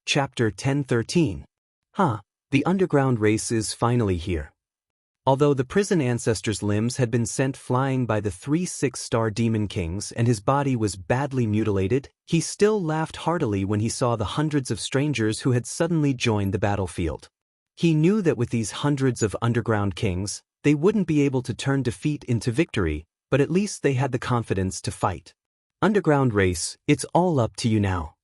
Chapter 1013. The underground race is finally here. Although the prison ancestor's limbs had been sent flying by the 3 6-star demon kings and his body was badly mutilated, he still laughed heartily when he saw the hundreds of strangers who had suddenly joined the battlefield. He knew that with these hundreds of underground kings, they wouldn't be able to turn defeat into victory, but at least they had the confidence to fight. Underground race, it's all up to you now.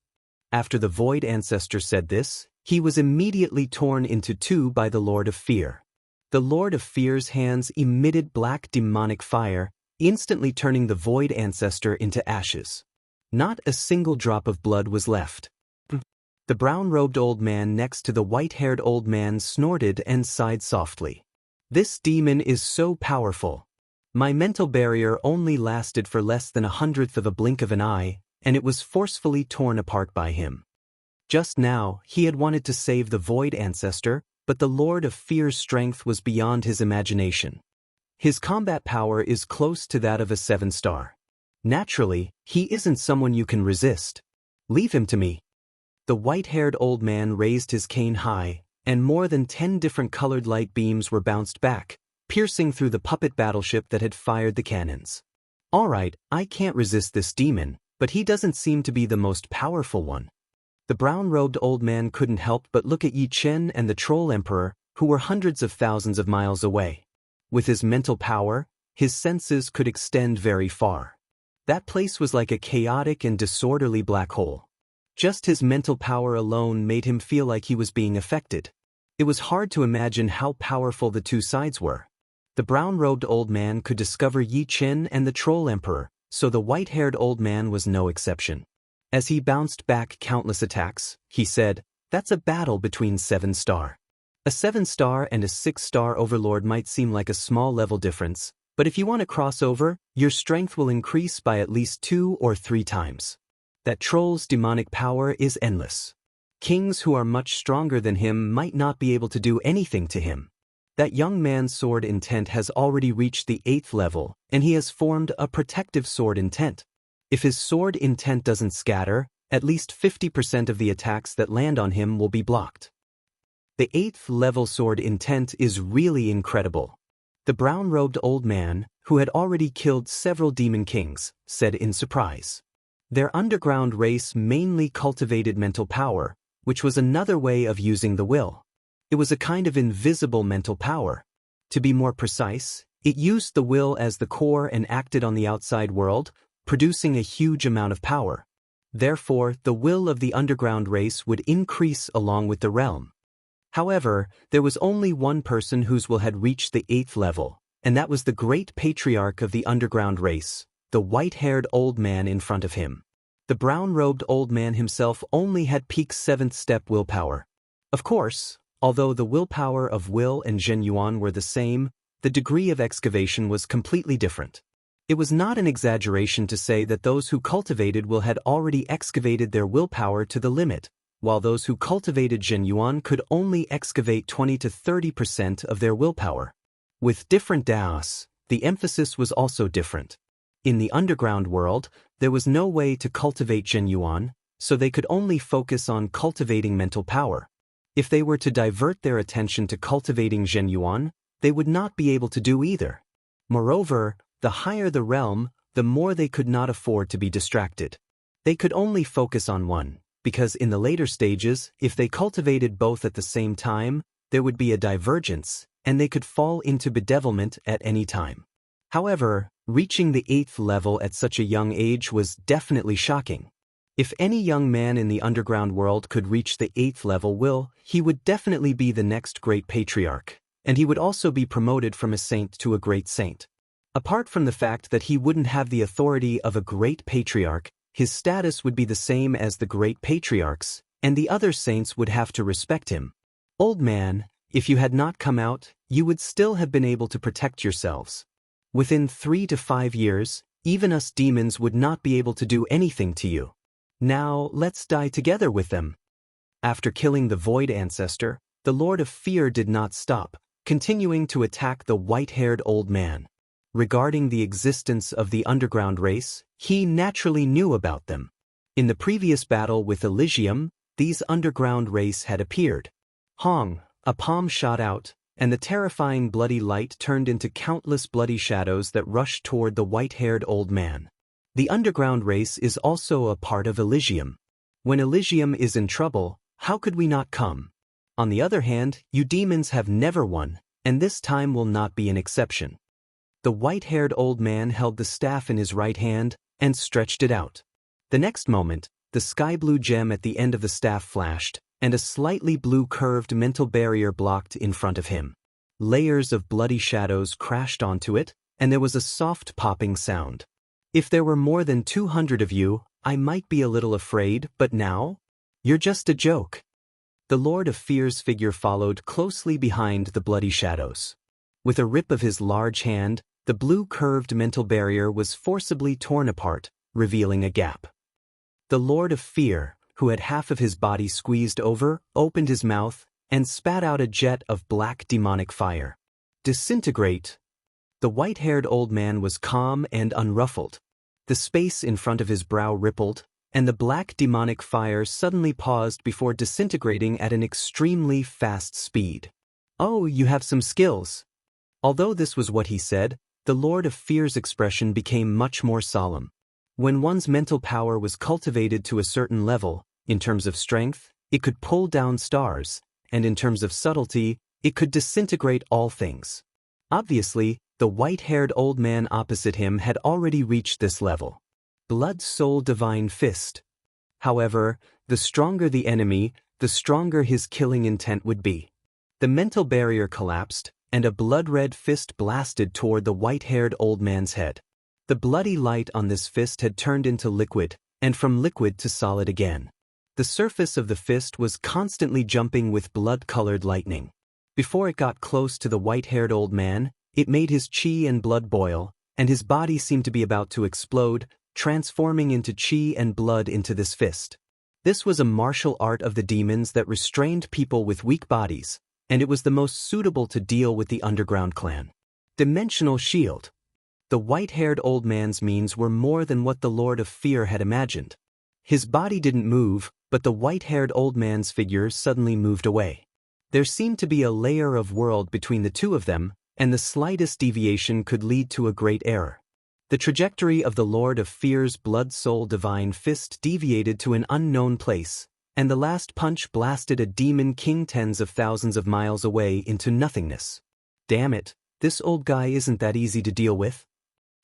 After the Void Ancestor said this, he was immediately torn into two by the Lord of Fear. The Lord of Fear's hands emitted black demonic fire, instantly turning the Void Ancestor into ashes. Not a single drop of blood was left. The brown-robed old man next to the white-haired old man snorted and sighed softly. This demon is so powerful. My mental barrier only lasted for less than 1/100th of a blink of an eye, and it was forcefully torn apart by him. Just now, he had wanted to save the Void Ancestor, but the Lord of Fear's strength was beyond his imagination. His combat power is close to that of a 7-star. Naturally, he isn't someone you can resist. Leave him to me. The white-haired old man raised his cane high, and more than 10 different colored light beams were bounced back, piercing through the puppet battleship that had fired the cannons. All right, I can't resist this demon, but he doesn't seem to be the most powerful one. The brown-robed old man couldn't help but look at Yi Chen and the Troll Emperor, who were hundreds of thousands of miles away. With his mental power, his senses could extend very far. That place was like a chaotic and disorderly black hole. Just his mental power alone made him feel like he was being affected. It was hard to imagine how powerful the two sides were. The brown-robed old man could discover Yi Chen and the Troll Emperor, so the white-haired old man was no exception. As he bounced back countless attacks, he said, "That's a battle between 7-star. A 7-star and a 6-star overlord might seem like a small level difference, but if you want to cross over, your strength will increase by at least 2 or 3 times. That troll's demonic power is endless. Kings who are much stronger than him might not be able to do anything to him. That young man's sword intent has already reached the 8th level, and he has formed a protective sword intent. If his sword intent doesn't scatter, at least 50% of the attacks that land on him will be blocked. The 8th level sword intent is really incredible." The brown-robed old man, who had already killed several demon kings, said in surprise. Their underground race mainly cultivated mental power, which was another way of using the will. It was a kind of invisible mental power. To be more precise, it used the will as the core and acted on the outside world, producing a huge amount of power. Therefore, the will of the underground race would increase along with the realm. However, there was only one person whose will had reached the 8th level, and that was the great patriarch of the underground race, the white-haired old man in front of him. The brown-robed old man himself only had peak 7th step willpower. Of course, although the willpower of Will and Zhen Yuan were the same, the degree of excavation was completely different. It was not an exaggeration to say that those who cultivated will had already excavated their willpower to the limit, while those who cultivated Zhen Yuan could only excavate 20 to 30% of their willpower. With different Daos, the emphasis was also different. In the underground world, there was no way to cultivate Zhen Yuan, so they could only focus on cultivating mental power. If they were to divert their attention to cultivating Zhen Yuan, they would not be able to do either. Moreover, the higher the realm, the more they could not afford to be distracted. They could only focus on one, because in the later stages, if they cultivated both at the same time, there would be a divergence, and they could fall into bedevilment at any time. However, reaching the 8th level at such a young age was definitely shocking. If any young man in the underground world could reach the 8th level he would definitely be the next great patriarch, and he would also be promoted from a saint to a great saint. Apart from the fact that he wouldn't have the authority of a great patriarch, his status would be the same as the great patriarchs, and the other saints would have to respect him. Old man, if you had not come out, you would still have been able to protect yourselves. Within 3 to 5 years, even us demons would not be able to do anything to you. Now, let's die together with them. After killing the Void Ancestor, the Lord of Fear did not stop, continuing to attack the white-haired old man. Regarding the existence of the underground race, he naturally knew about them. In the previous battle with Elysium, these underground race had appeared. Hong, a palm shot out, and the terrifying bloody light turned into countless bloody shadows that rushed toward the white-haired old man. The underground race is also a part of Elysium. When Elysium is in trouble, how could we not come? On the other hand, you demons have never won, and this time will not be an exception. The white-haired old man held the staff in his right hand and stretched it out. The next moment, the sky-blue gem at the end of the staff flashed, and a slightly blue curved mental barrier blocked in front of him. Layers of bloody shadows crashed onto it, and there was a soft popping sound. If there were more than 200 of you, I might be a little afraid, but now? You're just a joke. The Lord of Fear's figure followed closely behind the bloody shadows. With a rip of his large hand, the blue curved mental barrier was forcibly torn apart, revealing a gap. The Lord of Fear, who had half of his body squeezed over, opened his mouth and spat out a jet of black demonic fire. Disintegrate! The white-haired old man was calm and unruffled. The space in front of his brow rippled, and the black demonic fire suddenly paused before disintegrating at an extremely fast speed. Oh, you have some skills. Although this was what he said, the Lord of Fear's expression became much more solemn. When one's mental power was cultivated to a certain level, in terms of strength, it could pull down stars, and in terms of subtlety, it could disintegrate all things. Obviously, the white-haired old man opposite him had already reached this level. Blood Soul Divine Fist. However, the stronger the enemy, the stronger his killing intent would be. The mental barrier collapsed, and a blood-red fist blasted toward the white-haired old man's head. The bloody light on this fist had turned into liquid, and from liquid to solid again. The surface of the fist was constantly jumping with blood-colored lightning. Before it got close to the white-haired old man, it made his chi and blood boil, and his body seemed to be about to explode, transforming into chi and blood into this fist. This was a martial art of the demons that restrained people with weak bodies, and it was the most suitable to deal with the underground clan. Dimensional Shield. The white-haired old man's means were more than what the Lord of Fear had imagined. His body didn't move, but the white-haired old man's figure suddenly moved away. There seemed to be a layer of world between the two of them, and the slightest deviation could lead to a great error. The trajectory of the Lord of Fear's Blood Soul Divine Fist deviated to an unknown place, and the last punch blasted a demon king tens of thousands of miles away into nothingness. Damn it, this old guy isn't that easy to deal with.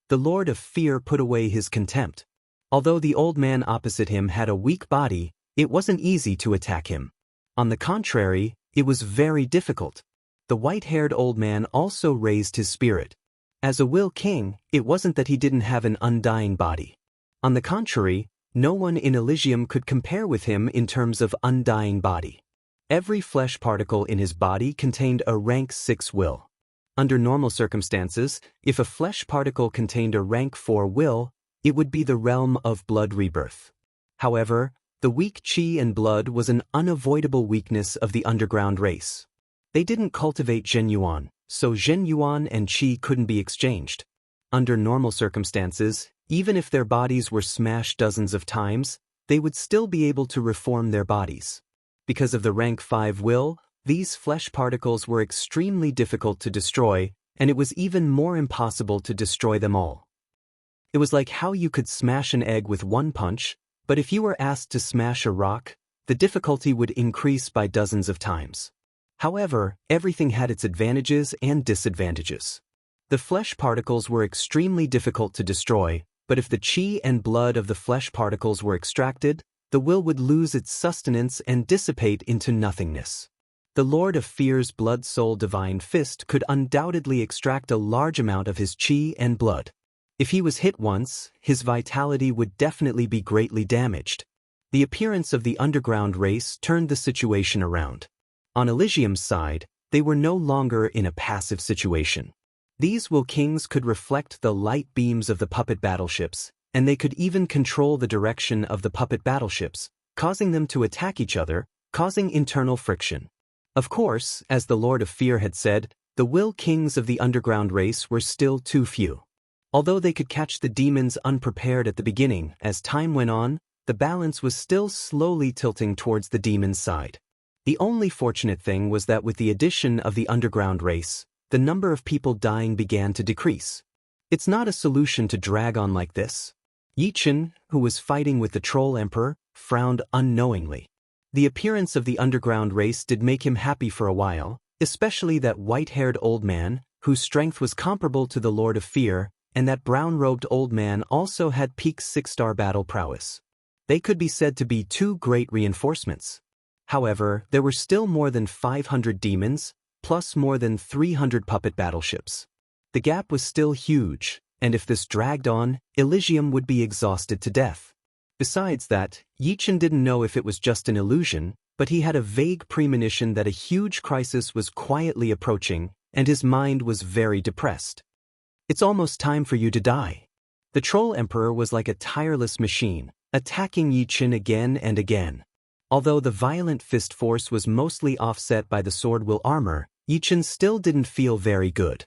The Lord of Fear put away his contempt. Although the old man opposite him had a weak body, it wasn't easy to attack him. On the contrary, it was very difficult. The white-haired old man also raised his spirit. As a will king, it wasn't that he didn't have an undying body. On the contrary, no one in Elysium could compare with him in terms of undying body. Every flesh particle in his body contained a rank 6 will. Under normal circumstances, if a flesh particle contained a rank 4 will, it would be the realm of blood rebirth. However, the weak chi and blood was an unavoidable weakness of the underground race. They didn't cultivate Zhenyuan, so Zhenyuan and chi couldn't be exchanged. Under normal circumstances, even if their bodies were smashed dozens of times, they would still be able to reform their bodies. Because of the rank 5 will, these flesh particles were extremely difficult to destroy, and it was even more impossible to destroy them all. It was like how you could smash an egg with one punch, but if you were asked to smash a rock, the difficulty would increase by dozens of times. However, everything had its advantages and disadvantages. The flesh particles were extremely difficult to destroy, but if the chi and blood of the flesh particles were extracted, the will would lose its sustenance and dissipate into nothingness. The Lord of Fear's Blood Soul Divine Fist could undoubtedly extract a large amount of his chi and blood. If he was hit once, his vitality would definitely be greatly damaged. The appearance of the underground race turned the situation around. On Elysium's side, they were no longer in a passive situation. These will kings could reflect the light beams of the puppet battleships, and they could even control the direction of the puppet battleships, causing them to attack each other, causing internal friction. Of course, as the Lord of Fear had said, the will kings of the underground race were still too few. Although they could catch the demons unprepared at the beginning, as time went on, the balance was still slowly tilting towards the demon's side. The only fortunate thing was that with the addition of the underground race, the number of people dying began to decrease. It's not a solution to drag on like this. Yi Chen, who was fighting with the Troll Emperor, frowned unknowingly. The appearance of the underground race did make him happy for a while, especially that white-haired old man, whose strength was comparable to the Lord of Fear, and that brown-robed old man also had peak 6-star battle prowess. They could be said to be two great reinforcements. However, there were still more than 500 demons, plus more than 300 puppet battleships. The gap was still huge, and if this dragged on, Elysium would be exhausted to death. Besides that, Yi Chen didn't know if it was just an illusion, but he had a vague premonition that a huge crisis was quietly approaching, and his mind was very depressed. It's almost time for you to die. The Troll Emperor was like a tireless machine, attacking Yi Chen again and again. Although the violent fist force was mostly offset by the sword will armor, Yi Chen still didn't feel very good.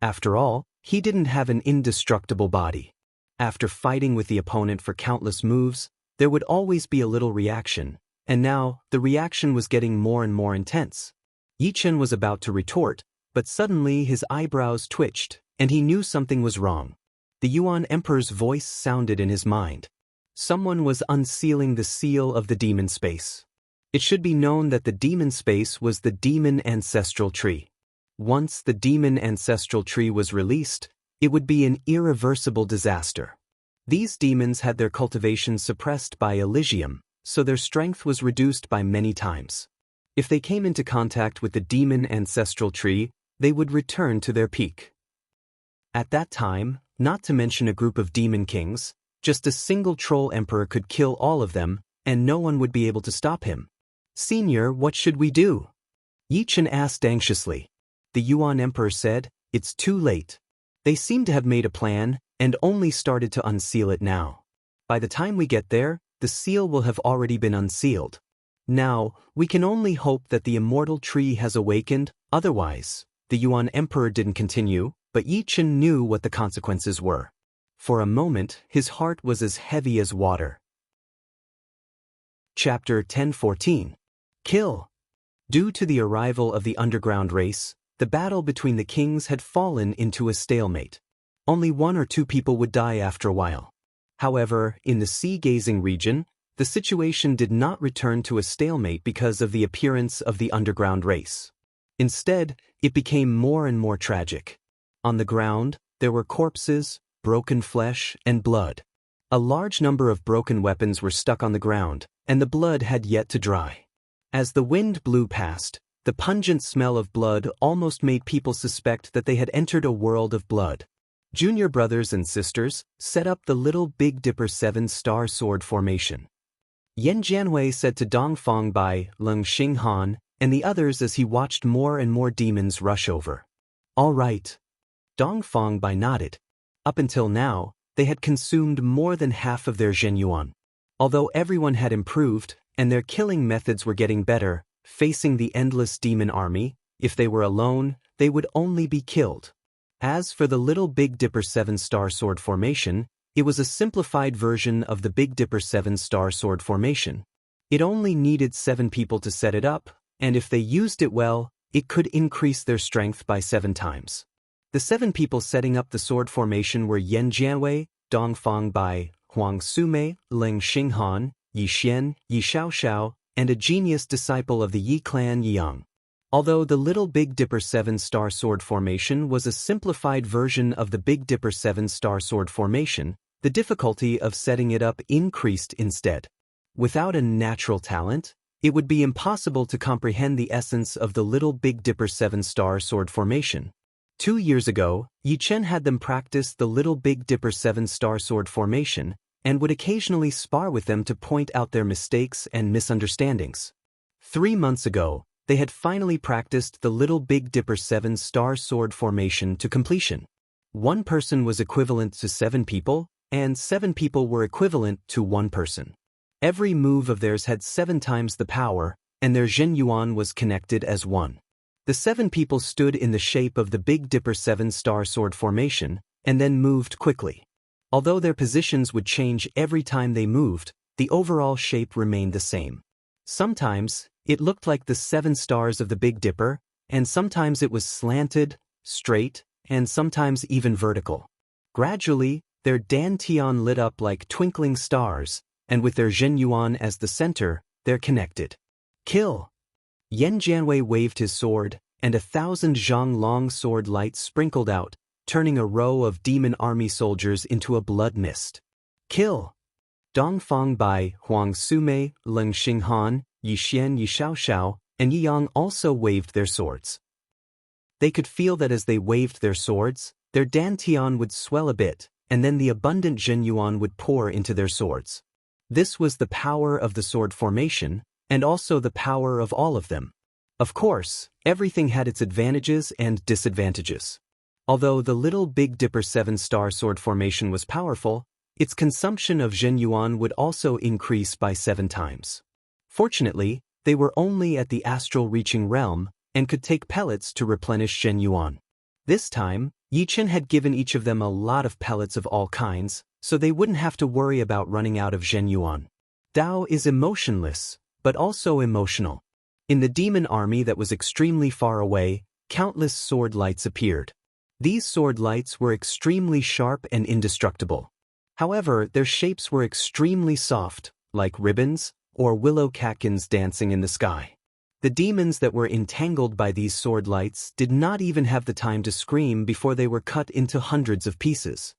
After all, he didn't have an indestructible body. After fighting with the opponent for countless moves, there would always be a little reaction, and now the reaction was getting more and more intense. Yi Chen was about to retort, but suddenly his eyebrows twitched, and he knew something was wrong. The Yuan Emperor's voice sounded in his mind. Someone was unsealing the seal of the demon space. It should be known that the demon space was the demon ancestral tree. Once the demon ancestral tree was released, it would be an irreversible disaster. These demons had their cultivation suppressed by Elysium, so their strength was reduced by many times. If they came into contact with the demon ancestral tree, they would return to their peak. At that time, not to mention a group of demon kings, just a single troll emperor could kill all of them, and no one would be able to stop him. "Senior, what should we do?" Yi Chen asked anxiously. The Yuan Emperor said, "It's too late. They seem to have made a plan, and only started to unseal it now. By the time we get there, the seal will have already been unsealed. Now, we can only hope that the immortal tree has awakened, otherwise." The Yuan Emperor didn't continue, but Yi Chen knew what the consequences were. For a moment, his heart was as heavy as water. Chapter 10:14. Kill. Due to the arrival of the underground race, the battle between the kings had fallen into a stalemate. Only 1 or 2 people would die after a while. However, in the sea-gazing region, the situation did not return to a stalemate because of the appearance of the underground race. Instead, it became more and more tragic. On the ground, there were corpses, broken flesh, and blood. A large number of broken weapons were stuck on the ground, and the blood had yet to dry. As the wind blew past, the pungent smell of blood almost made people suspect that they had entered a world of blood. Junior brothers and sisters set up the Little Big Dipper 7-star sword formation. Yan Jianwei said to Dongfang Bai, Leng Xinghan, and the others as he watched more and more demons rush over. "All right." Dongfang Bai nodded. Up until now, they had consumed more than half of their Zhenyuan. Although everyone had improved, and their killing methods were getting better, facing the endless demon army, if they were alone, they would only be killed. As for the Little Big Dipper 7-star sword formation, it was a simplified version of the Big Dipper 7-star sword formation. It only needed 7 people to set it up, and if they used it well, it could increase their strength by 7 times. The 7 people setting up the sword formation were Yan Jianwei, Dongfang Bai, Huang Sumei, Leng Xinghan, Yi Xian, Yi Xiaoxiao, and a genius disciple of the Yi clan Yang. Although the Little Big Dipper 7-star sword formation was a simplified version of the Big Dipper 7-star sword formation, the difficulty of setting it up increased instead. Without a natural talent, it would be impossible to comprehend the essence of the Little Big Dipper 7-star sword formation. 2 years ago, Yi Chen had them practice the Little Big Dipper 7-star sword formation, and would occasionally spar with them to point out their mistakes and misunderstandings. 3 months ago, they had finally practiced the Little Big Dipper 7-star sword formation to completion. 1 person was equivalent to 7 people, and 7 people were equivalent to 1 person. Every move of theirs had 7 times the power, and their Zhenyuan was connected as 1. The 7 people stood in the shape of the Big Dipper 7-star sword formation, and then moved quickly. Although their positions would change every time they moved, the overall shape remained the same. Sometimes, it looked like the 7 stars of the Big Dipper, and sometimes it was slanted, straight, and sometimes even vertical. Gradually, their dantian lit up like twinkling stars, and with their Zhenyuan as the center, they're connected. Kill! Yan Jianwei waved his sword, and 1,000 zhang long sword lights sprinkled out, turning a row of demon army soldiers into a blood mist. Kill! Dongfang Bai, Huang Sumei, Leng Xinghan, Yixian Yishaoshao, and Yiyang also waved their swords. They could feel that as they waved their swords, their dantian would swell a bit, and then the abundant Zhenyuan would pour into their swords. This was the power of the sword formation, and also the power of all of them. Of course, everything had its advantages and disadvantages. Although the little Big Dipper 7-star sword formation was powerful, its consumption of Zhenyuan would also increase by 7 times. Fortunately, they were only at the astral-reaching realm, and could take pellets to replenish Zhenyuan. This time, Yichen had given each of them a lot of pellets of all kinds, so they wouldn't have to worry about running out of Zhenyuan. Dao is emotionless, but also emotional. In the demon army that was extremely far away, countless sword lights appeared. These sword lights were extremely sharp and indestructible. However, their shapes were extremely soft, like ribbons or willow catkins dancing in the sky. The demons that were entangled by these sword lights did not even have the time to scream before they were cut into hundreds of pieces.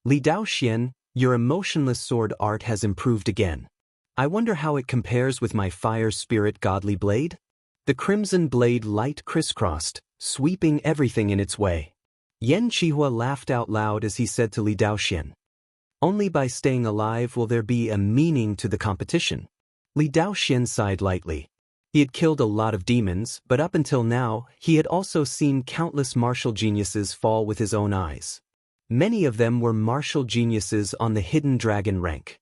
Li Daoxian, your emotionless sword art has improved again. I wonder how it compares with my fire spirit godly blade? The crimson blade light crisscrossed, sweeping everything in its way. Yan Qihua laughed out loud as he said to Li Daoxian, "Only by staying alive will there be a meaning to the competition." Li Daoxian sighed lightly. He had killed a lot of demons, but up until now, he had also seen countless martial geniuses fall with his own eyes. Many of them were martial geniuses on the hidden dragon rank.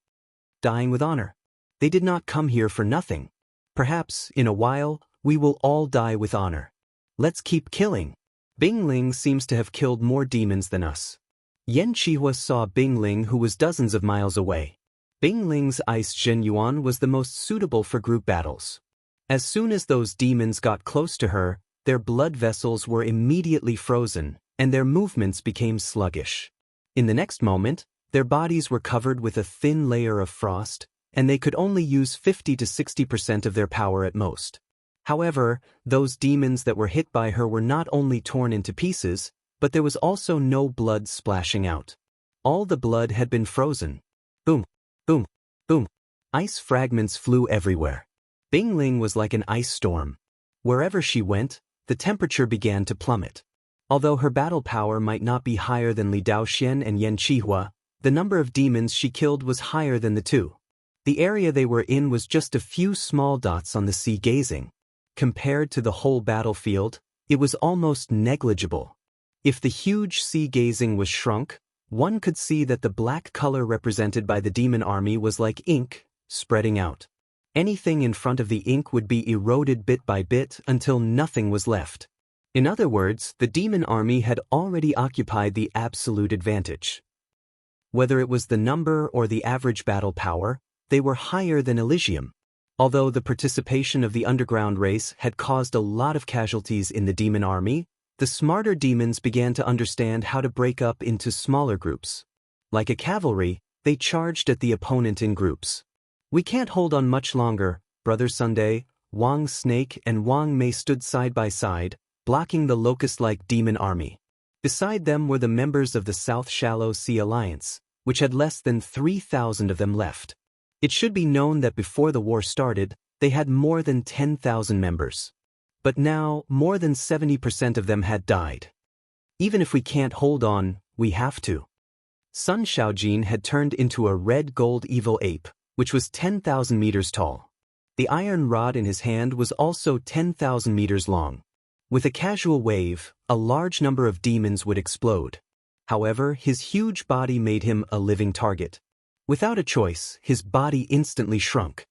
Dying with honor. They did not come here for nothing. Perhaps, in a while, we will all die with honor. Let's keep killing. Bingling seems to have killed more demons than us. Yan Qihua saw Bingling, who was dozens of miles away. Bingling's ice Zhenyuan was the most suitable for group battles. As soon as those demons got close to her, their blood vessels were immediately frozen, and their movements became sluggish. In the next moment, their bodies were covered with a thin layer of frost, and they could only use 50 to 60% of their power at most. However, those demons that were hit by her were not only torn into pieces, but there was also no blood splashing out. All the blood had been frozen. Boom, boom, boom. Ice fragments flew everywhere. Bingling was like an ice storm. Wherever she went, the temperature began to plummet. Although her battle power might not be higher than Li Daoxian and Yan Qihua, the number of demons she killed was higher than the two. The area they were in was just a few small dots on the sea gazing. Compared to the whole battlefield, it was almost negligible. If the huge sea gazing was shrunk, one could see that the black color represented by the demon army was like ink, spreading out. Anything in front of the ink would be eroded bit by bit until nothing was left. In other words, the demon army had already occupied the absolute advantage. Whether it was the number or the average battle power, they were higher than Elysium. Although the participation of the underground race had caused a lot of casualties in the demon army, the smarter demons began to understand how to break up into smaller groups. Like a cavalry, they charged at the opponent in groups. "We can't hold on much longer," Brother Sunday, Wang Snake and Wang Mei stood side by side, blocking the locust-like demon army. Beside them were the members of the South Shallow Sea Alliance, which had less than 3,000 of them left. It should be known that before the war started, they had more than 10,000 members. But now, more than 70% of them had died. Even if we can't hold on, we have to. Sun Shaojin had turned into a red-gold evil ape, which was 10,000 meters tall. The iron rod in his hand was also 10,000 meters long. With a casual wave, a large number of demons would explode. However, his huge body made him a living target. Without a choice, his body instantly shrunk.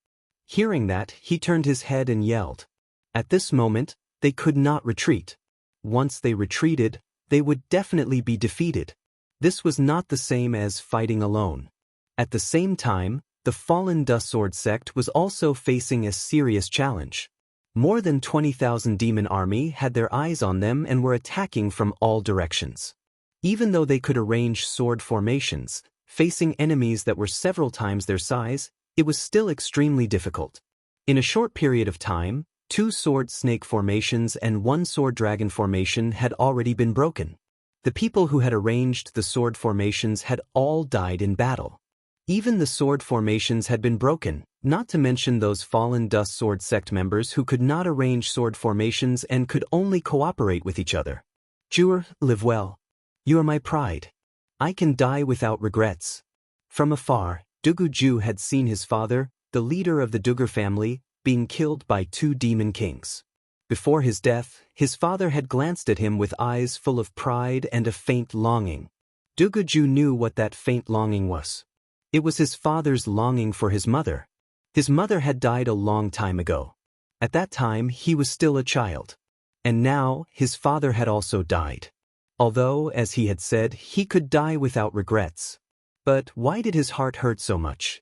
Hearing that, he turned his head and yelled. At this moment, they could not retreat. Once they retreated, they would definitely be defeated. This was not the same as fighting alone. At the same time, the fallen Dust Sword sect was also facing a serious challenge. More than 20,000 demon army had their eyes on them and were attacking from all directions. Even though they could arrange sword formations, facing enemies that were several times their size, it was still extremely difficult. In a short period of time, 2 sword snake formations and 1 sword dragon formation had already been broken. The people who had arranged the sword formations had all died in battle. Even the sword formations had been broken, not to mention those fallen Dust Sword sect members who could not arrange sword formations and could only cooperate with each other. Jur, live well. You are my pride. I can die without regrets. From afar, Dugu had seen his father, the leader of the Duger family, being killed by 2 demon kings. Before his death, his father had glanced at him with eyes full of pride and a faint longing. Dugu knew what that faint longing was. It was his father's longing for his mother. His mother had died a long time ago. At that time, he was still a child. And now, his father had also died. Although, as he had said, he could die without regrets. But why did his heart hurt so much?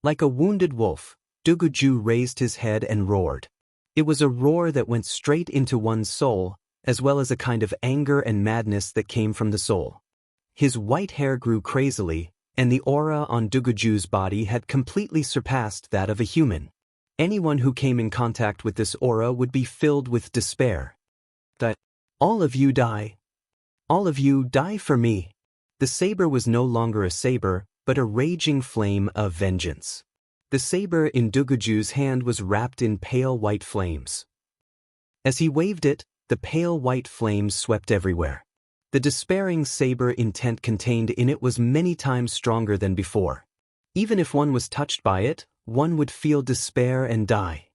Like a wounded wolf, Dugu raised his head and roared. It was a roar that went straight into one's soul, as well as a kind of anger and madness that came from the soul. His white hair grew crazily, and the aura on Duguju's body had completely surpassed that of a human. Anyone who came in contact with this aura would be filled with despair. All of you die. All of you die for me. The saber was no longer a saber, but a raging flame of vengeance. The saber in Duguju's hand was wrapped in pale white flames. As he waved it, the pale white flames swept everywhere. The despairing saber intent contained in it was many times stronger than before. Even if one was touched by it, one would feel despair and die.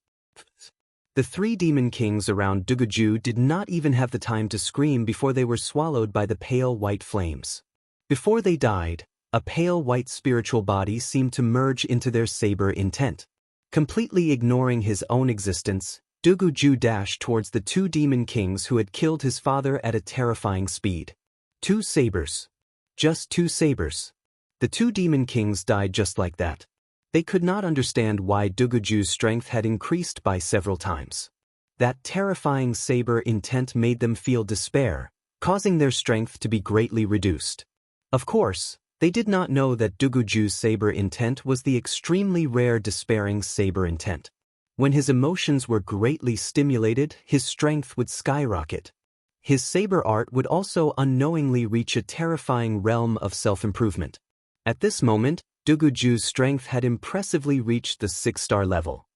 The 3 demon kings around Dugu did not even have the time to scream before they were swallowed by the pale white flames. Before they died, a pale white spiritual body seemed to merge into their saber intent. Completely ignoring his own existence, Dugu dashed towards the 2 demon kings who had killed his father at a terrifying speed. 2 sabers. Just 2 sabers. The 2 demon kings died just like that. They could not understand why Duguju's strength had increased by several times. That terrifying saber intent made them feel despair, causing their strength to be greatly reduced. Of course, they did not know that Duguju's saber intent was the extremely rare despairing saber intent. When his emotions were greatly stimulated, his strength would skyrocket. His saber art would also unknowingly reach a terrifying realm of self-improvement. At this moment, Duguju's strength had impressively reached the 6-star level.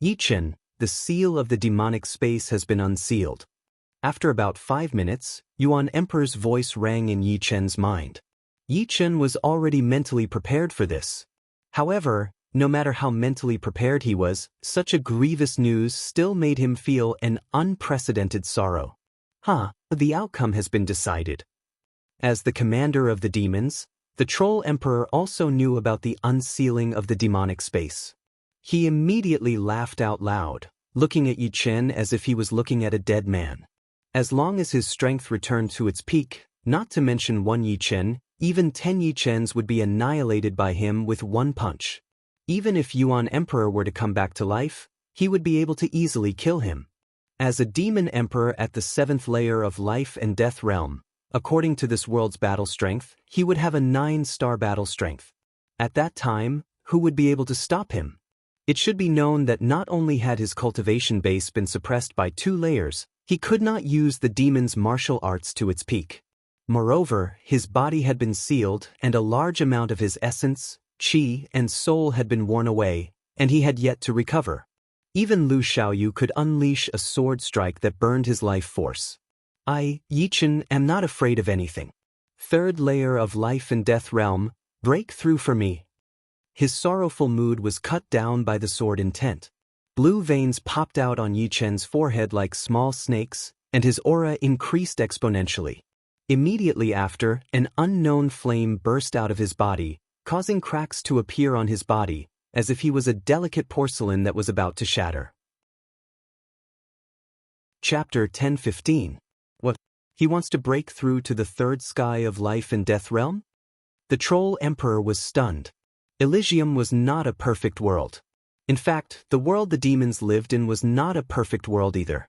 Yichen, the seal of the demonic space has been unsealed. After about 5 minutes, Yuan Emperor's voice rang in Yichen's mind. Yichen was already mentally prepared for this. However, no matter how mentally prepared he was, such a grievous news still made him feel an unprecedented sorrow. The outcome has been decided. As the commander of the demons, the Troll Emperor also knew about the unsealing of the demonic space. He immediately laughed out loud, looking at Yichen as if he was looking at a dead man. As long as his strength returned to its peak, not to mention 1 Yichen, even 10 Yichens would be annihilated by him with 1 punch. Even if Yuan Emperor were to come back to life, he would be able to easily kill him. As a demon emperor at the 7th layer of life and death realm, according to this world's battle strength, he would have a 9-star battle strength. At that time, who would be able to stop him? It should be known that not only had his cultivation base been suppressed by 2 layers, he could not use the demon's martial arts to its peak. Moreover, his body had been sealed and a large amount of his essence, qi, and soul had been worn away, and he had yet to recover. Even Lu Xiaoyu could unleash a sword strike that burned his life force. I, Yichen, am not afraid of anything. 3rd layer of life and death realm, break through for me. His sorrowful mood was cut down by the sword intent. Blue veins popped out on Yichen's forehead like small snakes, and his aura increased exponentially. Immediately after, an unknown flame burst out of his body, causing cracks to appear on his body, as if he was a delicate porcelain that was about to shatter. Chapter 10:15. What? He wants to break through to the 3rd sky of life and death realm? The Troll Emperor was stunned. Elysium was not a perfect world. In fact, the world the demons lived in was not a perfect world either.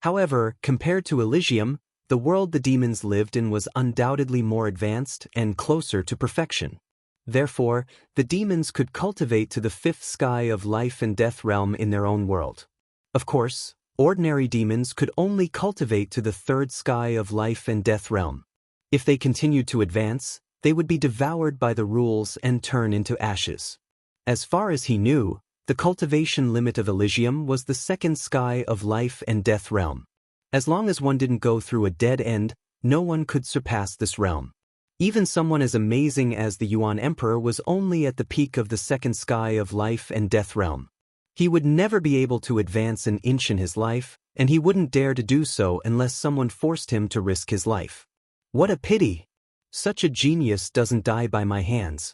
However, compared to Elysium, the world the demons lived in was undoubtedly more advanced and closer to perfection. Therefore, the demons could cultivate to the fifth sky of life and death realm in their own world. Of course, ordinary demons could only cultivate to the third sky of life and death realm. If they continued to advance, they would be devoured by the rules and turn into ashes. As far as he knew, the cultivation limit of Elysium was the second sky of life and death realm. As long as one didn't go through a dead end, no one could surpass this realm. Even someone as amazing as the Yuan Emperor was only at the peak of the second sky of life and death realm. He would never be able to advance an inch in his life, and he wouldn't dare to do so unless someone forced him to risk his life. What a pity! Such a genius doesn't die by my hands.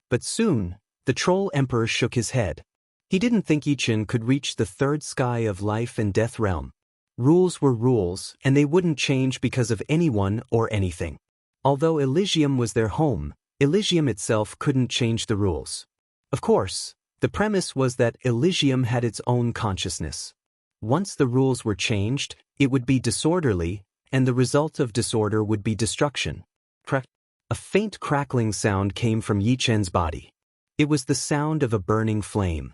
But soon, the Troll Emperor shook his head. He didn't think Yi Chen could reach the third sky of life and death realm. Rules were rules, and they wouldn't change because of anyone or anything. Although Elysium was their home, Elysium itself couldn't change the rules. Of course, the premise was that Elysium had its own consciousness. Once the rules were changed, it would be disorderly, and the result of disorder would be destruction. A faint crackling sound came from Yi Chen's body. It was the sound of a burning flame.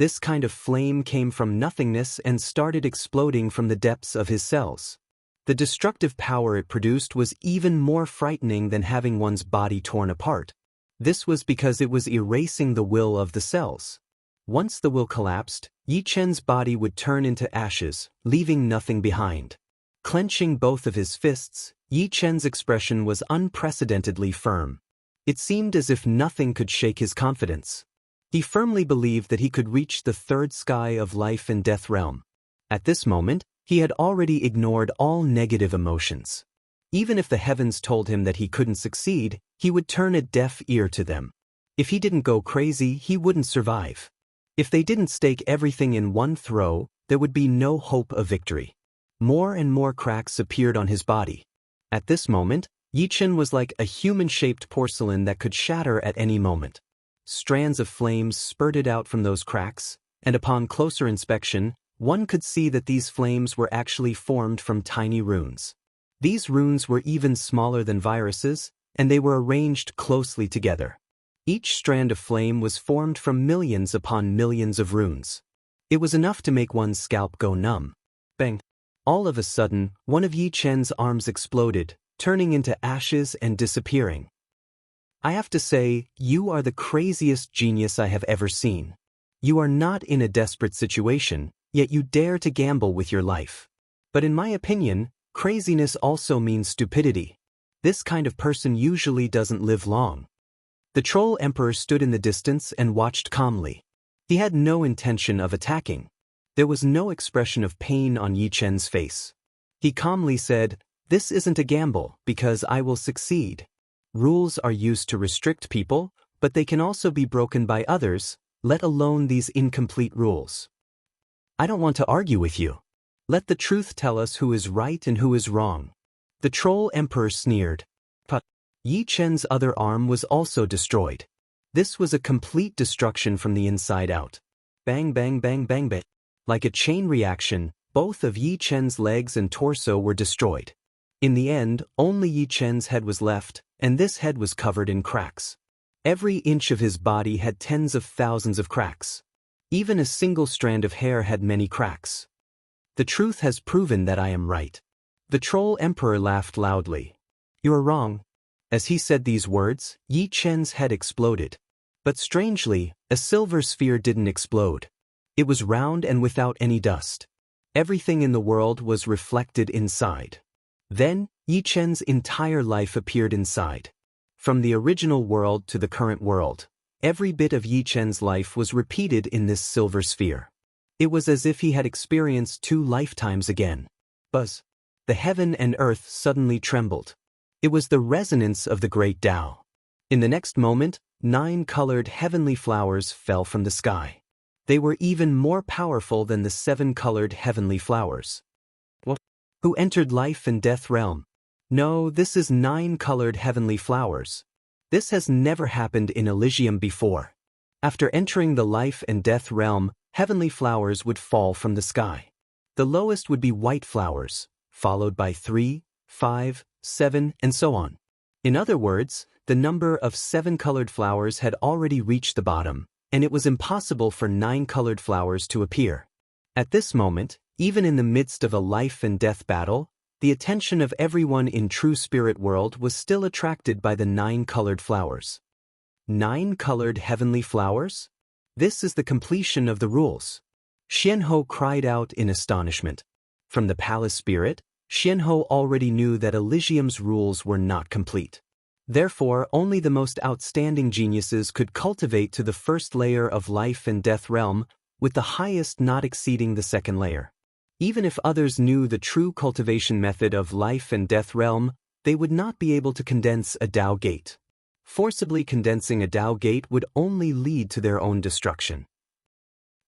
This kind of flame came from nothingness and started exploding from the depths of his cells. The destructive power it produced was even more frightening than having one's body torn apart. This was because it was erasing the will of the cells. Once the will collapsed, Yi Chen's body would turn into ashes, leaving nothing behind. Clenching both of his fists, Yi Chen's expression was unprecedentedly firm. It seemed as if nothing could shake his confidence. He firmly believed that he could reach the third sky of life and death realm. At this moment, he had already ignored all negative emotions. Even if the heavens told him that he couldn't succeed, he would turn a deaf ear to them. If he didn't go crazy, he wouldn't survive. If they didn't stake everything in one throw, there would be no hope of victory. More and more cracks appeared on his body. At this moment, Yi Chen was like a human-shaped porcelain that could shatter at any moment. Strands of flames spurted out from those cracks, and upon closer inspection, one could see that these flames were actually formed from tiny runes. These runes were even smaller than viruses, and they were arranged closely together. Each strand of flame was formed from millions upon millions of runes. It was enough to make one's scalp go numb. Bang! All of a sudden, one of Yi Chen's arms exploded, turning into ashes and disappearing. I have to say, you are the craziest genius I have ever seen. You are not in a desperate situation, yet you dare to gamble with your life. But in my opinion, craziness also means stupidity. This kind of person usually doesn't live long. The Troll Emperor stood in the distance and watched calmly. He had no intention of attacking. There was no expression of pain on Yi Chen's face. He calmly said, "This isn't a gamble, because I will succeed. Rules are used to restrict people, but they can also be broken by others, let alone these incomplete rules. I don't want to argue with you. Let the truth tell us who is right and who is wrong." The Troll Emperor sneered. But Yi Chen's other arm was also destroyed. This was a complete destruction from the inside out. Bang bang bang bang bang. Like a chain reaction, both of Yi Chen's legs and torso were destroyed. In the end, only Yi Chen's head was left, and this head was covered in cracks. Every inch of his body had tens of thousands of cracks. Even a single strand of hair had many cracks. The truth has proven that I am right. The Troll Emperor laughed loudly. You are wrong. As he said these words, Yi Chen's head exploded. But strangely, a silver sphere didn't explode. It was round and without any dust. Everything in the world was reflected inside. Then, Yi Chen's entire life appeared inside. From the original world to the current world, every bit of Yi Chen's life was repeated in this silver sphere. It was as if he had experienced 2 lifetimes again. Buzz! The heaven and earth suddenly trembled. It was the resonance of the great Tao. In the next moment, 9 colored heavenly flowers fell from the sky. They were even more powerful than the 7 colored heavenly flowers. What? Who entered life and death realm? No, this is 9 colored heavenly flowers. This has never happened in Elysium before. After entering the life and death realm, heavenly flowers would fall from the sky. The lowest would be white flowers, followed by 3, 5, 7, and so on. In other words, the number of 7 colored flowers had already reached the bottom, and it was impossible for 9 colored flowers to appear. At this moment, even in the midst of a life and death battle, the attention of everyone in True Spirit World was still attracted by the 9 colored flowers. 9 colored heavenly flowers? This is the completion of the rules. Xianhou cried out in astonishment. From the palace spirit, Xianhou already knew that Elysium's rules were not complete. Therefore, only the most outstanding geniuses could cultivate to the first layer of life and death realm, with the highest not exceeding the second layer. Even if others knew the true cultivation method of life and death realm, they would not be able to condense a Tao gate. Forcibly condensing a Tao gate would only lead to their own destruction.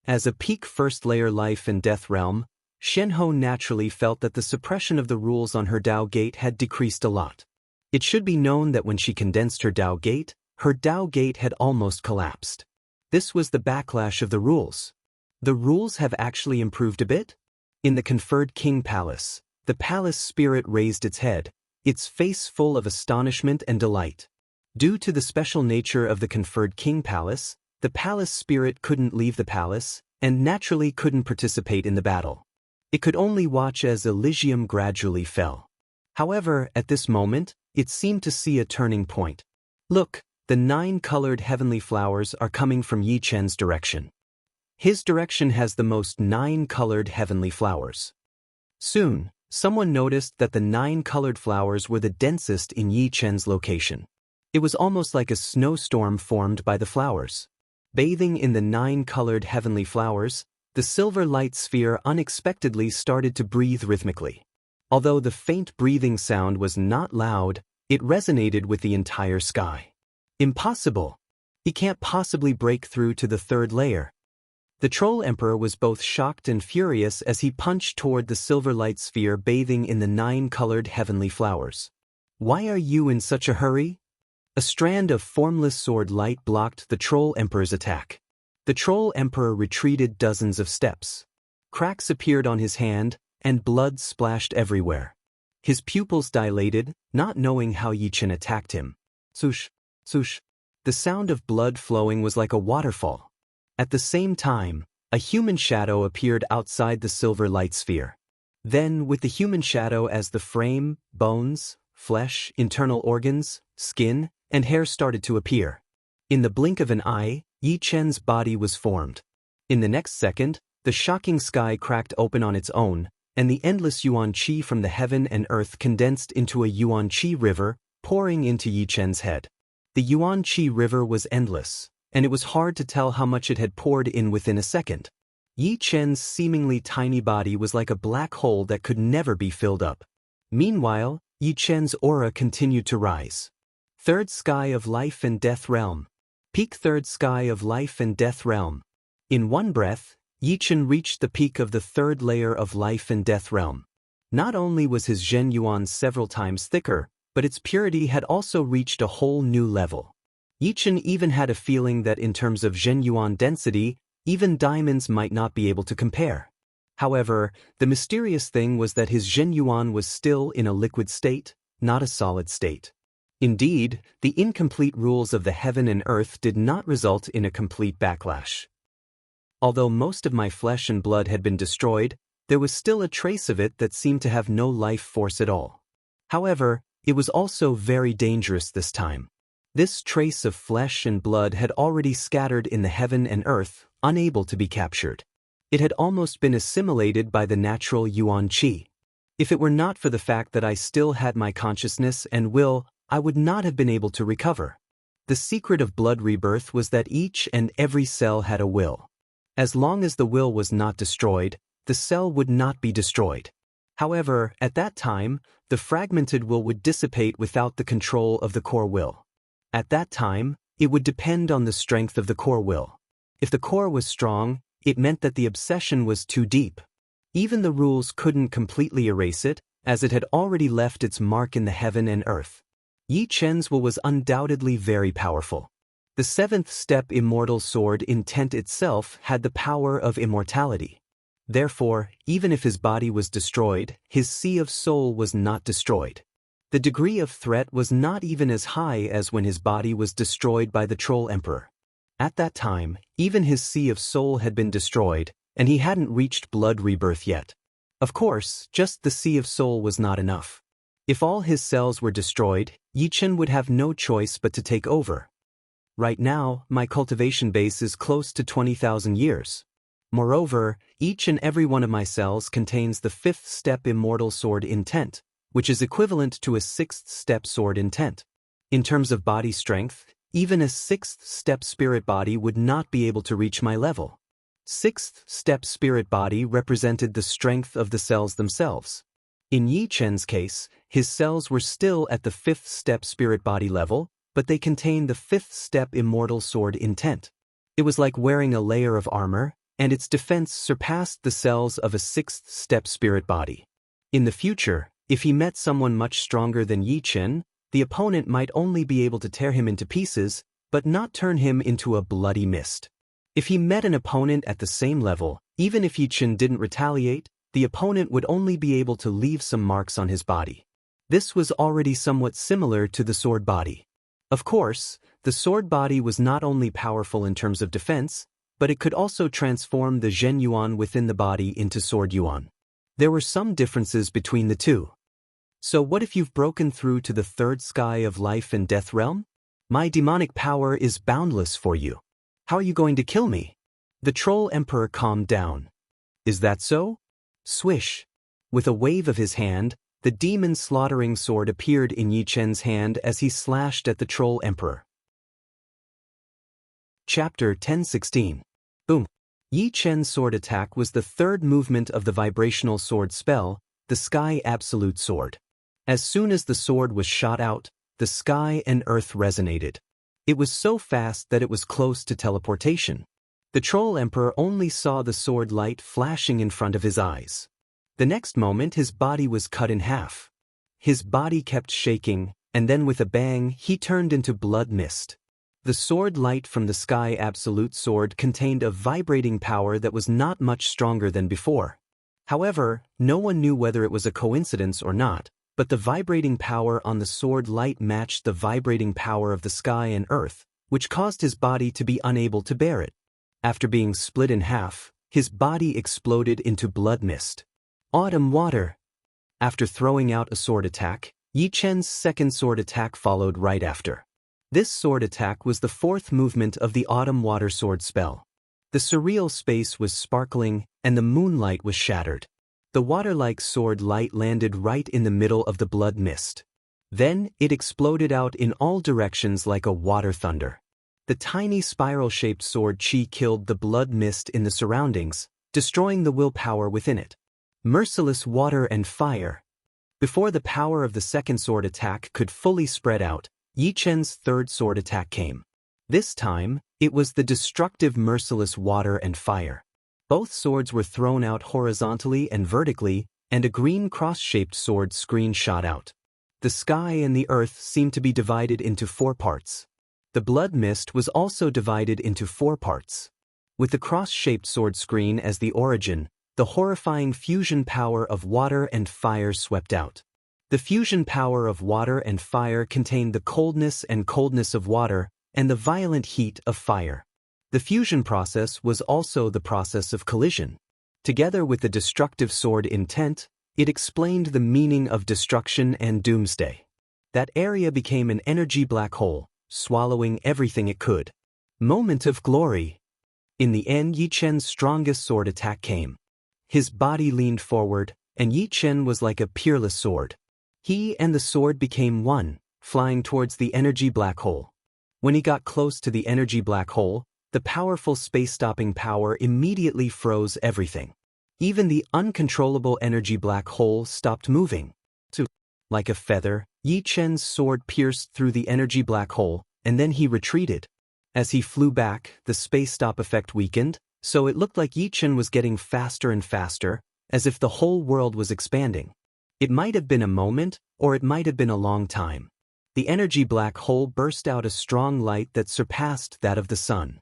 As a peak first layer life and death realm, Xianhou naturally felt that the suppression of the rules on her Tao gate had decreased a lot. It should be known that when she condensed her Tao gate had almost collapsed. This was the backlash of the rules. The rules have actually improved a bit? In the conferred king palace, the palace spirit raised its head, its face full of astonishment and delight. Due to the special nature of the conferred king palace, the palace spirit couldn't leave the palace, and naturally couldn't participate in the battle. It could only watch as Elysium gradually fell. However, at this moment, it seemed to see a turning point. Look, the 9 colored heavenly flowers are coming from Yi Chen's direction. His direction has the most 9 colored heavenly flowers. Soon, someone noticed that the 9 colored flowers were the densest in Yi Chen's location. It was almost like a snowstorm formed by the flowers. Bathing in the 9 colored heavenly flowers, the silver light sphere unexpectedly started to breathe rhythmically. Although the faint breathing sound was not loud, it resonated with the entire sky. Impossible! He can't possibly break through to the 3rd layer. The Troll Emperor was both shocked and furious as he punched toward the silver light sphere bathing in the 9 colored heavenly flowers. Why are you in such a hurry? A strand of formless sword light blocked the Troll Emperor's attack. The Troll Emperor retreated dozens of steps. Cracks appeared on his hand, and blood splashed everywhere. His pupils dilated, not knowing how Yi Chen attacked him. Swoosh, swoosh. The sound of blood flowing was like a waterfall. At the same time, a human shadow appeared outside the silver light sphere. Then, with the human shadow as the frame, bones, flesh, internal organs, skin, and hair started to appear. In the blink of an eye, Yi Chen's body was formed. In the next second, the shocking sky cracked open on its own, and the endless yuan qi from the heaven and earth condensed into a yuan qi river, pouring into Yi Chen's head. The yuan qi river was endless, and it was hard to tell how much it had poured in within a second. Yi Chen's seemingly tiny body was like a black hole that could never be filled up. Meanwhile, Yi Chen's aura continued to rise. 3rd sky of life and death realm. Peak 3rd sky of life and death realm. In one breath, Yi Chen reached the peak of the 3rd layer of life and death realm. Not only was his Zhen Yuan several times thicker, but its purity had also reached a whole new level. Yi Chen even had a feeling that in terms of Zhen Yuan density, even diamonds might not be able to compare. However, the mysterious thing was that his Zhen Yuan was still in a liquid state, not a solid state. Indeed, the incomplete rules of the heaven and earth did not result in a complete backlash. Although most of my flesh and blood had been destroyed, there was still a trace of it that seemed to have no life force at all. However, it was also very dangerous this time. This trace of flesh and blood had already scattered in the heaven and earth, unable to be captured. It had almost been assimilated by the natural yuan qi. If it were not for the fact that I still had my consciousness and will, I would not have been able to recover. The secret of blood rebirth was that each and every cell had a will. As long as the will was not destroyed, the cell would not be destroyed. However, at that time, the fragmented will would dissipate without the control of the core will. At that time, it would depend on the strength of the core will. If the core was strong, it meant that the obsession was too deep. Even the rules couldn't completely erase it, as it had already left its mark in the heaven and earth. Yi Chen's will was undoubtedly very powerful. The seventh step Immortal sword intent itself had the power of immortality. Therefore, even if his body was destroyed, his sea of soul was not destroyed. The degree of threat was not even as high as when his body was destroyed by the Troll Emperor. At that time, even his sea of soul had been destroyed, and he hadn't reached blood rebirth yet. Of course, just the sea of soul was not enough. If all his cells were destroyed, Yichen would have no choice but to take over. Right now, my cultivation base is close to 20,000 years. Moreover, each and every one of my cells contains the fifth step Immortal sword intent, which is equivalent to a sixth step sword intent. In terms of body strength, even a sixth step spirit body would not be able to reach my level. Sixth step spirit body represented the strength of the cells themselves. In Yi Chen's case, his cells were still at the fifth step spirit body level, but they contained the fifth step Immortal sword intent. It was like wearing a layer of armor, and its defense surpassed the cells of a sixth step spirit body. In the future, if he met someone much stronger than Yi Chen, the opponent might only be able to tear him into pieces, but not turn him into a bloody mist. If he met an opponent at the same level, even if Yi Chen didn't retaliate, the opponent would only be able to leave some marks on his body. This was already somewhat similar to the sword body. Of course, the sword body was not only powerful in terms of defense, but it could also transform the Zhen Yuan within the body into sword Yuan. There were some differences between the two. So what if you've broken through to the third sky of life and death realm? My demonic power is boundless for you. How are you going to kill me? The Troll Emperor calmed down. Is that so? Swish. With a wave of his hand, the demon slaughtering sword appeared in Yi Chen's hand as he slashed at the Troll Emperor. Chapter 10:16. Boom. Yi Chen's sword attack was the third movement of the vibrational sword spell, the Sky Absolute Sword. As soon as the sword was shot out, the sky and earth resonated. It was so fast that it was close to teleportation. The Troll Emperor only saw the sword light flashing in front of his eyes. The next moment his body was cut in half. His body kept shaking, and then with a bang he turned into blood mist. The sword light from the Sky Absolute Sword contained a vibrating power that was not much stronger than before. However, no one knew whether it was a coincidence or not, but the vibrating power on the sword light matched the vibrating power of the sky and earth, which caused his body to be unable to bear it. After being split in half, his body exploded into blood mist. Autumn water. After throwing out a sword attack, Yi Chen's second sword attack followed right after. This sword attack was the fourth movement of the Autumn Water Sword spell. The surreal space was sparkling, and the moonlight was shattered. The water-like sword light landed right in the middle of the blood mist. Then, it exploded out in all directions like a water thunder. The tiny spiral-shaped sword chi killed the blood mist in the surroundings, destroying the willpower within it. Merciless water and fire. Before the power of the second sword attack could fully spread out, Yi Chen's third sword attack came. This time, it was the destructive merciless water and fire. Both swords were thrown out horizontally and vertically, and a green cross-shaped sword screen shot out. The sky and the earth seemed to be divided into 4 parts. The blood mist was also divided into 4 parts. With the cross-shaped sword screen as the origin, the horrifying fusion power of water and fire swept out. The fusion power of water and fire contained the coldness of water and the violent heat of fire. The fusion process was also the process of collision. Together with the destructive sword intent, it explained the meaning of destruction and doomsday. That area became an energy black hole, swallowing everything it could. Moment of glory. In the end, Yi Chen's strongest sword attack came. His body leaned forward, and Yi Chen was like a peerless sword. He and the sword became one, flying towards the energy black hole. When he got close to the energy black hole, the powerful space-stopping power immediately froze everything. Even the uncontrollable energy black hole stopped moving. Like a feather, Yi Chen's sword pierced through the energy black hole, and then he retreated. As he flew back, the space-stop effect weakened, so it looked like Yi Chen was getting faster and faster, as if the whole world was expanding. It might have been a moment, or it might have been a long time. The energy black hole burst out a strong light that surpassed that of the sun.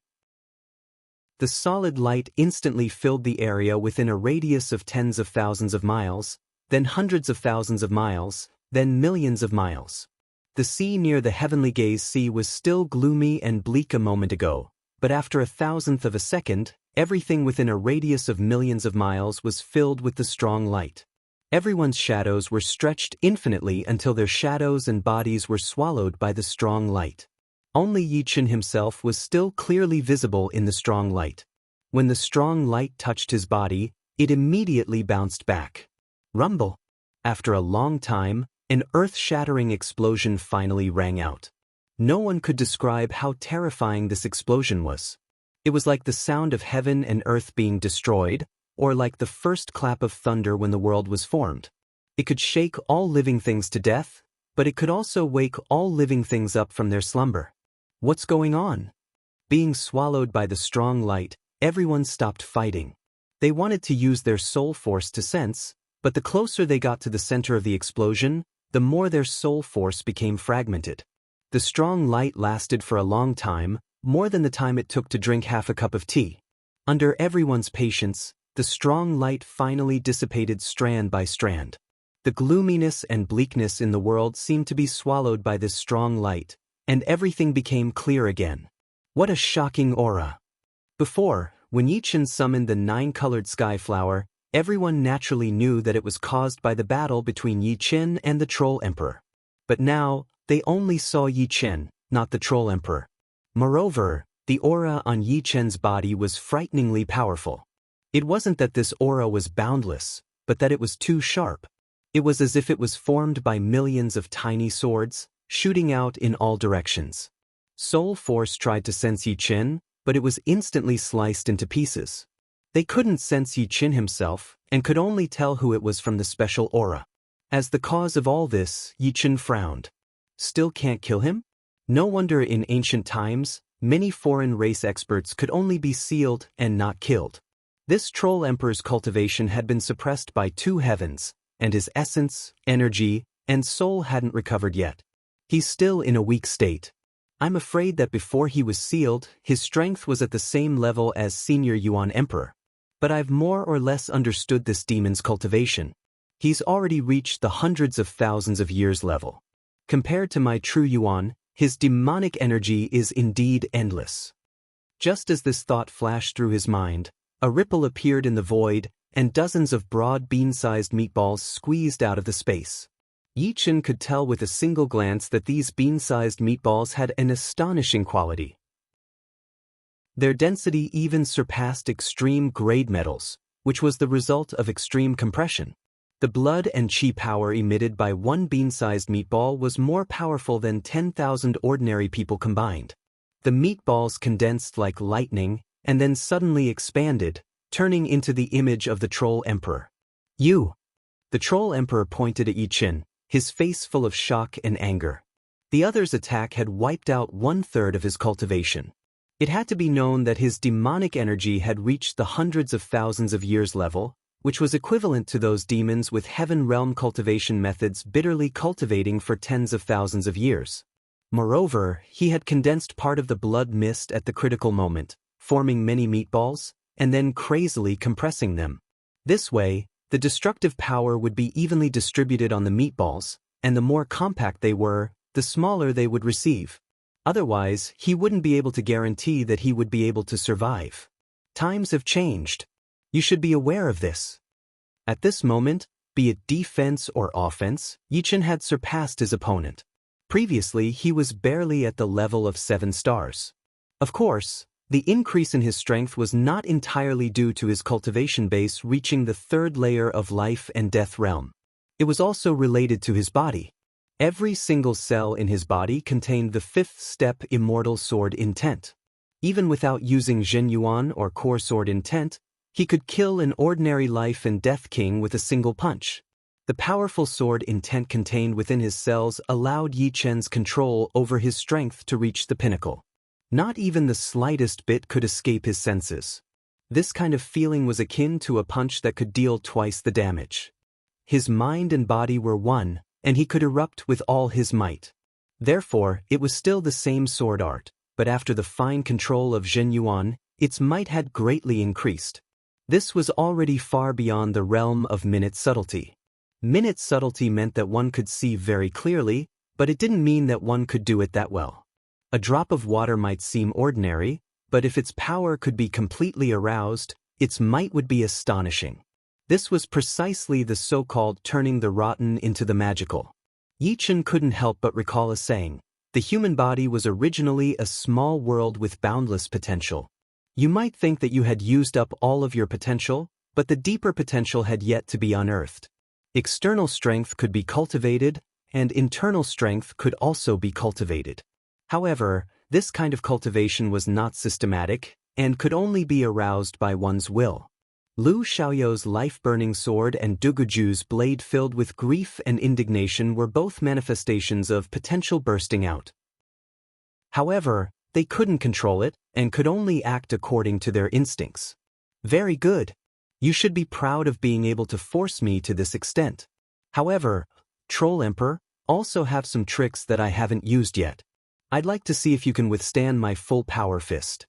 The solid light instantly filled the area within a radius of tens of thousands of miles, then hundreds of thousands of miles, then millions of miles. The sea near the heavenly gaze sea was still gloomy and bleak a moment ago, but after a thousandth of a second, everything within a radius of millions of miles was filled with the strong light. Everyone's shadows were stretched infinitely until their shadows and bodies were swallowed by the strong light. Only Yi-Chen himself was still clearly visible in the strong light. When the strong light touched his body, it immediately bounced back. Rumble! After a long time, an earth-shattering explosion finally rang out. No one could describe how terrifying this explosion was. It was like the sound of heaven and earth being destroyed, or like the first clap of thunder when the world was formed. It could shake all living things to death, but it could also wake all living things up from their slumber. What's going on? Being swallowed by the strong light, everyone stopped fighting. They wanted to use their soul force to sense, but the closer they got to the center of the explosion, the more their soul force became fragmented. The strong light lasted for a long time, more than the time it took to drink half a cup of tea. Under everyone's patience, the strong light finally dissipated strand by strand. The gloominess and bleakness in the world seemed to be swallowed by this strong light, and everything became clear again. What a shocking aura! Before, when Yi-Chen summoned the 9-colored sky flower, everyone naturally knew that it was caused by the battle between Yi-Chen and the Troll Emperor. But now, they only saw Yi-Chen, not the Troll Emperor. Moreover, the aura on Yi-Chen's body was frighteningly powerful. It wasn't that this aura was boundless, but that it was too sharp. It was as if it was formed by millions of tiny swords, shooting out in all directions. Soul Force tried to sense Yi-Chen, but it was instantly sliced into pieces. They couldn't sense Yi-Chen himself, and could only tell who it was from the special aura. As the cause of all this, Yi-Chen frowned. Still can't kill him? No wonder in ancient times, many foreign race experts could only be sealed and not killed. This Troll Emperor's cultivation had been suppressed by 2 heavens, and his essence, energy, and soul hadn't recovered yet. He's still in a weak state. I'm afraid that before he was sealed, his strength was at the same level as Senior Yuan Emperor. But I've more or less understood this demon's cultivation. He's already reached the hundreds of thousands of years level. Compared to my true Yuan, his demonic energy is indeed endless. Just as this thought flashed through his mind, a ripple appeared in the void, and dozens of broad bean-sized meatballs squeezed out of the space. Yi-Chen could tell with a single glance that these bean-sized meatballs had an astonishing quality. Their density even surpassed extreme grade metals, which was the result of extreme compression. The blood and chi power emitted by one bean-sized meatball was more powerful than 10,000 ordinary people combined. The meatballs condensed like lightning, and then suddenly expanded, turning into the image of the Troll Emperor. You! The Troll Emperor pointed at Yi-Chen, his face full of shock and anger. The other's attack had wiped out 1/3 of his cultivation. It had to be known that his demonic energy had reached the hundreds of thousands of years level, which was equivalent to those demons with heaven realm cultivation methods bitterly cultivating for tens of thousands of years. Moreover, he had condensed part of the blood mist at the critical moment, forming many meatballs, and then crazily compressing them. This way, the destructive power would be evenly distributed on the meatballs, and the more compact they were, the smaller they would receive. Otherwise, he wouldn't be able to guarantee that he would be able to survive. Times have changed. You should be aware of this. At this moment, be it defense or offense, Yi-Chen had surpassed his opponent. Previously, he was barely at the level of 7 stars. Of course, the increase in his strength was not entirely due to his cultivation base reaching the 3rd layer of life and death realm. It was also related to his body. Every single cell in his body contained the 5th step Immortal Sword Intent. Even without using Zhen Yuan or Core Sword Intent, he could kill an ordinary life and death king with a single punch. The powerful sword intent contained within his cells allowed Yi-Chen's control over his strength to reach the pinnacle. Not even the slightest bit could escape his senses. This kind of feeling was akin to a punch that could deal twice the damage. His mind and body were one, and he could erupt with all his might. Therefore, it was still the same sword art, but after the fine control of Zhen Yuan, its might had greatly increased. This was already far beyond the realm of minute subtlety. Minute subtlety meant that one could see very clearly, but it didn't mean that one could do it that well. A drop of water might seem ordinary, but if its power could be completely aroused, its might would be astonishing. This was precisely the so-called turning the rotten into the magical. Yi Chen couldn't help but recall a saying: the human body was originally a small world with boundless potential. You might think that you had used up all of your potential, but the deeper potential had yet to be unearthed. External strength could be cultivated, and internal strength could also be cultivated. However, this kind of cultivation was not systematic, and could only be aroused by one's will. Lu Xiaoyou's life-burning sword and Duguju's blade filled with grief and indignation were both manifestations of potential bursting out. However, they couldn't control it, and could only act according to their instincts. Very good. You should be proud of being able to force me to this extent. However, Troll Emperor, also have some tricks that I haven't used yet. I'd like to see if you can withstand my full power fist.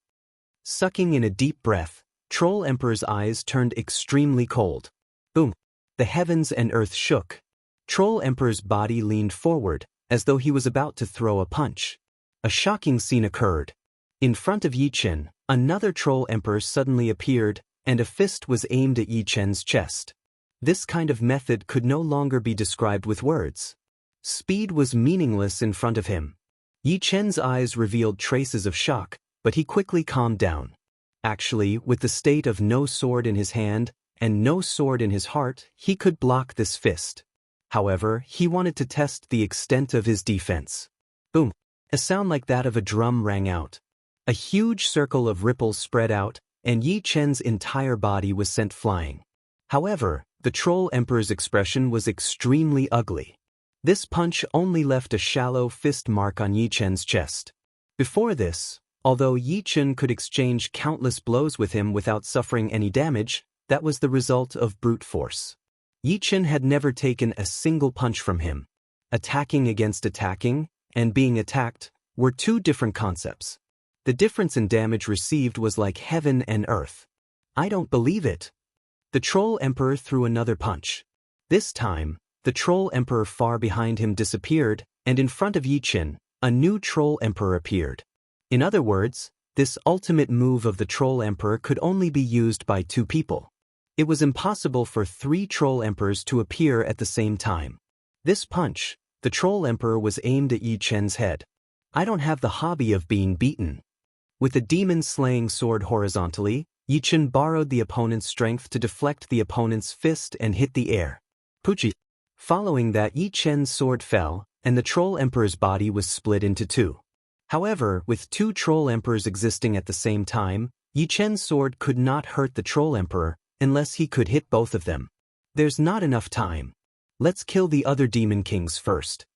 Sucking in a deep breath, Troll Emperor's eyes turned extremely cold. Boom! The heavens and earth shook. Troll Emperor's body leaned forward, as though he was about to throw a punch. A shocking scene occurred. In front of Yi Chen, another Troll Emperor suddenly appeared, and a fist was aimed at Yi Chen's chest. This kind of method could no longer be described with words. Speed was meaningless in front of him. Yi Chen's eyes revealed traces of shock, but he quickly calmed down. Actually, with the state of no sword in his hand, and no sword in his heart, he could block this fist. However, he wanted to test the extent of his defense. Boom! A sound like that of a drum rang out. A huge circle of ripples spread out, and Yi Chen's entire body was sent flying. However, the Troll Emperor's expression was extremely ugly. This punch only left a shallow fist mark on Yi Chen's chest. Before this, although Yi Chen could exchange countless blows with him without suffering any damage, that was the result of brute force. Yi Chen had never taken a single punch from him. Attacking against attacking, and being attacked, were two different concepts. The difference in damage received was like heaven and earth. I don't believe it. The Troll Emperor threw another punch. This time, the Troll Emperor far behind him disappeared, and in front of Yi Chen, a new Troll Emperor appeared. In other words, this ultimate move of the Troll Emperor could only be used by two people. It was impossible for three Troll Emperors to appear at the same time. This punch, the Troll Emperor, was aimed at Yi Chen's head. I don't have the hobby of being beaten. With a demon-slaying sword horizontally, Yi Chen borrowed the opponent's strength to deflect the opponent's fist and hit the air. Puchi! Following that, Yi Chen's sword fell, and the Troll Emperor's body was split into two. However, with two Troll Emperors existing at the same time, Yi Chen's sword could not hurt the Troll Emperor unless he could hit both of them. There's not enough time. Let's kill the other demon kings first.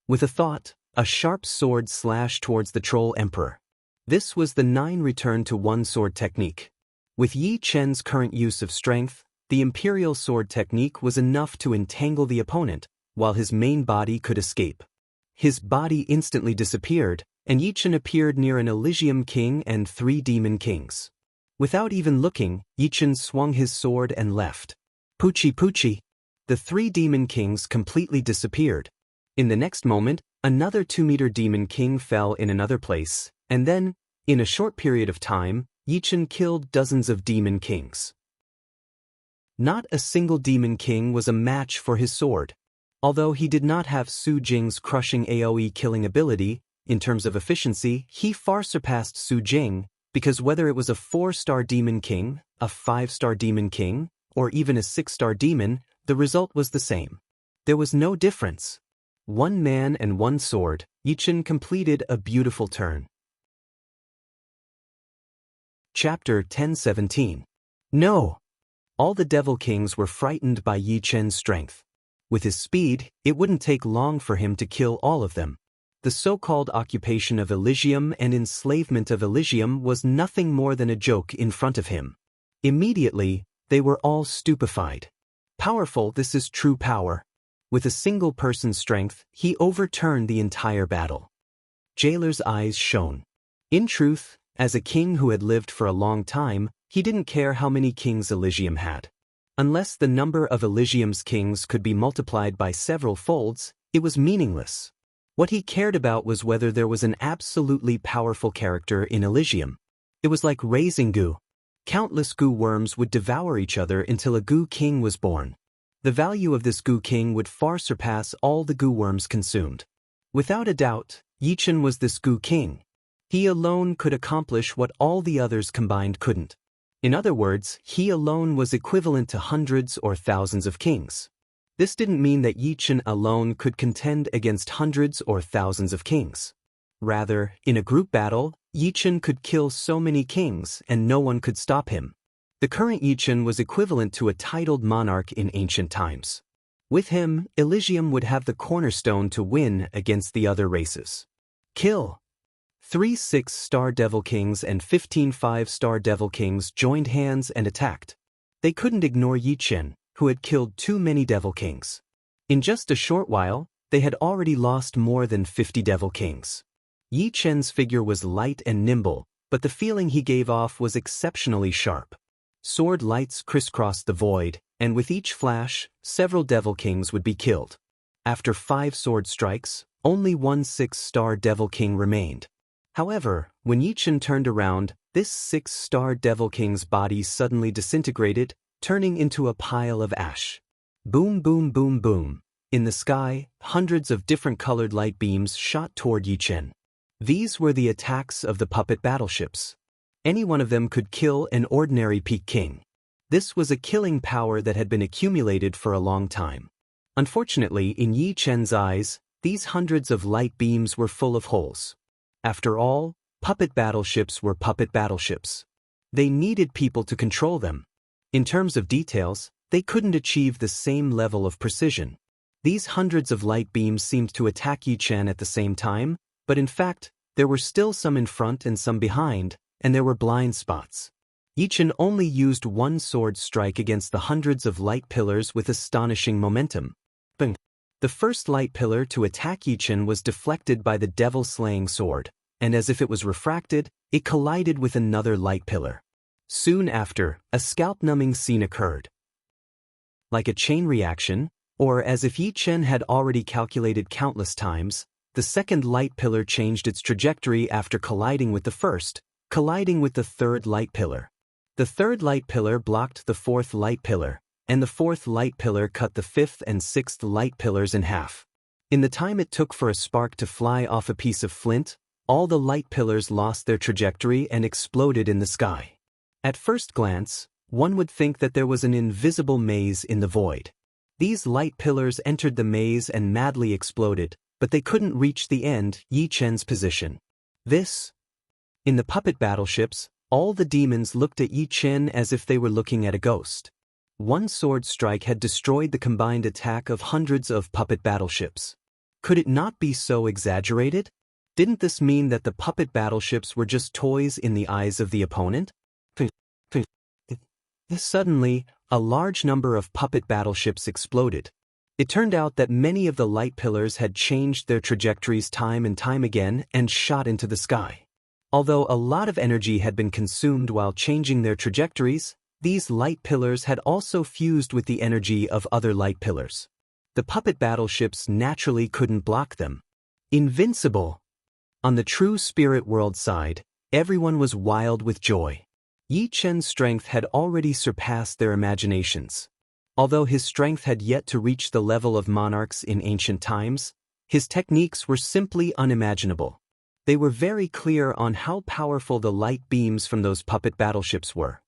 With a thought, a sharp sword slashed towards the Troll Emperor. This was the 9 return to 1 sword technique. With Yi Chen's current use of strength, the Imperial sword technique was enough to entangle the opponent, while his main body could escape. His body instantly disappeared, and Yi Chen appeared near an Elysium king and 3 demon kings. Without even looking, Yi Chen swung his sword and left. Puchi Puchi! The 3 demon kings completely disappeared. In the next moment, another 2-meter demon king fell in another place, and then, in a short period of time, Yi Chen killed dozens of demon kings. Not a single demon king was a match for his sword. Although he did not have Su Jing's crushing AoE killing ability, in terms of efficiency, he far surpassed Su Jing, because whether it was a 4-star demon king, a 5-star demon king, or even a 6-star demon, the result was the same. There was no difference. 1 man and 1 sword, Yi Chen completed a beautiful turn. Chapter 1017. No! All the Devil Kings were frightened by Yi Chen's strength. With his speed, it wouldn't take long for him to kill all of them. The so-called occupation of Elysium and enslavement of Elysium was nothing more than a joke in front of him. Immediately, they were all stupefied. Powerful, this is true power. With a single person's strength, he overturned the entire battle. Jailer's eyes shone. In truth, as a king who had lived for a long time, he didn't care how many kings Elysium had. Unless the number of Elysium's kings could be multiplied by several folds, it was meaningless. What he cared about was whether there was an absolutely powerful character in Elysium. It was like raising goo. Countless goo worms would devour each other until a goo king was born. The value of this goo king would far surpass all the goo worms consumed. Without a doubt, Yichen was this goo king. He alone could accomplish what all the others combined couldn't. In other words, he alone was equivalent to hundreds or thousands of kings. This didn't mean that Yichen alone could contend against hundreds or thousands of kings. Rather, in a group battle, Yichen could kill so many kings and no one could stop him. The current Yichen was equivalent to a titled monarch in ancient times. With him, Elysium would have the cornerstone to win against the other races. Kill! 3 6-star Devil Kings and 15 5-star Devil Kings joined hands and attacked. They couldn't ignore Yichen, who had killed too many Devil Kings. In just a short while, they had already lost more than 50 Devil Kings. Yichen's figure was light and nimble, but the feeling he gave off was exceptionally sharp. Sword lights crisscrossed the void, and with each flash, several Devil Kings would be killed. After 5 sword strikes, only 1 6-star Devil King remained. However, when Yichen turned around, this 6-star Devil King's body suddenly disintegrated, turning into a pile of ash. Boom, boom, boom, boom. In the sky, hundreds of different colored light beams shot toward Yichen. These were the attacks of the puppet battleships. Any one of them could kill an ordinary peak king. This was a killing power that had been accumulated for a long time. Unfortunately, in Yichen's eyes, these hundreds of light beams were full of holes. After all, puppet battleships were puppet battleships. They needed people to control them. In terms of details, they couldn't achieve the same level of precision. These hundreds of light beams seemed to attack Yichen at the same time, but in fact, there were still some in front and some behind, and there were blind spots. Yichen only used 1 sword strike against the hundreds of light pillars with astonishing momentum. Bang! The first light pillar to attack Yichen was deflected by the devil-slaying sword, and as if it was refracted, it collided with another light pillar. Soon after, a scalp-numbing scene occurred. Like a chain reaction, or as if Yichen had already calculated countless times, the second light pillar changed its trajectory after colliding with the first, colliding with the third light pillar. The third light pillar blocked the fourth light pillar, and the fourth light pillar cut the fifth and sixth light pillars in half. In the time it took for a spark to fly off a piece of flint, all the light pillars lost their trajectory and exploded in the sky. At first glance, one would think that there was an invisible maze in the void. These light pillars entered the maze and madly exploded, but they couldn't reach the end, Yichen's position. In the puppet battleships, all the demons looked at Yichen as if they were looking at a ghost. 1 sword strike had destroyed the combined attack of hundreds of puppet battleships. Could it not be so exaggerated? Didn't this mean that the puppet battleships were just toys in the eyes of the opponent? Suddenly, a large number of puppet battleships exploded. It turned out that many of the light pillars had changed their trajectories time and time again and shot into the sky. Although a lot of energy had been consumed while changing their trajectories, these light pillars had also fused with the energy of other light pillars. The puppet battleships naturally couldn't block them. Invincible! On the true spirit world side, everyone was wild with joy. Yichen's strength had already surpassed their imaginations. Although his strength had yet to reach the level of monarchs in ancient times, his techniques were simply unimaginable. They were very clear on how powerful the light beams from those puppet battleships were.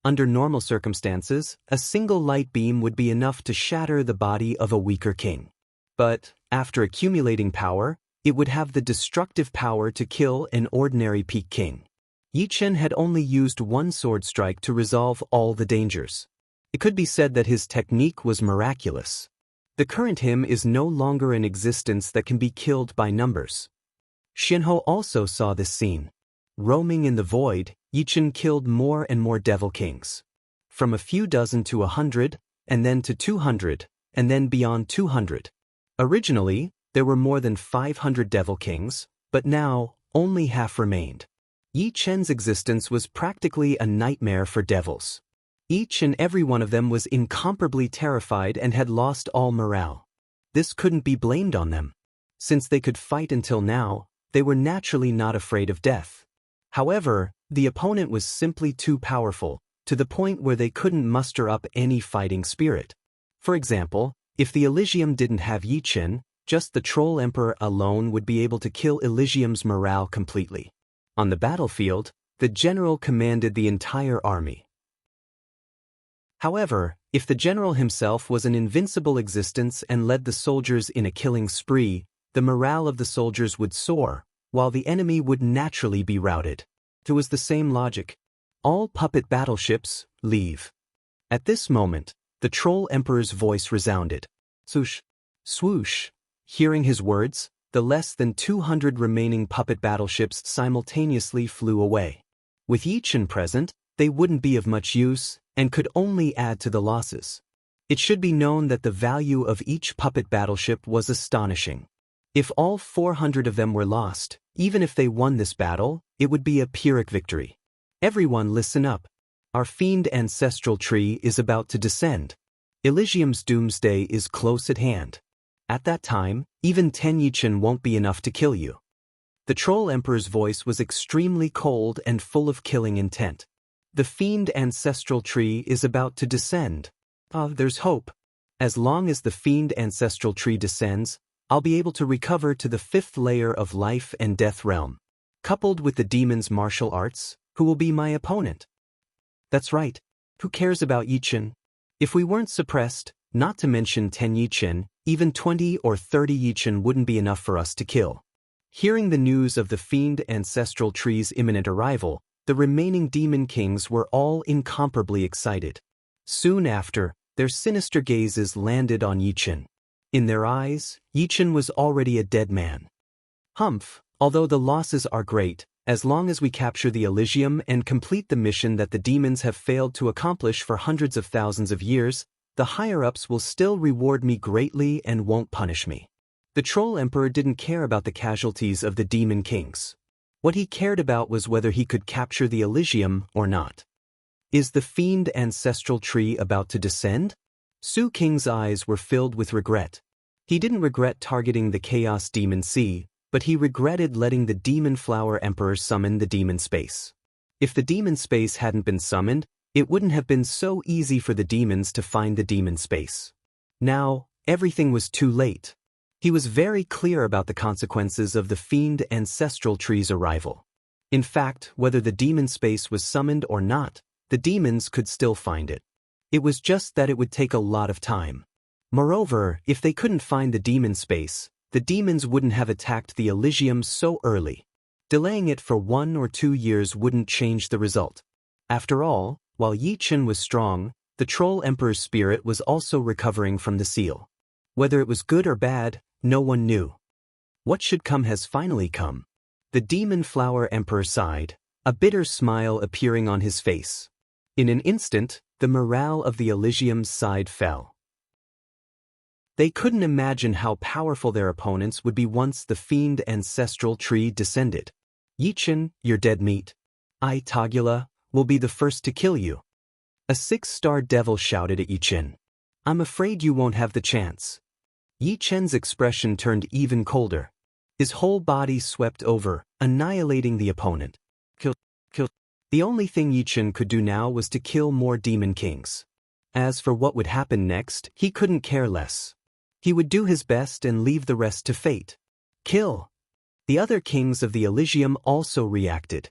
Under normal circumstances, a single light beam would be enough to shatter the body of a weaker king. But, after accumulating power, it would have the destructive power to kill an ordinary peak king. Yichen had only used 1 sword strike to resolve all the dangers. It could be said that his technique was miraculous. The current him is no longer in existence that can be killed by numbers. Xianhou also saw this scene. Roaming in the void, Yichen killed more and more devil kings. From a few dozen to 100, and then to 200, and then beyond 200. Originally, there were more than 500 devil kings, but now, only half remained. Yi Chen's existence was practically a nightmare for devils. Each and every one of them was incomparably terrified and had lost all morale. This couldn't be blamed on them. Since they could fight until now, they were naturally not afraid of death. However, the opponent was simply too powerful, to the point where they couldn't muster up any fighting spirit. For example, if the Elysium didn't have Yi Chen, just the Troll Emperor alone would be able to kill Elysium's morale completely. On the battlefield, the general commanded the entire army. However, if the general himself was an invincible existence and led the soldiers in a killing spree, the morale of the soldiers would soar, while the enemy would naturally be routed. It was the same logic. All puppet battleships, leave. At this moment, the Troll Emperor's voice resounded. Swoosh, swoosh. Hearing his words, the less than 200 remaining puppet battleships simultaneously flew away. With Yi Chen present, they wouldn't be of much use, and could only add to the losses. It should be known that the value of each puppet battleship was astonishing. If all 400 of them were lost, even if they won this battle, it would be a Pyrrhic victory. Everyone listen up. Our fiend ancestral tree is about to descend. Elysium's doomsday is close at hand. At that time, even 10 Yi Chen won't be enough to kill you. The Troll Emperor's voice was extremely cold and full of killing intent. The fiend ancestral tree is about to descend. There's hope. As long as the fiend ancestral tree descends, I'll be able to recover to the 5th layer of life and death realm. Coupled with the demon's martial arts, who will be my opponent? That's right. Who cares about Yi Chen? If we weren't suppressed, not to mention 10 Yi Chen, even 20 or 30 Yi Chen wouldn't be enough for us to kill. Hearing the news of the fiend ancestral tree's imminent arrival, the remaining demon kings were all incomparably excited. Soon after, their sinister gazes landed on Yi Chen. In their eyes, Yi Chen was already a dead man. Humph, although the losses are great, as long as we capture the Elysium and complete the mission that the demons have failed to accomplish for hundreds of thousands of years, the higher-ups will still reward me greatly and won't punish me. The Troll Emperor didn't care about the casualties of the demon kings. What he cared about was whether he could capture the Elysium or not. Is the fiend ancestral tree about to descend? Su King's eyes were filled with regret. He didn't regret targeting the Chaos Demon Sea, but he regretted letting the Demon Flower Emperor summon the demon space. If the demon space hadn't been summoned, it wouldn't have been so easy for the demons to find the demon space. Now, everything was too late. He was very clear about the consequences of the fiend ancestral tree's arrival. In fact, whether the demon space was summoned or not, the demons could still find it. It was just that it would take a lot of time. Moreover, if they couldn't find the demon space, the demons wouldn't have attacked the Elysium so early. Delaying it for 1 or 2 years wouldn't change the result. After all, while Yi Chen was strong, the Troll Emperor's spirit was also recovering from the seal. Whether it was good or bad, no one knew. What should come has finally come. The Demon Flower Emperor sighed, a bitter smile appearing on his face. In an instant, the morale of the Elysium's side fell. They couldn't imagine how powerful their opponents would be once the fiend ancestral tree descended. Yi Chen, you're dead meat. I, Togula, will be the first to kill you. A 6-star devil shouted at Yi Chen. I'm afraid you won't have the chance. Yi Chen's expression turned even colder. His whole body swept over, annihilating the opponent. Kill. The only thing Yi Chen could do now was to kill more demon kings. As for what would happen next, he couldn't care less. He would do his best and leave the rest to fate. Kill. The other kings of the Elysium also reacted.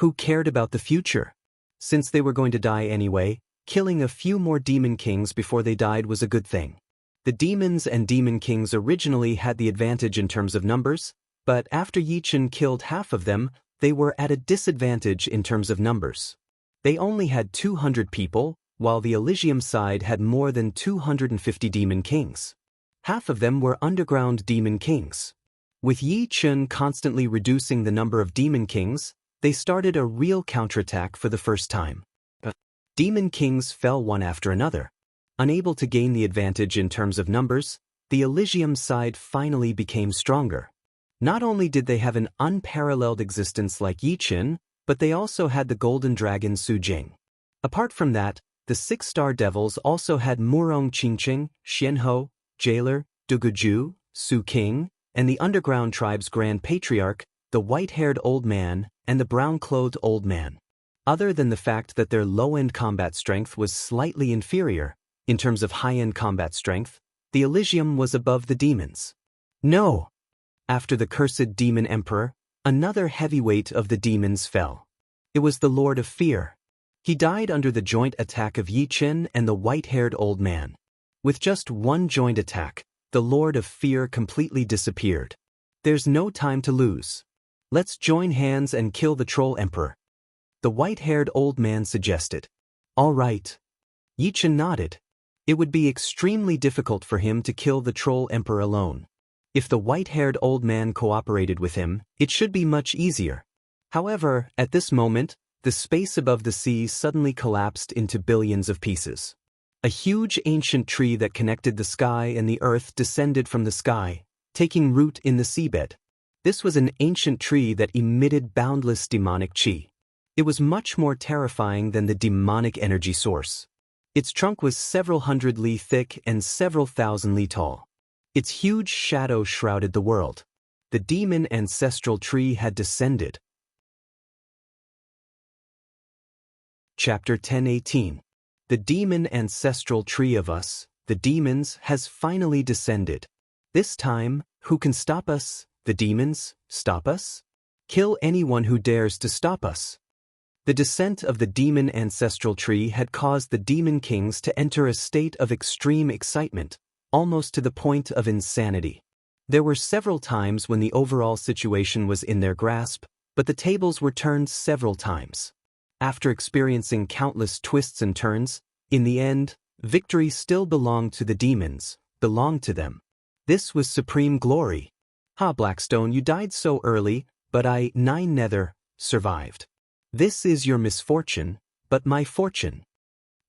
Who cared about the future? Since they were going to die anyway, killing a few more demon kings before they died was a good thing. The demons and demon kings originally had the advantage in terms of numbers, but after Yi Chen killed half of them, they were at a disadvantage in terms of numbers. They only had 200 people, while the Elysium side had more than 250 demon kings. Half of them were underground demon kings. With Yi Chen constantly reducing the number of demon kings, they started a real counterattack for the first time. Demon kings fell one after another. Unable to gain the advantage in terms of numbers, the Elysium side finally became stronger. Not only did they have an unparalleled existence like Yichen, but they also had the golden dragon Su Jing. Apart from that, the 6-star devils also had Murong Qingqing, Xianhou, Jailer, Duguju, Su King, and the underground tribe's grand patriarch, the white-haired old man, and the brown-clothed old man. Other than the fact that their low-end combat strength was slightly inferior, in terms of high-end combat strength, the Elysium was above the demons. No! After the cursed demon emperor, another heavyweight of the demons fell. It was the Lord of Fear. He died under the joint attack of Yichen and the white-haired old man. With just one joint attack, the Lord of Fear completely disappeared. There's no time to lose. Let's join hands and kill the Troll Emperor. The white-haired old man suggested. All right. Yichen nodded. It would be extremely difficult for him to kill the Troll Emperor alone. If the white-haired old man cooperated with him, it should be much easier. However, at this moment, the space above the sea suddenly collapsed into billions of pieces. A huge ancient tree that connected the sky and the earth descended from the sky, taking root in the seabed. This was an ancient tree that emitted boundless demonic qi. It was much more terrifying than the demonic energy source. Its trunk was several hundred li thick and several thousand li tall. Its huge shadow shrouded the world. The demon ancestral tree had descended. Chapter 10:18. The demon ancestral tree of us, the demons, has finally descended. This time, who can stop us? The demons, stop us? Kill anyone who dares to stop us. The descent of the demon ancestral tree had caused the demon kings to enter a state of extreme excitement, almost to the point of insanity. There were several times when the overall situation was in their grasp, but the tables were turned several times. After experiencing countless twists and turns, in the end, victory still belonged to the demons, belonged to them. This was supreme glory. Ha, Blackstone, you died so early, but I, Nine Nether, survived. This is your misfortune, but my fortune.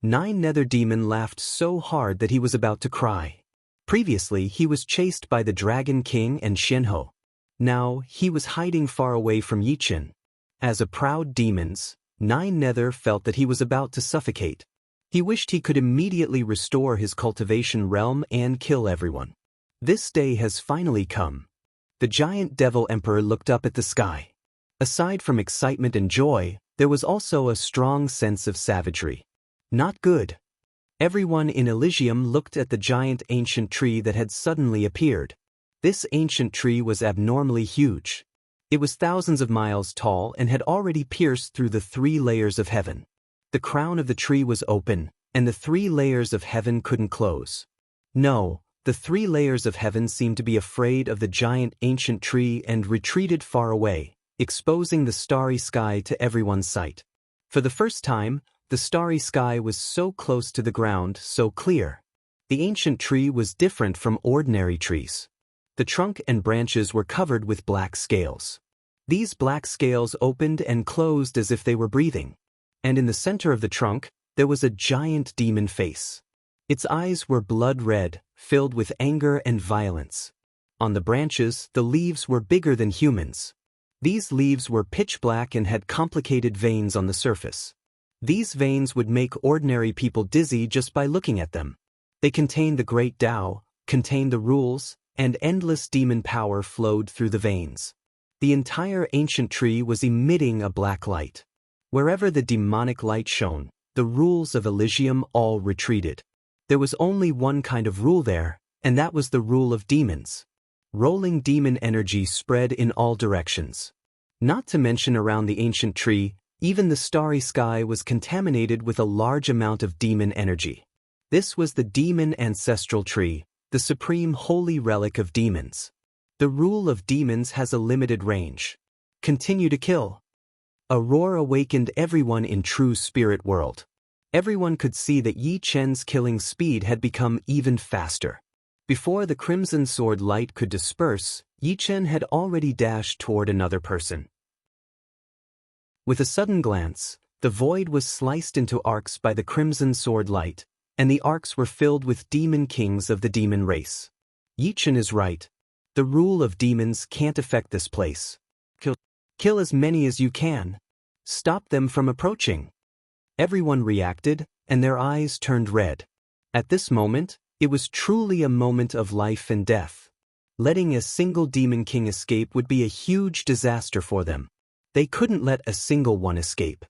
Nine Nether Demon laughed so hard that he was about to cry. Previously, he was chased by the Dragon King and Xianhou. Now, he was hiding far away from Yichen. As a proud demons, Nine Nether felt that he was about to suffocate. He wished he could immediately restore his cultivation realm and kill everyone. This day has finally come. The giant devil emperor looked up at the sky. Aside from excitement and joy, there was also a strong sense of savagery. Not good. Everyone in Elysium looked at the giant ancient tree that had suddenly appeared. This ancient tree was abnormally huge. It was thousands of miles tall and had already pierced through the 3 layers of heaven. The crown of the tree was open, and the 3 layers of heaven couldn't close. No, the 3 layers of heaven seemed to be afraid of the giant ancient tree and retreated far away, exposing the starry sky to everyone's sight. For the first time, the starry sky was so close to the ground, so clear. The ancient tree was different from ordinary trees. The trunk and branches were covered with black scales. These black scales opened and closed as if they were breathing. And in the center of the trunk, there was a giant demon face. Its eyes were blood red, filled with anger and violence. On the branches, the leaves were bigger than humans. These leaves were pitch black and had complicated veins on the surface. These veins would make ordinary people dizzy just by looking at them. They contained the great Tao, contained the rules, and endless demon power flowed through the veins. The entire ancient tree was emitting a black light. Wherever the demonic light shone, the rules of Elysium all retreated. There was only one kind of rule there, and that was the rule of demons. Rolling demon energy spread in all directions. Not to mention around the ancient tree, even the starry sky was contaminated with a large amount of demon energy. This was the demon ancestral tree, the supreme holy relic of demons. The rule of demons has a limited range. Continue to kill. A roar awakened everyone in true spirit world. Everyone could see that Yi Chen's killing speed had become even faster. Before the crimson sword light could disperse, Yi Chen had already dashed toward another person. With a sudden glance, the void was sliced into arcs by the crimson sword light, and the arcs were filled with demon kings of the demon race. Yi-Chen is right. The rule of demons can't affect this place. Kill as many as you can. Stop them from approaching. Everyone reacted, and their eyes turned red. At this moment, it was truly a moment of life and death. Letting a single demon king escape would be a huge disaster for them. They couldn't let a single one escape.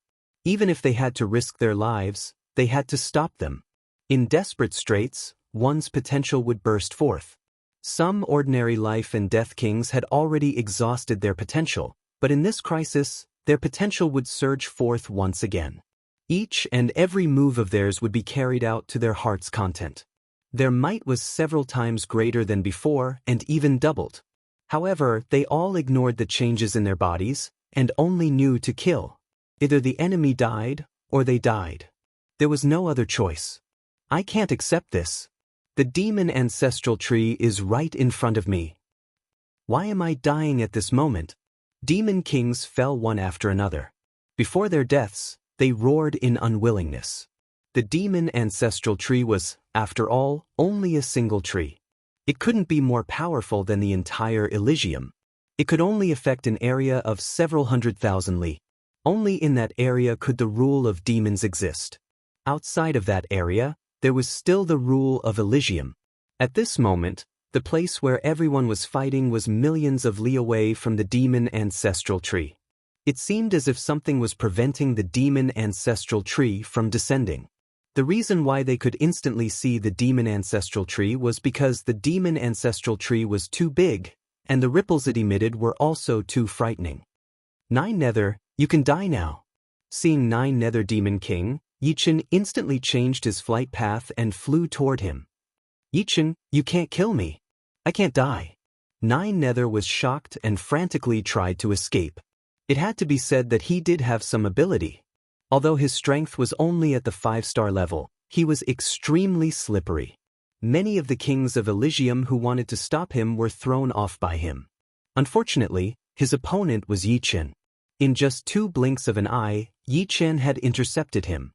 Even if they had to risk their lives, they had to stop them. In desperate straits, one's potential would burst forth. Some ordinary life and death kings had already exhausted their potential, but in this crisis, their potential would surge forth once again. Each and every move of theirs would be carried out to their heart's content. Their might was several times greater than before and even doubled. However, they all ignored the changes in their bodies and only knew to kill. Either the enemy died or they died. There was no other choice. I can't accept this. The demon ancestral tree is right in front of me. Why am I dying at this moment? Demon kings fell one after another. Before their deaths, they roared in unwillingness. The demon ancestral tree was, after all, only a single tree. It couldn't be more powerful than the entire Elysium. It could only affect an area of several 100,000 li. Only in that area could the rule of demons exist. Outside of that area, there was still the rule of Elysium. At this moment, the place where everyone was fighting was millions of li away from the demon ancestral tree. It seemed as if something was preventing the demon ancestral tree from descending. The reason why they could instantly see the demon ancestral tree was because the demon ancestral tree was too big, and the ripples it emitted were also too frightening. Nine Nether, you can die now. Seeing Nine Nether Demon King, Yi-Chen instantly changed his flight path and flew toward him. Yi-Chen, you can't kill me. I can't die. Nine Nether was shocked and frantically tried to escape. It had to be said that he did have some ability. Although his strength was only at the 5-star level, he was extremely slippery. Many of the kings of Elysium who wanted to stop him were thrown off by him. Unfortunately, his opponent was Yi-Chen. In just 2 blinks of an eye, Yi-Chen had intercepted him.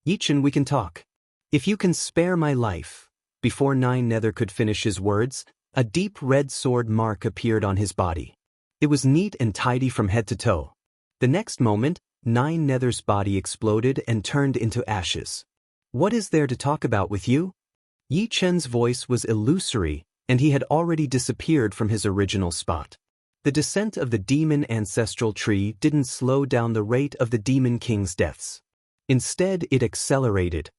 Yi-Chen, we can talk. If you can spare my life. Before Nine Nether could finish his words, a deep red sword mark appeared on his body. It was neat and tidy from head to toe. The next moment, Nine Nether's body exploded and turned into ashes. What is there to talk about with you? Yi-Chen's voice was illusory, and he had already disappeared from his original spot. The descent of the demon ancestral tree didn't slow down the rate of the demon king's deaths. Instead, it accelerated.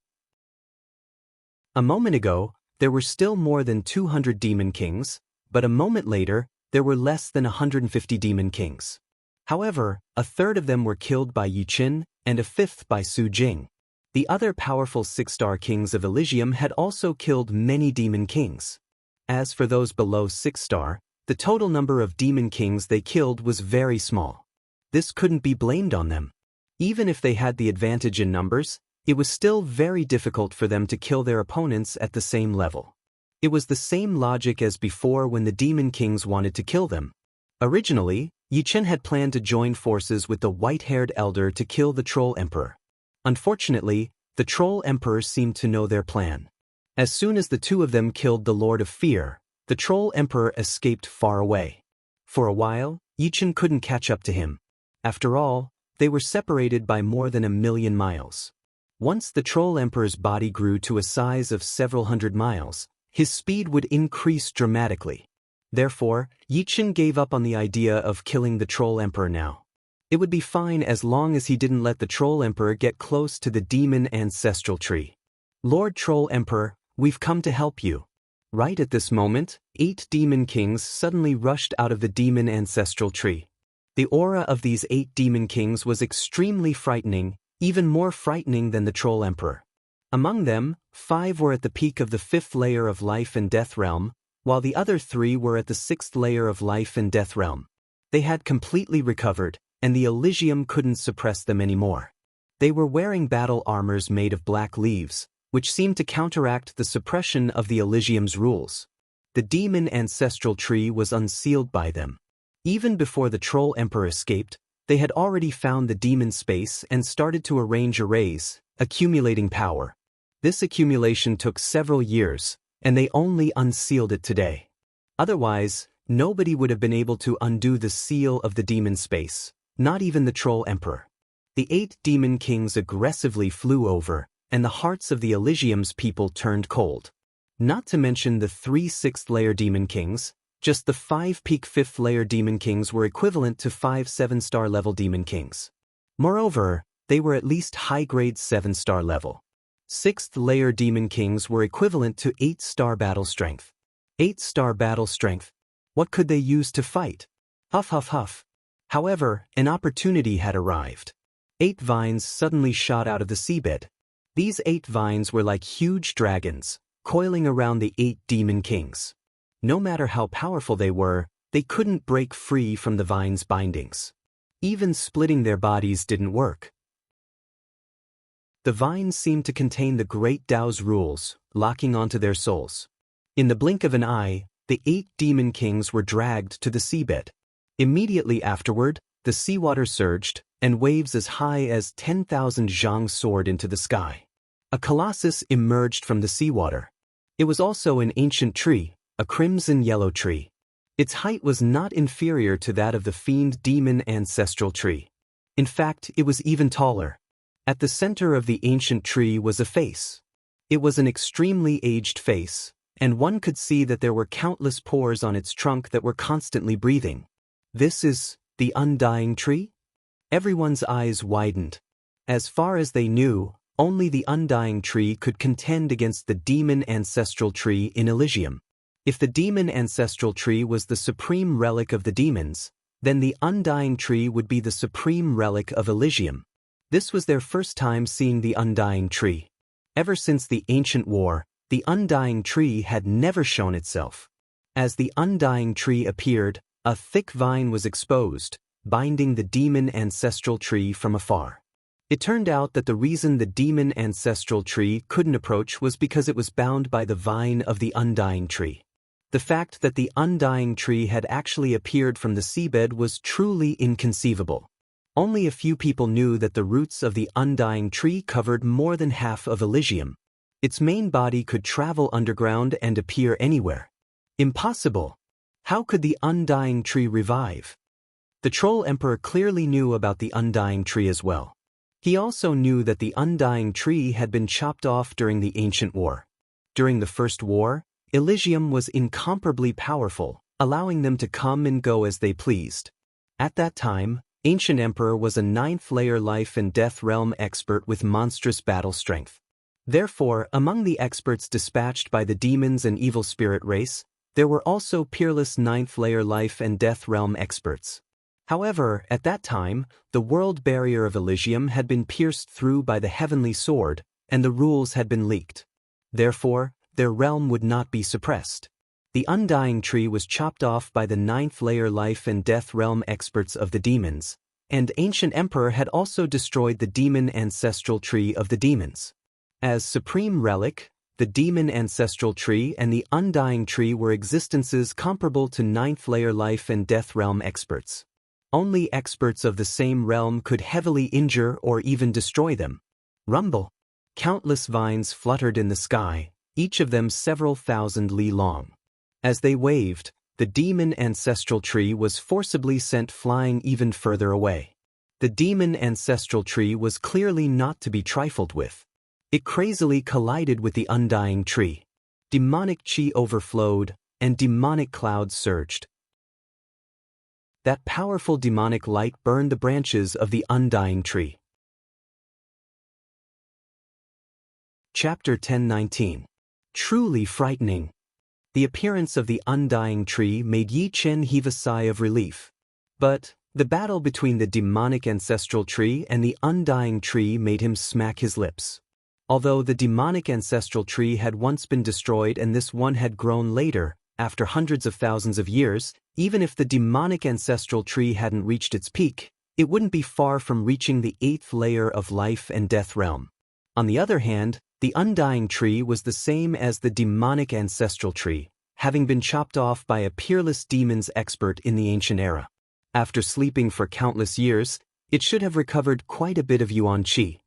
A moment ago, there were still more than 200 demon kings, but a moment later, there were less than 150 demon kings. However, a third of them were killed by Yi-Chen, and a fifth by Su Jing. The other powerful 6-star kings of Elysium had also killed many demon kings. As for those below 6-star, the total number of demon kings they killed was very small. This couldn't be blamed on them. Even if they had the advantage in numbers, it was still very difficult for them to kill their opponents at the same level. It was the same logic as before when the demon kings wanted to kill them. Originally, Yi-Chen had planned to join forces with the white-haired elder to kill the Troll Emperor. Unfortunately, the Troll Emperor seemed to know their plan. As soon as the two of them killed the Lord of Fear, the Troll Emperor escaped far away. For a while, Yi-Chen couldn't catch up to him. After all, they were separated by more than 1,000,000 miles. Once the Troll Emperor's body grew to a size of several hundred miles, his speed would increase dramatically. Therefore, Yi-Chen gave up on the idea of killing the Troll Emperor now. It would be fine as long as he didn't let the Troll Emperor get close to the demon ancestral tree. Lord Troll Emperor, we've come to help you. Right at this moment, 8 demon kings suddenly rushed out of the demon ancestral tree. The aura of these 8 demon kings was extremely frightening, even more frightening than the Troll Emperor. Among them, 5 were at the peak of the 5th layer of life and death realm, while the other 3 were at the 6th layer of life and death realm. They had completely recovered, and the Elysium couldn't suppress them anymore. They were wearing battle armors made of black leaves, which seemed to counteract the suppression of the Elysium's rules. The demon ancestral tree was unsealed by them. Even before the Troll Emperor escaped, they had already found the demon space and started to arrange arrays, accumulating power. This accumulation took several years, and they only unsealed it today. Otherwise, nobody would have been able to undo the seal of the demon space, not even the Troll Emperor. The 8 demon kings aggressively flew over, and the hearts of the Elysium's people turned cold. Not to mention the 3 6th-layer demon kings, just the 5 peak 5th-layer demon kings were equivalent to 5 7-star level demon kings. Moreover, they were at least high-grade 7-star level. 6th-layer demon kings were equivalent to 8-star battle strength. 8-star battle strength. What could they use to fight? Huff huff huff. However, an opportunity had arrived. 8 vines suddenly shot out of the seabed. These 8 vines were like huge dragons, coiling around the 8 demon kings. No matter how powerful they were, they couldn't break free from the vine's bindings. Even splitting their bodies didn't work. The vines seemed to contain the Great Tao's rules, locking onto their souls. In the blink of an eye, the 8 demon kings were dragged to the seabed. Immediately afterward, the seawater surged, and waves as high as 10,000 zhang soared into the sky. A colossus emerged from the seawater. It was also an ancient tree, a crimson-yellow tree. Its height was not inferior to that of the fiend demon ancestral tree. In fact, it was even taller. At the center of the ancient tree was a face. It was an extremely aged face, and one could see that there were countless pores on its trunk that were constantly breathing. This is the undying tree? Everyone's eyes widened. As far as they knew, only the undying tree could contend against the demon ancestral tree in Elysium. If the demon ancestral tree was the supreme relic of the demons, then the undying tree would be the supreme relic of Elysium. This was their first time seeing the undying tree. Ever since the ancient war, the undying tree had never shown itself. As the undying tree appeared, a thick vine was exposed, binding the demon ancestral tree from afar. It turned out that the reason the demon ancestral tree couldn't approach was because it was bound by the vine of the undying tree. The fact that the undying tree had actually appeared from the seabed was truly inconceivable. Only a few people knew that the roots of the undying tree covered more than half of Elysium. Its main body could travel underground and appear anywhere. Impossible! How could the undying tree revive? The Troll Emperor clearly knew about the undying tree as well. He also knew that the undying tree had been chopped off during the ancient war. During the First War, Elysium was incomparably powerful, allowing them to come and go as they pleased. At that time, Ancient Emperor was a 9th-layer life and death realm expert with monstrous battle strength. Therefore, among the experts dispatched by the demons and evil spirit race, there were also peerless 9th-layer life and death realm experts. However, at that time, the world barrier of Elysium had been pierced through by the heavenly sword, and the rules had been leaked. Therefore, their realm would not be suppressed. The undying tree was chopped off by the 9th-layer life and death realm experts of the demons, and Ancient Emperor had also destroyed the demon ancestral tree of the demons. As supreme relic, the demon ancestral tree and the undying tree were existences comparable to 9th-layer life and death realm experts. Only experts of the same realm could heavily injure or even destroy them. Rumble! Countless vines fluttered in the sky, each of them several thousand li long. As they waved, the demon ancestral tree was forcibly sent flying even further away. The demon ancestral tree was clearly not to be trifled with. It crazily collided with the undying tree. Demonic chi overflowed, and demonic clouds surged. That powerful demonic light burned the branches of the undying tree. Chapter 1019. Truly frightening. The appearance of the undying tree made Yi Chen heave a sigh of relief. But the battle between the demonic ancestral tree and the undying tree made him smack his lips. Although the demonic ancestral tree had once been destroyed and this one had grown later, after hundreds of thousands of years, even if the demonic ancestral tree hadn't reached its peak, it wouldn't be far from reaching the 8th layer of life and death realm. On the other hand, the undying tree was the same as the demonic ancestral tree, having been chopped off by a peerless demons expert in the ancient era. After sleeping for countless years, it should have recovered quite a bit of yuan qi.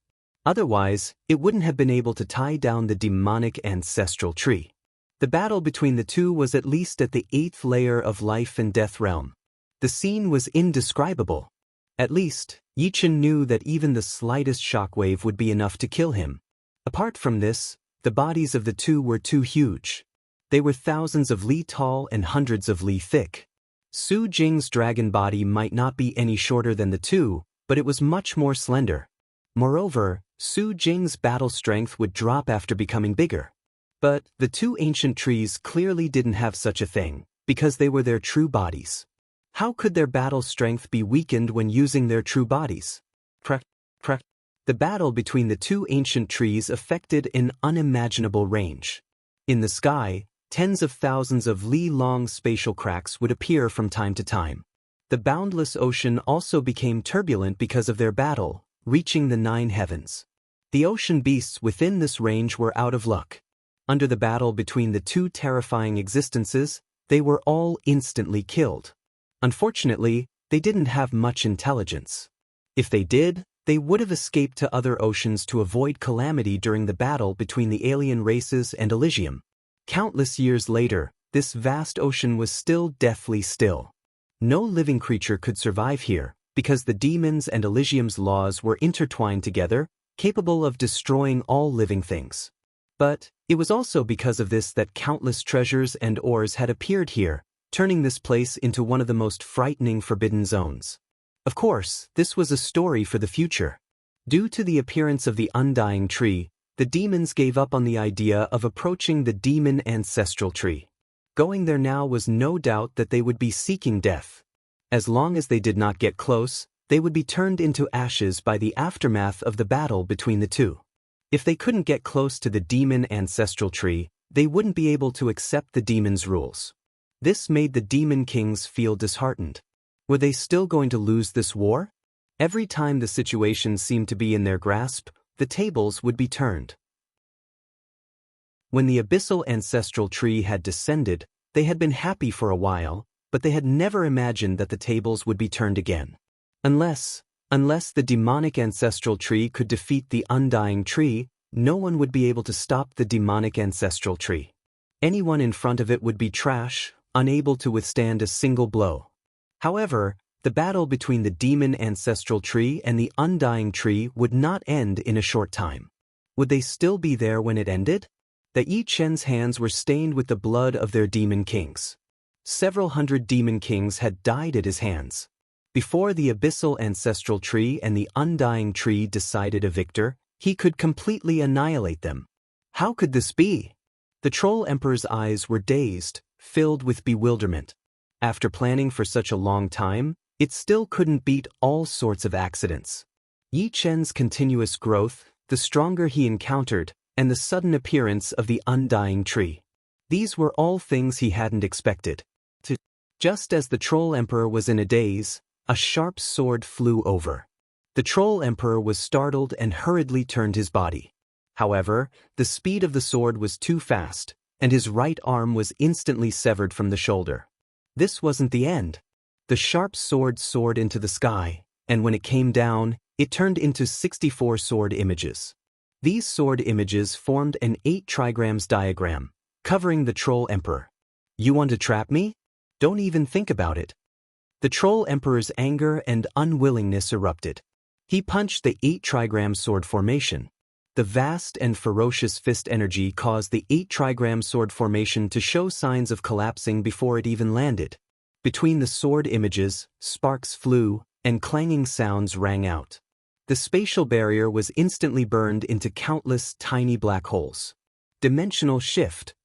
Otherwise, it wouldn't have been able to tie down the demonic ancestral tree. The battle between the two was at least at the 8th layer of life and death realm. The scene was indescribable. At least, Yichen knew that even the slightest shockwave would be enough to kill him. Apart from this, the bodies of the two were too huge. They were thousands of li tall and hundreds of li thick. Su Jing's dragon body might not be any shorter than the two, but it was much more slender. Moreover, Su Jing's battle strength would drop after becoming bigger. But the two ancient trees clearly didn't have such a thing, because they were their true bodies. How could their battle strength be weakened when using their true bodies? The battle between the two ancient trees affected an unimaginable range. In the sky, tens of thousands of li-long spatial cracks would appear from time to time. The boundless ocean also became turbulent because of their battle, reaching the 9 heavens. The ocean beasts within this range were out of luck. Under the battle between the two terrifying existences, they were all instantly killed. Unfortunately, they didn't have much intelligence. If they did, they would have escaped to other oceans to avoid calamity during the battle between the alien races and Elysium. Countless years later, this vast ocean was still deathly still. No living creature could survive here, because the demons and Elysium's laws were intertwined together, capable of destroying all living things. But it was also because of this that countless treasures and ores had appeared here, turning this place into one of the most frightening forbidden zones. Of course, this was a story for the future. Due to the appearance of the undying tree, the demons gave up on the idea of approaching the demon ancestral tree. Going there now was no doubt that they would be seeking death. As long as they did not get close, they would be turned into ashes by the aftermath of the battle between the two. If they couldn't get close to the demon ancestral tree, they wouldn't be able to accept the demon's rules. This made the demon kings feel disheartened. Were they still going to lose this war? Every time the situation seemed to be in their grasp, the tables would be turned. When the abyssal ancestral tree had descended, they had been happy for a while, but they had never imagined that the tables would be turned again. Unless the demonic ancestral tree could defeat the undying tree, no one would be able to stop the demonic ancestral tree. Anyone in front of it would be trash, unable to withstand a single blow. However, the battle between the demon ancestral tree and the undying tree would not end in a short time. Would they still be there when it ended? The Yi Chen's hands were stained with the blood of their demon kings. Several hundred demon kings had died at his hands. Before the abyssal ancestral tree and the undying tree decided a victor, he could completely annihilate them. How could this be? The Troll Emperor's eyes were dazed, filled with bewilderment. After planning for such a long time, it still couldn't beat all sorts of accidents. Yi Chen's continuous growth, the stronger he encountered, and the sudden appearance of the undying tree. These were all things he hadn't expected. Just as the Troll Emperor was in a daze, a sharp sword flew over. The Troll Emperor was startled and hurriedly turned his body. However, the speed of the sword was too fast, and his right arm was instantly severed from the shoulder. This wasn't the end. The sharp sword soared into the sky, and when it came down, it turned into 64 sword images. These sword images formed an 8 trigrams diagram, covering the Troll Emperor. You want to trap me? Don't even think about it. The Troll Emperor's anger and unwillingness erupted. He punched the 8 trigram sword formation. The vast and ferocious fist energy caused the 8 trigram sword formation to show signs of collapsing before it even landed. Between the sword images, sparks flew, and clanging sounds rang out. The spatial barrier was instantly burned into countless tiny black holes. Dimensional shift.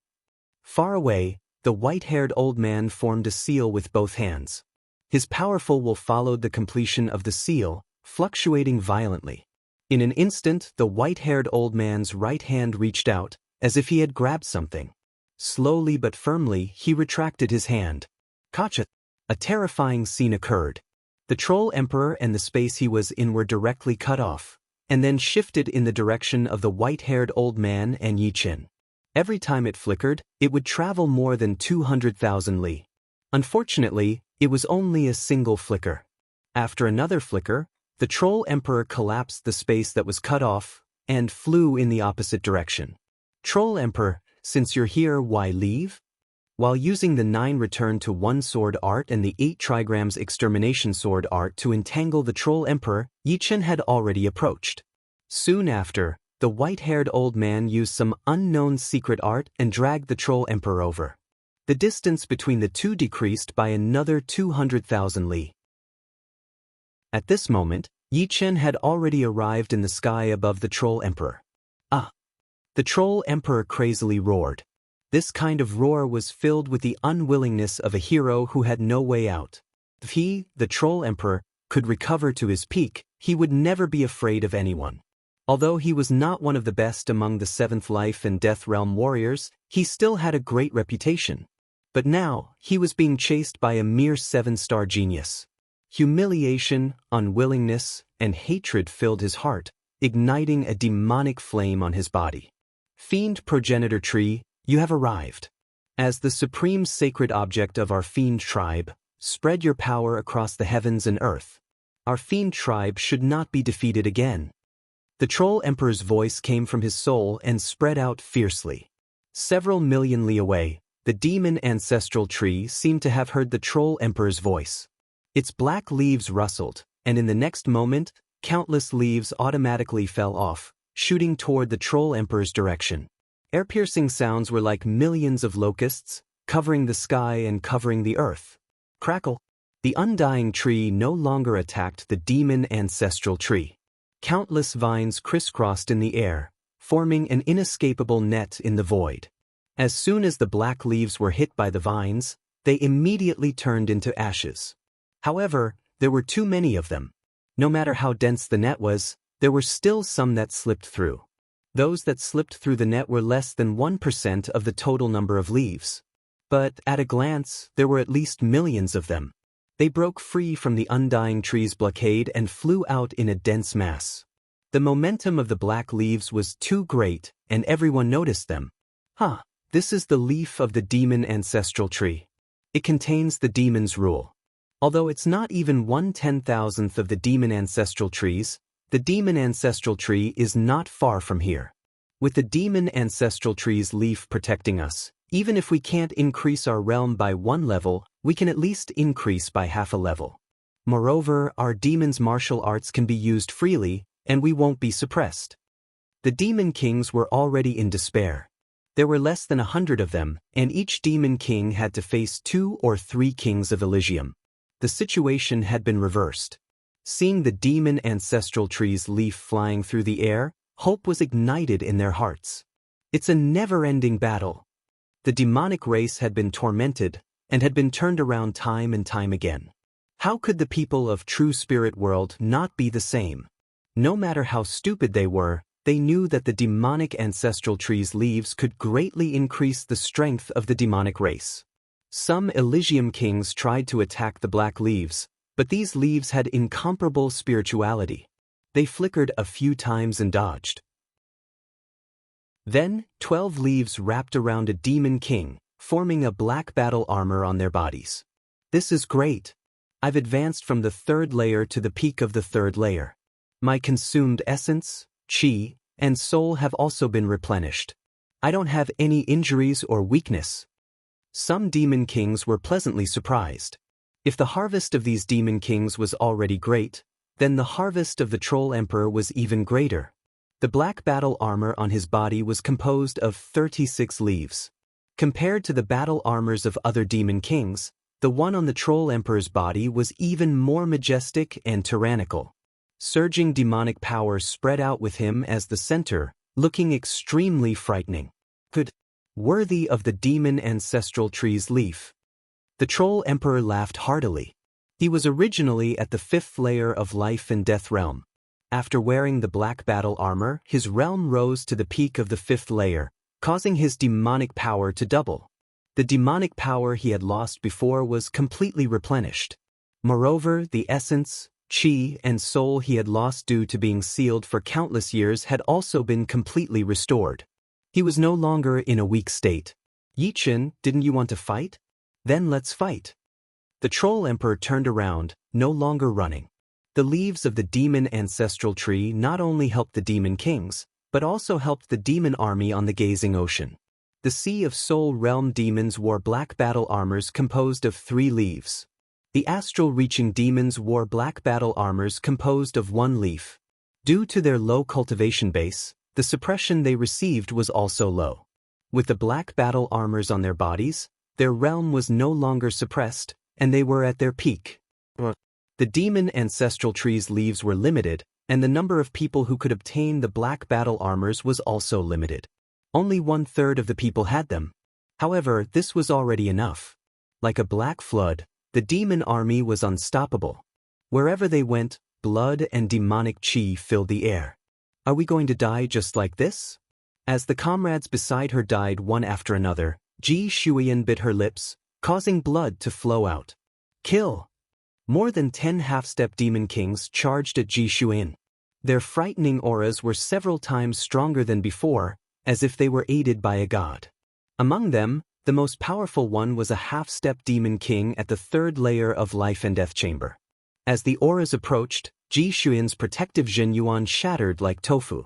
Far away, the white-haired old man formed a seal with both hands. His powerful will followed the completion of the seal, fluctuating violently. In an instant, the white-haired old man's right hand reached out, as if he had grabbed something. Slowly but firmly, he retracted his hand. Gotcha! A terrifying scene occurred. The Troll Emperor and the space he was in were directly cut off, and then shifted in the direction of the white-haired old man and Yi Chen. Every time it flickered, it would travel more than 200,000 li. Unfortunately, it was only a single flicker. After another flicker, the Troll Emperor collapsed the space that was cut off and flew in the opposite direction. Troll Emperor, Since you're here, why leave? While using the 9 return to 1 sword art and the 8 trigrams extermination sword art to entangle the Troll Emperor, Yichen had already approached. Soon after, the white-haired old man used some unknown secret art and dragged the Troll Emperor over. The distance between the two decreased by another 200,000 li. At this moment, Yichen had already arrived in the sky above the Troll Emperor. Ah! The Troll Emperor crazily roared. This kind of roar was filled with the unwillingness of a hero who had no way out. If he, the Troll Emperor, could recover to his peak, he would never be afraid of anyone. Although he was not one of the best among the 7th Life and Death Realm warriors, he still had a great reputation. But now, he was being chased by a mere 7-star genius. Humiliation, unwillingness, and hatred filled his heart, igniting a demonic flame on his body. Fiend Progenitor Tree, you have arrived. As the supreme sacred object of our fiend tribe, spread your power across the heavens and earth. Our fiend tribe should not be defeated again. The Troll Emperor's voice came from his soul and spread out fiercely. Several million li away, the demon ancestral tree seemed to have heard the Troll Emperor's voice. Its black leaves rustled, and in the next moment, countless leaves automatically fell off, shooting toward the Troll Emperor's direction. Ear-piercing sounds were like millions of locusts, covering the sky and covering the earth. Crackle! The undying tree no longer attacked the demon ancestral tree. Countless vines crisscrossed in the air, forming an inescapable net in the void. As soon as the black leaves were hit by the vines, they immediately turned into ashes. However, there were too many of them. No matter how dense the net was, there were still some that slipped through. Those that slipped through the net were less than 1% of the total number of leaves. But, at a glance, there were at least millions of them. They broke free from the undying tree's blockade and flew out in a dense mass. The momentum of the black leaves was too great, and everyone noticed them. This is the leaf of the demon ancestral tree. It contains the demon's rule. Although it's not even 1/10,000th of the demon ancestral trees, the demon ancestral tree is not far from here. With the demon ancestral tree's leaf protecting us, even if we can't increase our realm by 1 level, we can at least increase by half a level. Moreover, our demon's martial arts can be used freely, and we won't be suppressed. The demon kings were already in despair. There were less than 100 of them, and each demon king had to face 2 or 3 kings of Elysium. The situation had been reversed. Seeing the demon ancestral tree's leaf flying through the air, hope was ignited in their hearts. It's a never-ending battle. The demonic race had been tormented and had been turned around time and time again. How could the people of True Spirit World not be the same? No matter how stupid they were, they knew that the demonic ancestral tree's leaves could greatly increase the strength of the demonic race. Some Elysium kings tried to attack the black leaves, but these leaves had incomparable spirituality. They flickered a few times and dodged. Then, 12 leaves wrapped around a demon king, forming a black battle armor on their bodies. This is great. I've advanced from the 3rd layer to the peak of the 3rd layer. My consumed essence, chi, and soul have also been replenished. I don't have any injuries or weakness. Some demon kings were pleasantly surprised. If the harvest of these demon kings was already great, then the harvest of the Troll Emperor was even greater. The black battle armor on his body was composed of 36 leaves. Compared to the battle armors of other demon kings, the one on the Troll Emperor's body was even more majestic and tyrannical. Surging demonic power spread out with him as the center, looking extremely frightening. Worthy of the demon ancestral tree's leaf. The Troll Emperor laughed heartily. He was originally at the 5th layer of Life and Death Realm. After wearing the black battle armor, his realm rose to the peak of the 5th layer, causing his demonic power to double. The demonic power he had lost before was completely replenished. Moreover, the essence, chi, and soul he had lost due to being sealed for countless years had also been completely restored. He was no longer in a weak state. Yichen, didn't you want to fight? Then let's fight. The Troll Emperor turned around, no longer running. The leaves of the demon ancestral tree not only helped the demon kings, but also helped the demon army on the gazing ocean. The Sea of Soul realm demons wore black battle armors composed of 3 leaves. The astral reaching demons wore black battle armors composed of 1 leaf. Due to their low cultivation base, the suppression they received was also low. With the black battle armors on their bodies, their realm was no longer suppressed, and they were at their peak. The demon ancestral tree's leaves were limited, and the number of people who could obtain the black battle armors was also limited. Only 1/3 of the people had them. However, this was already enough. Like a black flood, the demon army was unstoppable. Wherever they went, blood and demonic chi filled the air. Are we going to die just like this? As the comrades beside her died one after another, Ji Shuiyan bit her lips, causing blood to flow out. Kill! More than 10 half-step demon kings charged at Ji Shuiyan. Their frightening auras were several times stronger than before, as if they were aided by a god. Among them, the most powerful one was a half-step demon king at the 3rd layer of life and death chamber. As the auras approached, Ji Shuiyan's protective Jin Yuan shattered like tofu.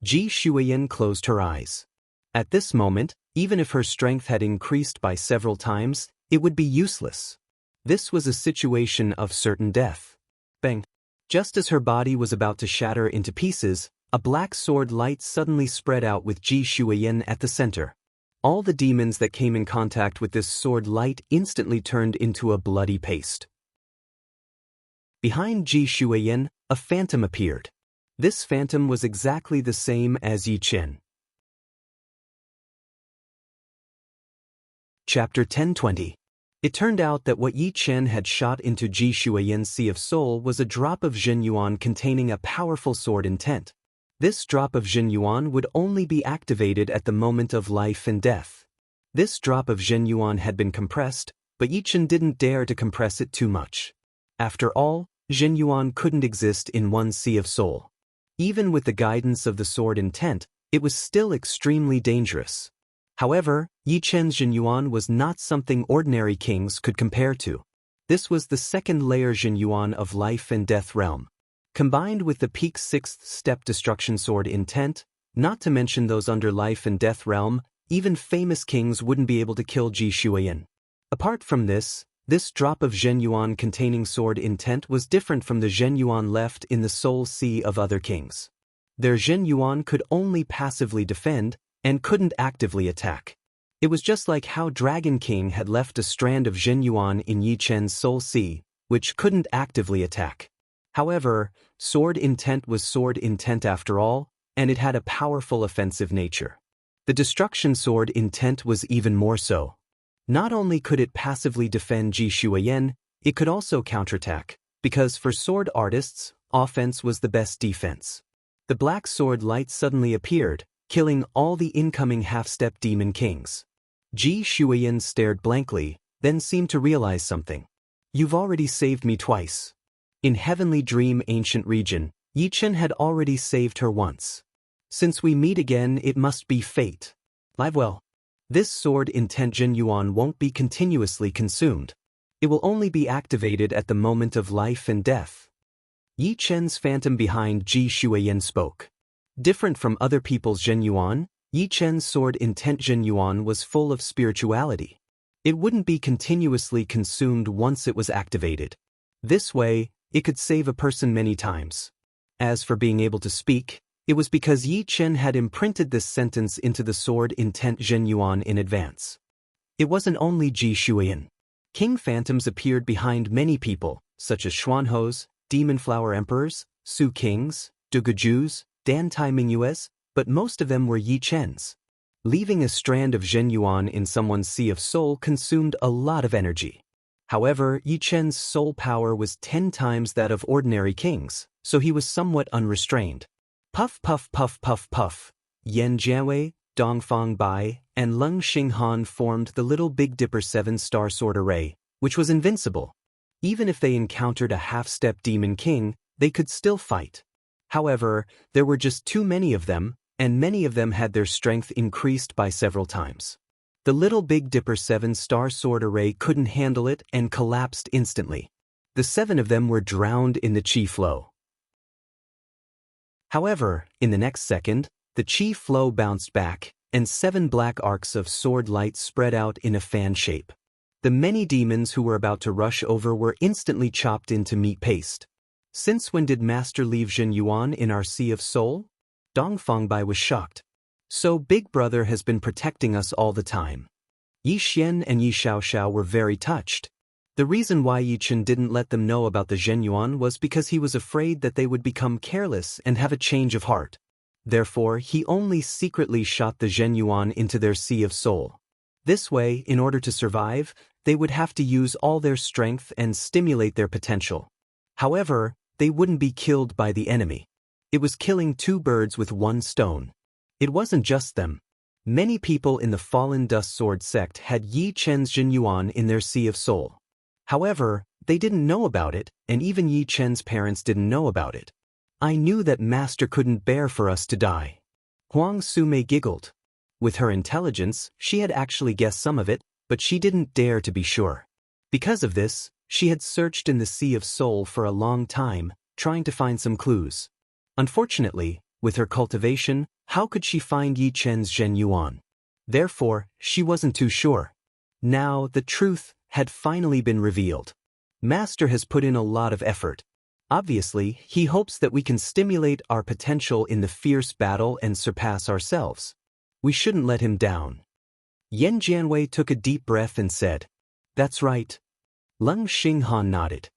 Ji Shuiyan closed her eyes. At this moment, even if her strength had increased by several times, it would be useless. This was a situation of certain death. Bang! Just as her body was about to shatter into pieces, a black sword light suddenly spread out with Ji Shuiyan at the center. All the demons that came in contact with this sword light instantly turned into a bloody paste. Behind Ji Shuiyan, a phantom appeared. This phantom was exactly the same as Yi Chen. Chapter 10:20. It turned out that what Yi Chen had shot into Ji Shuiyan's Sea of Soul was a drop of Jin Yuan containing a powerful sword intent. This drop of Jin Yuan would only be activated at the moment of life and death. This drop of Jin Yuan had been compressed, but Yi Chen didn't dare to compress it too much. After all, Jin Yuan couldn't exist in one Sea of Soul. Even with the guidance of the sword intent, it was still extremely dangerous. However, Yi Chen's Jin Yuan was not something ordinary kings could compare to. This was the 2nd layer Jin Yuan of life and death realm. Combined with the peak 6th step destruction sword intent, not to mention those under life and death realm, even famous kings wouldn't be able to kill Ji Shuiyan. Apart from this drop of Zhen Yuan containing sword intent was different from the Zhen Yuan left in the soul sea of other kings. Their Zhen Yuan could only passively defend, and couldn't actively attack. It was just like how Dragon King had left a strand of Zhen Yuan in Yi Chen's soul sea, which couldn't actively attack. However, sword intent was sword intent after all, and it had a powerful offensive nature. The destruction sword intent was even more so. Not only could it passively defend Ji Shuiyan, it could also counterattack, because for sword artists, offense was the best defense. The black sword light suddenly appeared, killing all the incoming half-step demon kings. Ji Shuiyan stared blankly, then seemed to realize something. You've already saved me twice. In Heavenly Dream Ancient Region, Yi Chen had already saved her once. Since we meet again, it must be fate. Live well. This sword intent Jin Yuan won't be continuously consumed. It will only be activated at the moment of life and death. Yi Chen's phantom behind Ji Shuiyan spoke. Different from other people's Jin Yuan, Yi Chen's sword intent Jin Yuan was full of spirituality. It wouldn't be continuously consumed once it was activated. This way, it could save a person many times. As for being able to speak, it was because Yi Chen had imprinted this sentence into the sword intent Jin Yuan in advance. It wasn't only Ji Shuiyan. King phantoms appeared behind many people, such as Xuanhos, Demon Flower Emperors, Su Kings, Dugujus, Dan Tai Mingyues, but most of them were Yi Chen's. Leaving a strand of Jin Yuan in someone's Sea of Soul consumed a lot of energy. However, Yi Chen's soul power was 10 times that of ordinary kings, so he was somewhat unrestrained. Puff puff puff puff puff. Yan Jianwei, Dongfang Bai, and Leng Xinghan formed the Little Big Dipper 7-star sword array, which was invincible. Even if they encountered a half-step demon king, they could still fight. However, there were just too many of them, and many of them had their strength increased by several times. The Little Big Dipper 7-star sword array couldn't handle it and collapsed instantly. The 7 of them were drowned in the chi flow. However, in the next second, the chi flow bounced back, and 7 black arcs of sword light spread out in a fan shape. The many demons who were about to rush over were instantly chopped into meat paste. Since when did Master leave Zhen Yuan in our Sea of Soul? Dong Fangbai was shocked. So Big Brother has been protecting us all the time. Yi Xian and Yi Xiaoxiao were very touched. The reason why Yi Chen didn't let them know about the Zhen Yuan was because he was afraid that they would become careless and have a change of heart. Therefore, he only secretly shot the Zhen Yuan into their Sea of Soul. This way, in order to survive, they would have to use all their strength and stimulate their potential. However, they wouldn't be killed by the enemy. It was killing 2 birds with 1 stone. It wasn't just them. Many people in the Fallen Dust Sword sect had Yi Chen's Zhen Yuan in their Sea of Soul. However, they didn't know about it, and even Yi Chen's parents didn't know about it. I knew that Master couldn't bear for us to die. Huang Sumei giggled. With her intelligence, she had actually guessed some of it, but she didn't dare to be sure. Because of this, she had searched in the Sea of Soul for a long time, trying to find some clues. Unfortunately, with her cultivation, how could she find Yi Chen's Zhen Yuan? Therefore, she wasn't too sure. Now, the truth had finally been revealed. Master has put in a lot of effort. Obviously, he hopes that we can stimulate our potential in the fierce battle and surpass ourselves. We shouldn't let him down. Yan Jianwei took a deep breath and said, "That's right." Leng Xinghan nodded.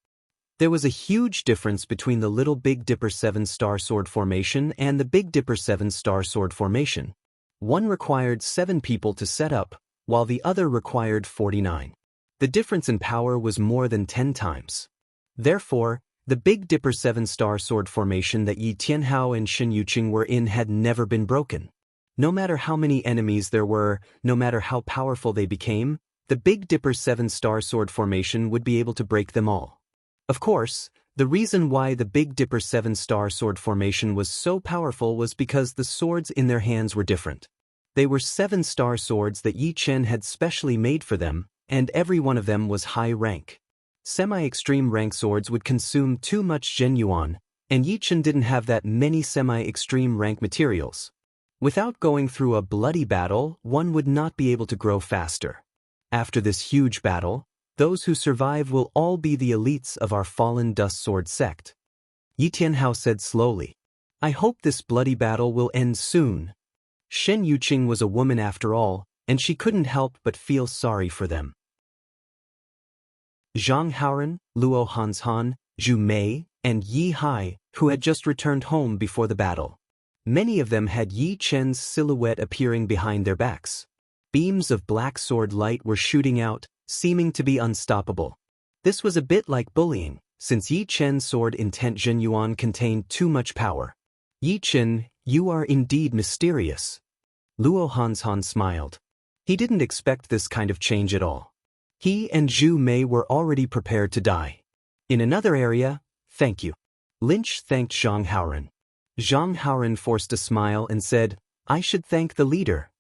There was a huge difference between the Little Big Dipper 7-star sword formation and the Big Dipper 7-star sword formation. One required 7 people to set up, while the other required 49. The difference in power was more than 10 times. Therefore, the Big Dipper 7-star sword formation that Yi Tianhao and Shen Yuqing were in had never been broken. No matter how many enemies there were, no matter how powerful they became, the Big Dipper 7-star sword formation would be able to break them all. Of course, the reason why the Big Dipper 7-star sword formation was so powerful was because the swords in their hands were different. They were 7-star swords that Yi Chen had specially made for them, and every one of them was high rank. Semi-extreme rank swords would consume too much Zhen Yuan, and Yi Chen didn't have that many semi-extreme rank materials. Without going through a bloody battle, one would not be able to grow faster. After this huge battle, those who survive will all be the elites of our Fallen Dust Sword sect. Yi Tianhao said slowly, "I hope this bloody battle will end soon." Shen Yuqing was a woman after all, and she couldn't help but feel sorry for them. Zhang Haoran, Luo Hanshan, Zhu Mei, and Yi Hai, who had just returned home before the battle. Many of them had Yi Chen's silhouette appearing behind their backs. Beams of black sword light were shooting out, seeming to be unstoppable. This was a bit like bullying, since Yi Chen's sword intent Zhen Yuan contained too much power. "Yi Chen, you are indeed mysterious." Luo Hanshan smiled. He didn't expect this kind of change at all. He and Zhu Mei were already prepared to die. In another area, "Thank you." Lynch thanked Zhang Haoran. Zhang Haoran forced a smile and said, "I should thank the leader."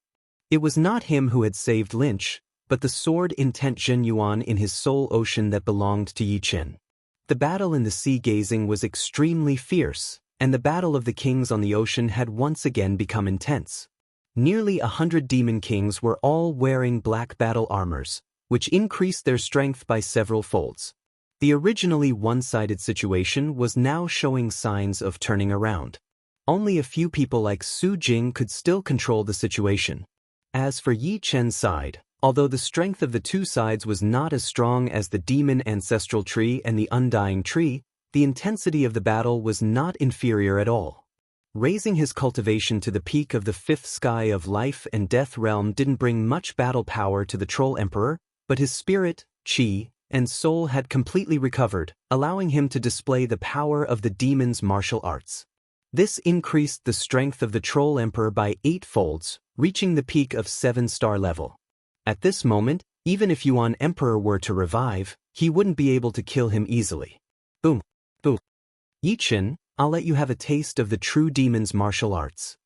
It was not him who had saved Lynch, but the sword intent Zhen Yuan in his soul ocean that belonged to Yi Chen. The battle in the sea gazing was extremely fierce, and the battle of the kings on the ocean had once again become intense. Nearly 100 demon kings were all wearing black battle armors, which increased their strength by several folds. The originally one-sided situation was now showing signs of turning around. Only a few people like Su Jing could still control the situation. As for Yi Chen's side, although the strength of the two sides was not as strong as the demon ancestral tree and the undying tree, the intensity of the battle was not inferior at all. Raising his cultivation to the peak of the 5th sky of life and death realm didn't bring much battle power to the Troll Emperor, but his spirit, qi, and soul had completely recovered, allowing him to display the power of the demon's martial arts. This increased the strength of the Troll Emperor by 8 folds, reaching the peak of 7-star level. At this moment, even if Yuan Emperor were to revive, he wouldn't be able to kill him easily. Boom. Boom. Yi Chen, I'll let you have a taste of the true demon's martial arts.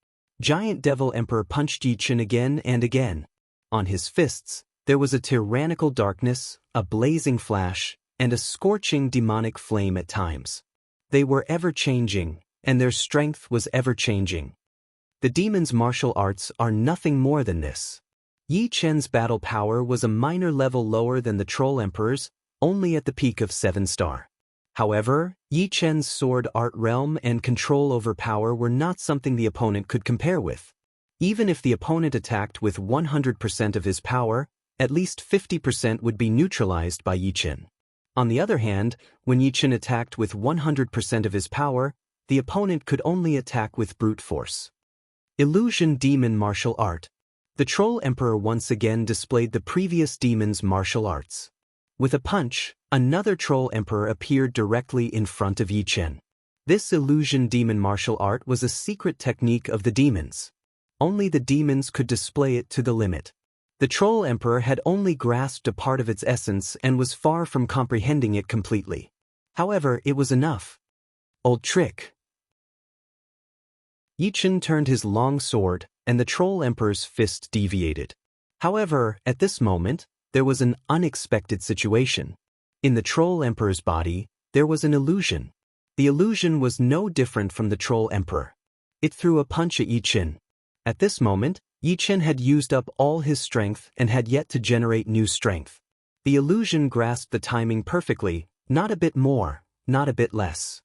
Giant Devil Emperor punched Yi Chen again and again. On his fists, there was a tyrannical darkness, a blazing flash, and a scorching demonic flame at times. They were ever-changing, and their strength was ever-changing. The demon's martial arts are nothing more than this. Yi Chen's battle power was a minor level lower than the Troll Emperor's, only at the peak of 7-star. However, Yi Chen's sword art realm and control over power were not something the opponent could compare with. Even if the opponent attacked with 100% of his power, at least 50% would be neutralized by Yi Chen. On the other hand, when Yi Chen attacked with 100% of his power, the opponent could only attack with brute force. Illusion Demon Martial Art. The Troll Emperor once again displayed the previous demon's martial arts. With a punch, another Troll Emperor appeared directly in front of Yi Chen. This illusion demon martial art was a secret technique of the demons. Only the demons could display it to the limit. The Troll Emperor had only grasped a part of its essence and was far from comprehending it completely. However, it was enough. Old trick. Yi Chen turned his long sword, and the Troll Emperor's fist deviated. However, at this moment, there was an unexpected situation. In the Troll Emperor's body, there was an illusion. The illusion was no different from the Troll Emperor. It threw a punch at Yi Chen. At this moment, Yi Chen had used up all his strength and had yet to generate new strength. The illusion grasped the timing perfectly, not a bit more, not a bit less.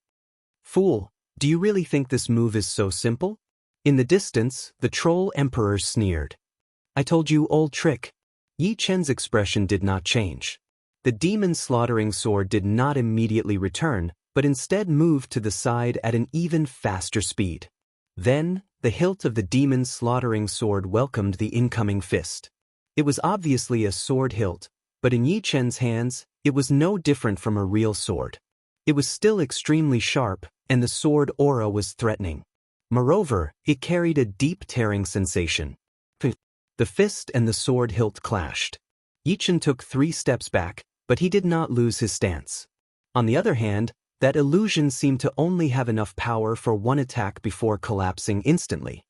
Fool, do you really think this move is so simple? In the distance, the Troll Emperor sneered. I told you, old trick. Yi Chen's expression did not change. The demon slaughtering sword did not immediately return, but instead moved to the side at an even faster speed. Then, the hilt of the demon slaughtering sword welcomed the incoming fist. It was obviously a sword hilt, but in Yi Chen's hands, it was no different from a real sword. It was still extremely sharp, and the sword aura was threatening. Moreover, it carried a deep tearing sensation. The fist and the sword hilt clashed. Yi Chen took 3 steps back, but he did not lose his stance. On the other hand, that illusion seemed to only have enough power for one attack before collapsing instantly.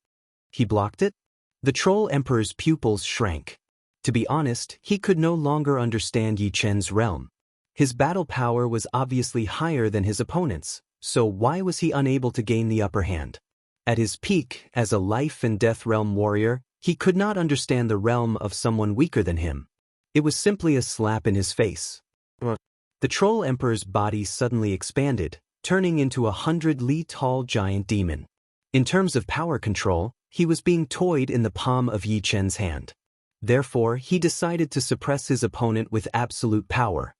He blocked it? The Troll Emperor's pupils shrank. To be honest, he could no longer understand Yi Chen's realm. His battle power was obviously higher than his opponent's, so why was he unable to gain the upper hand? At his peak, as a life and death realm warrior, he could not understand the realm of someone weaker than him. It was simply a slap in his face. The Troll Emperor's body suddenly expanded, turning into a 100-li-tall giant demon. In terms of power control, he was being toyed in the palm of Yi Chen's hand. Therefore, he decided to suppress his opponent with absolute power.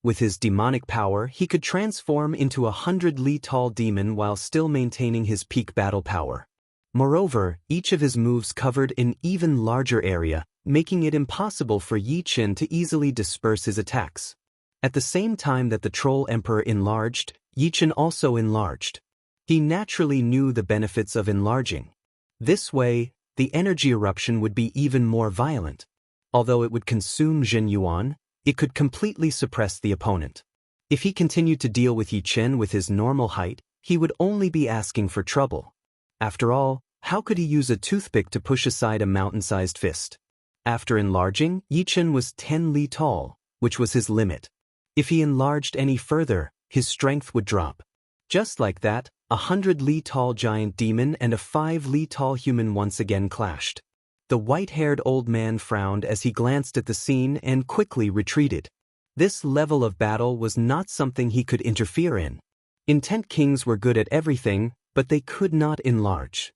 With his demonic power, he could transform into a 100-li-tall demon while still maintaining his peak battle power. Moreover, each of his moves covered an even larger area, making it impossible for Yi Chen to easily disperse his attacks. At the same time that the Troll Emperor enlarged, Yi Chen also enlarged. He naturally knew the benefits of enlarging. This way, the energy eruption would be even more violent. Although it would consume Jin Yuan, it could completely suppress the opponent. If he continued to deal with Yi Chen with his normal height, he would only be asking for trouble. After all, how could he use a toothpick to push aside a mountain-sized fist? After enlarging, Yi Chen was 10 li tall, which was his limit. If he enlarged any further, his strength would drop. Just like that, a 100-li-tall giant demon and a 5-li-tall human once again clashed. The white-haired old man frowned as he glanced at the scene and quickly retreated. This level of battle was not something he could interfere in. Intent kings were good at everything, but they could not enlarge.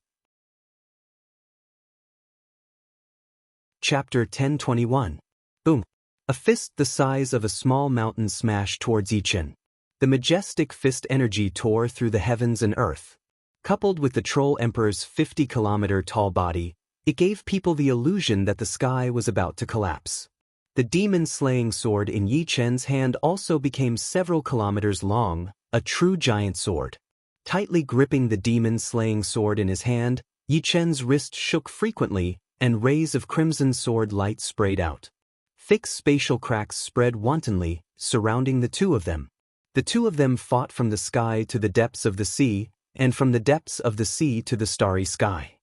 Chapter 1021. Boom. A fist the size of a small mountain smashed towards Yi Chen. The majestic fist energy tore through the heavens and earth. Coupled with the Troll Emperor's 50-kilometer-tall body, it gave people the illusion that the sky was about to collapse. The demon-slaying sword in Yi Chen's hand also became several kilometers long, a true giant sword. Tightly gripping the demon-slaying sword in his hand, Yi Chen's wrist shook frequently, and rays of crimson sword light sprayed out. Thick spatial cracks spread wantonly, surrounding the two of them. The two of them fought from the sky to the depths of the sea, and from the depths of the sea to the starry sky.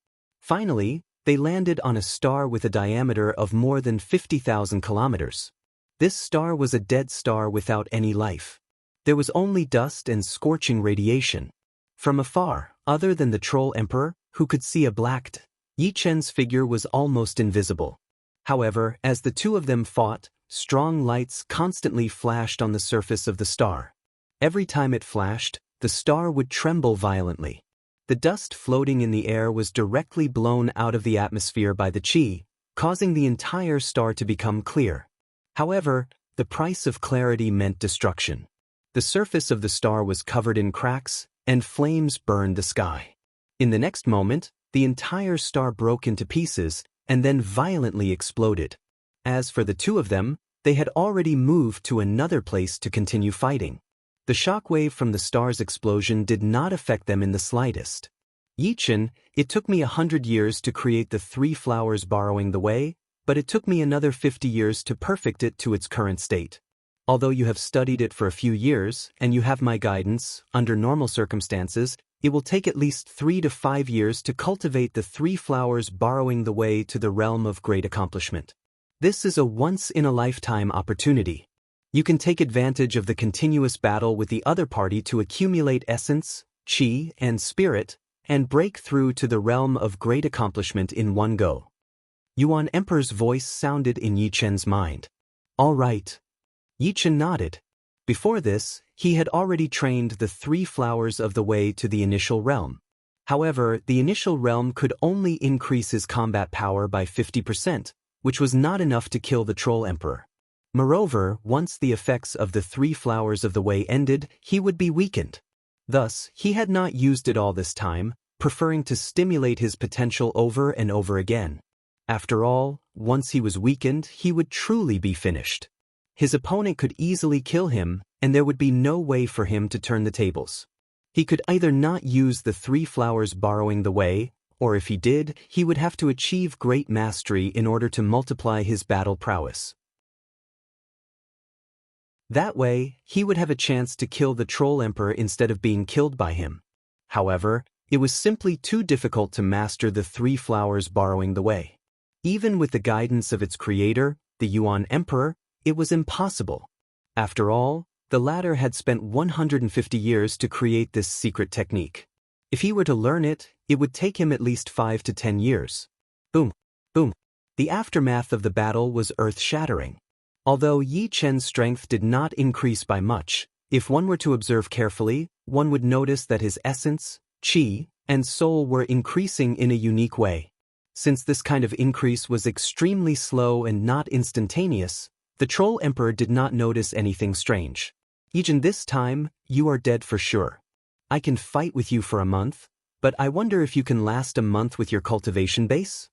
Finally, they landed on a star with a diameter of more than 50,000 kilometers. This star was a dead star without any life. There was only dust and scorching radiation. From afar, other than the Troll Emperor, who could see a black Yi Chen's figure was almost invisible. However, as the two of them fought, strong lights constantly flashed on the surface of the star. Every time it flashed, the star would tremble violently. The dust floating in the air was directly blown out of the atmosphere by the qi, causing the entire star to become clear. However, the price of clarity meant destruction. The surface of the star was covered in cracks, and flames burned the sky. In the next moment, the entire star broke into pieces, and then violently exploded. As for the two of them, they had already moved to another place to continue fighting. The shockwave from the star's explosion did not affect them in the slightest. Yi Chen, it took me 100 years to create the 3 flowers borrowing the way, but it took me another 50 years to perfect it to its current state. Although you have studied it for a few years, and you have my guidance, under normal circumstances, it will take at least 3 to 5 years to cultivate the 3 flowers borrowing the way to the realm of great accomplishment. This is a once-in-a-lifetime opportunity. You can take advantage of the continuous battle with the other party to accumulate essence, qi, and spirit, and break through to the realm of great accomplishment in one go. Yuan Emperor's voice sounded in Yi Chen's mind. All right. Yi Chen nodded. Before this, he had already trained the 3 flowers of the way to the initial realm. However, the initial realm could only increase his combat power by 50%, which was not enough to kill the Troll Emperor. Moreover, once the effects of the 3 flowers of the way ended, he would be weakened. Thus, he had not used it all this time, preferring to stimulate his potential over and over again. After all, once he was weakened, he would truly be finished. His opponent could easily kill him, and there would be no way for him to turn the tables. He could either not use the 3 flowers borrowing the way, or if he did, he would have to achieve great mastery in order to multiply his battle prowess. That way, he would have a chance to kill the Troll Emperor instead of being killed by him. However, it was simply too difficult to master the 3 flowers borrowing the way. Even with the guidance of its creator, the Yuan Emperor, it was impossible. After all, the latter had spent 150 years to create this secret technique. If he were to learn it, it would take him at least 5 to 10 years. Boom, boom. The aftermath of the battle was earth-shattering. Although Yi Chen's strength did not increase by much, if one were to observe carefully, one would notice that his essence, qi, and soul were increasing in a unique way. Since this kind of increase was extremely slow and not instantaneous, the Troll Emperor did not notice anything strange. Yi Chen, this time, you are dead for sure. I can fight with you for a month, but I wonder if you can last a month with your cultivation base?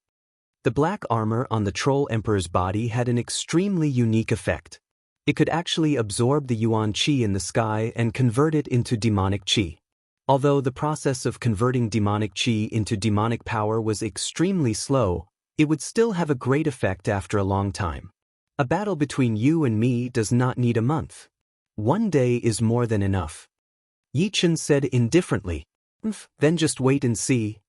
The black armor on the Troll Emperor's body had an extremely unique effect. It could actually absorb the Yuan Qi in the sky and convert it into demonic Qi. Although the process of converting demonic Qi into demonic power was extremely slow, it would still have a great effect after a long time. A battle between you and me does not need a month. 1 day is more than enough. Yi Chen said indifferently. Then just wait and see.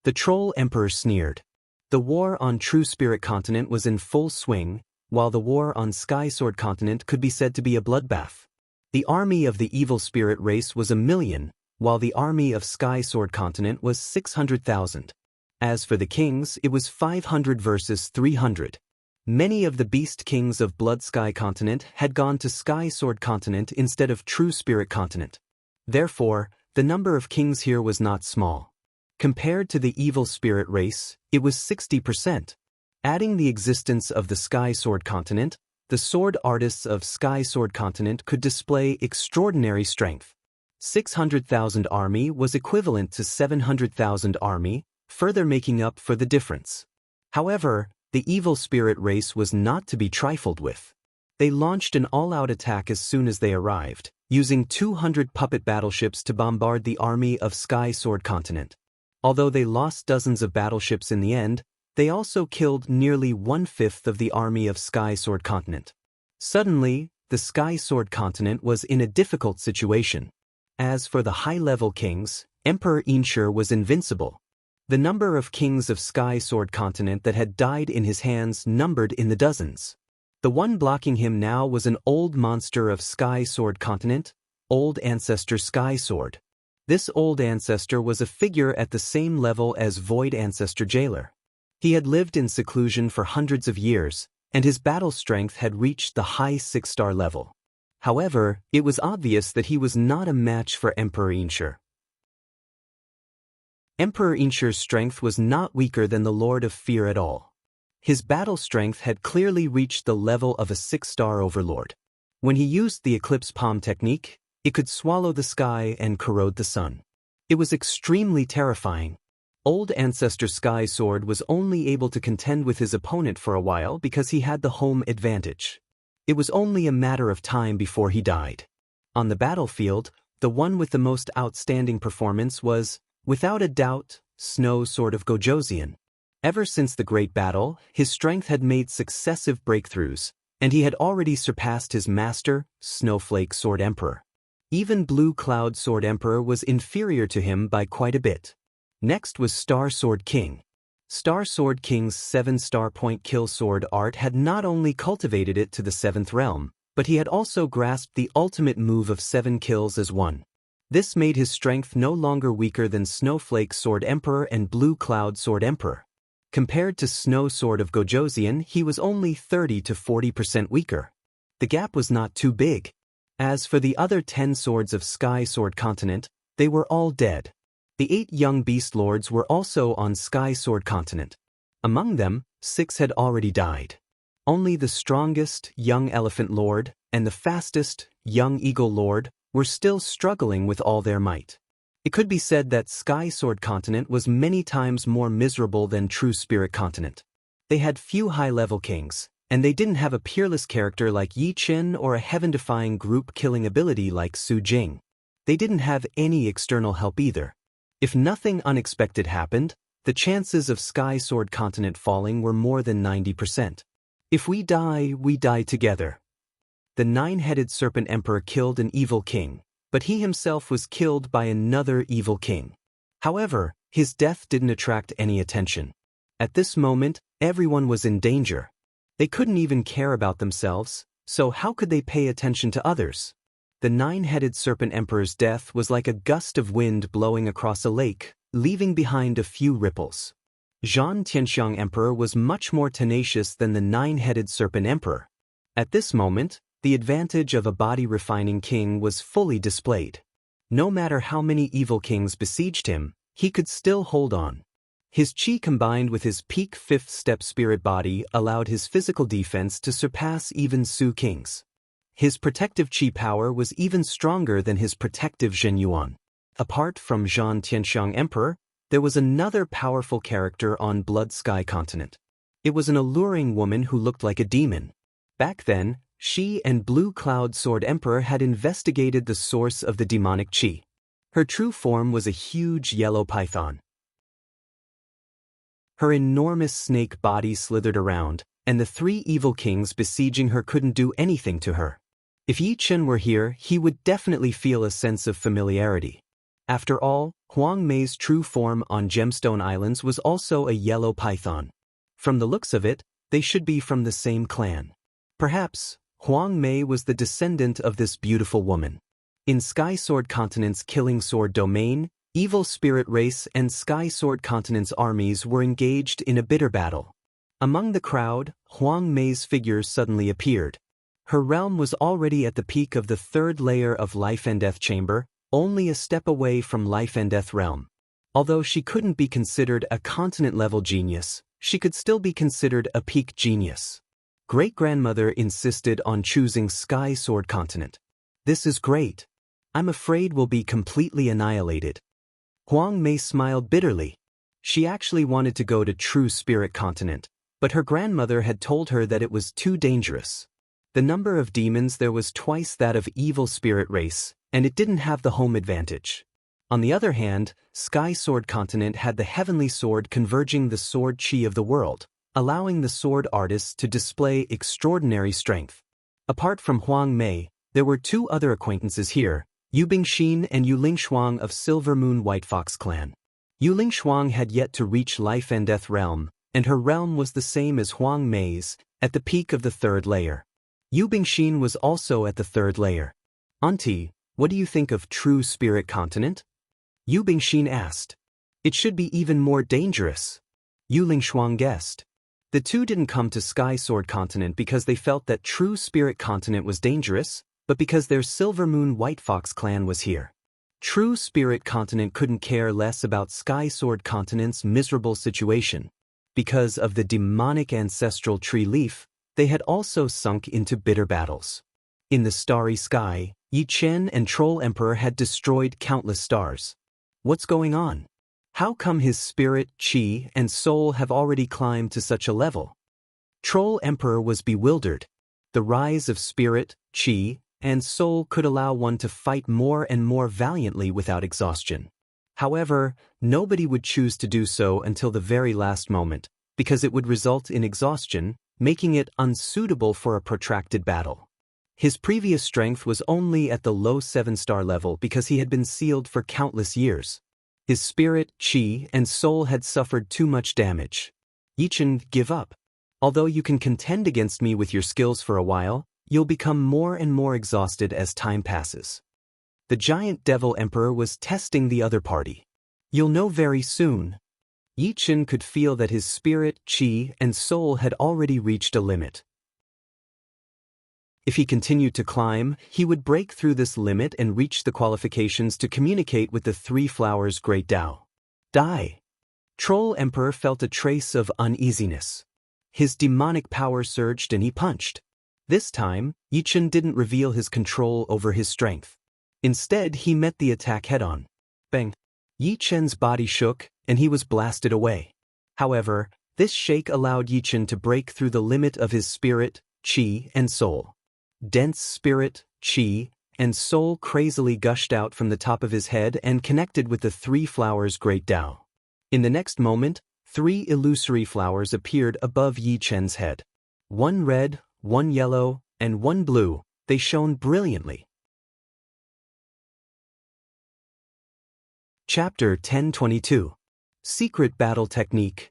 The Troll Emperor sneered. The war on True Spirit Continent was in full swing, while the war on Sky Sword Continent could be said to be a bloodbath. The army of the evil spirit race was 1,000,000, while the army of Sky Sword Continent was 600,000. As for the kings, it was 500 versus 300. Many of the beast kings of Blood Sky Continent had gone to Sky Sword Continent instead of True Spirit Continent. Therefore, the number of kings here was not small. Compared to the evil spirit race, it was 60%. Adding the existence of the Sky Sword Continent, the sword artists of Sky Sword Continent could display extraordinary strength. 600,000 army was equivalent to 700,000 army, further making up for the difference. However, the evil spirit race was not to be trifled with. They launched an all-out attack as soon as they arrived, using 200 puppet battleships to bombard the army of Sky Sword Continent. Although they lost dozens of battleships in the end, they also killed nearly 1/5 of the army of Sky Sword Continent. Suddenly, the Sky Sword Continent was in a difficult situation. As for the high-level kings, Emperor Inshur was invincible. The number of kings of Sky Sword Continent that had died in his hands numbered in the dozens. The one blocking him now was an old monster of Sky Sword Continent, Old Ancestor Sky Sword. This old ancestor was a figure at the same level as Void Ancestor Jailer. He had lived in seclusion for hundreds of years, and his battle strength had reached the high 6-star level. However, it was obvious that he was not a match for Emperor Inshur. Emperor Inshur's strength was not weaker than the Lord of Fear at all. His battle strength had clearly reached the level of a 6-star overlord. When he used the Eclipse Palm technique, it could swallow the sky and corrode the sun. It was extremely terrifying. Old Ancestor Sky Sword was only able to contend with his opponent for a while because he had the home advantage. It was only a matter of time before he died. On the battlefield, the one with the most outstanding performance was, without a doubt, Snow Sword of Gojoseon. Ever since the Great Battle, his strength had made successive breakthroughs, and he had already surpassed his master, Snowflake Sword Emperor. Even Blue Cloud Sword Emperor was inferior to him by quite a bit. Next was Star Sword King. Star Sword King's 7-star point kill sword art had not only cultivated it to the 7th realm, but he had also grasped the ultimate move of 7 kills as one. This made his strength no longer weaker than Snowflake Sword Emperor and Blue Cloud Sword Emperor. Compared to Snow Sword of Gojoseon, he was only 30 to 40% weaker. The gap was not too big. As for the other 10 swords of Sky Sword Continent, they were all dead. The 8 young beast lords were also on Sky Sword Continent. Among them, 6 had already died. Only the strongest, young Elephant Lord, and the fastest, young Eagle Lord, were still struggling with all their might. It could be said that Sky Sword Continent was many times more miserable than True Spirit Continent. They had few high-level kings, and they didn't have a peerless character like Yi Qin or a heaven-defying group-killing ability like Su Jing. They didn't have any external help either. If nothing unexpected happened, the chances of Sky Sword Continent falling were more than 90%. If we die together. The 9-headed Serpent Emperor killed an evil king, but he himself was killed by another evil king. However, his death didn't attract any attention. At this moment, everyone was in danger. They couldn't even care about themselves, so how could they pay attention to others? The 9-headed Serpent Emperor's death was like a gust of wind blowing across a lake, leaving behind a few ripples. Zhan Tianxiang Emperor was much more tenacious than the 9-headed Serpent Emperor. At this moment, the advantage of a body-refining king was fully displayed. No matter how many evil kings besieged him, he could still hold on. His chi combined with his peak 5th step spirit body allowed his physical defense to surpass even Su King's. His protective chi power was even stronger than his protective Zhen Yuan. Apart from Zhan Tianxiang Emperor, there was another powerful character on Blood Sky Continent. It was an alluring woman who looked like a demon. Back then, she and Blue Cloud Sword Emperor had investigated the source of the demonic chi. Her true form was a huge yellow python. Her enormous snake body slithered around, and the 3 evil kings besieging her couldn't do anything to her. If Yi Qin were here, he would definitely feel a sense of familiarity. After all, Huang Mei's true form on Gemstone Islands was also a yellow python. From the looks of it, they should be from the same clan. Perhaps, Huang Mei was the descendant of this beautiful woman. In Sky Sword Continent's Killing Sword domain, Evil Spirit Race and Sky Sword Continent's armies were engaged in a bitter battle. Among the crowd, Huang Mei's figure suddenly appeared. Her realm was already at the peak of the 3rd layer of Life and Death Chamber, only a step away from Life and Death Realm. Although she couldn't be considered a continent-level genius, she could still be considered a peak genius. Great-grandmother insisted on choosing Sky Sword Continent. This is great. I'm afraid we'll be completely annihilated. Huang Mei smiled bitterly. She actually wanted to go to True Spirit Continent, but her grandmother had told her that it was too dangerous. The number of demons there was twice that of Evil Spirit Race, and it didn't have the home advantage. On the other hand, Sky Sword Continent had the heavenly sword converging the sword chi of the world, allowing the sword artists to display extraordinary strength. Apart from Huang Mei, there were 2 other acquaintances here, Yu Bingxin and Yu Lingshuang of Silver Moon White Fox clan. Yu Lingshuang had yet to reach Life and Death Realm, and her realm was the same as Huang Mei's, at the peak of the 3rd layer. Yu Bingxin was also at the 3rd layer. Auntie, what do you think of True Spirit Continent? Yu Bingxin asked. It should be even more dangerous. Yu Lingshuang guessed. The two didn't come to Sky Sword Continent because they felt that True Spirit Continent was dangerous, but because their Silver Moon White Fox clan was here. True Spirit Continent couldn't care less about Sky Sword Continent's miserable situation. Because of the demonic ancestral tree leaf, they had also sunk into bitter battles. In the starry sky, Yi Chen and Troll Emperor had destroyed countless stars. What's going on? How come his spirit, chi, and soul have already climbed to such a level? Troll Emperor was bewildered. The rise of spirit, chi, and soul could allow one to fight more and more valiantly without exhaustion. However, nobody would choose to do so until the very last moment, because it would result in exhaustion, making it unsuitable for a protracted battle. His previous strength was only at the low 7-star level because he had been sealed for countless years. His spirit, chi, and soul had suffered too much damage. Yichen, give up. Although you can contend against me with your skills for a while, you'll become more and more exhausted as time passes. The giant devil emperor was testing the other party. You'll know very soon. Yichen could feel that his spirit, chi, and soul had already reached a limit. If he continued to climb, he would break through this limit and reach the qualifications to communicate with the Three Flowers Great Tao. Die! Troll Emperor felt a trace of uneasiness. His demonic power surged and he punched. This time, Yichen didn't reveal his control over his strength. Instead, he met the attack head-on. Bang! Yichen's body shook, and he was blasted away. However, this shake allowed Yichen to break through the limit of his spirit, chi, and soul. Dense spirit, chi, and soul crazily gushed out from the top of his head and connected with the Three Flowers Great Tao. In the next moment, 3 illusory flowers appeared above Yi Chen's head. 1 red, 1 yellow, and 1 blue. They shone brilliantly. Chapter 1022. Secret Battle Technique.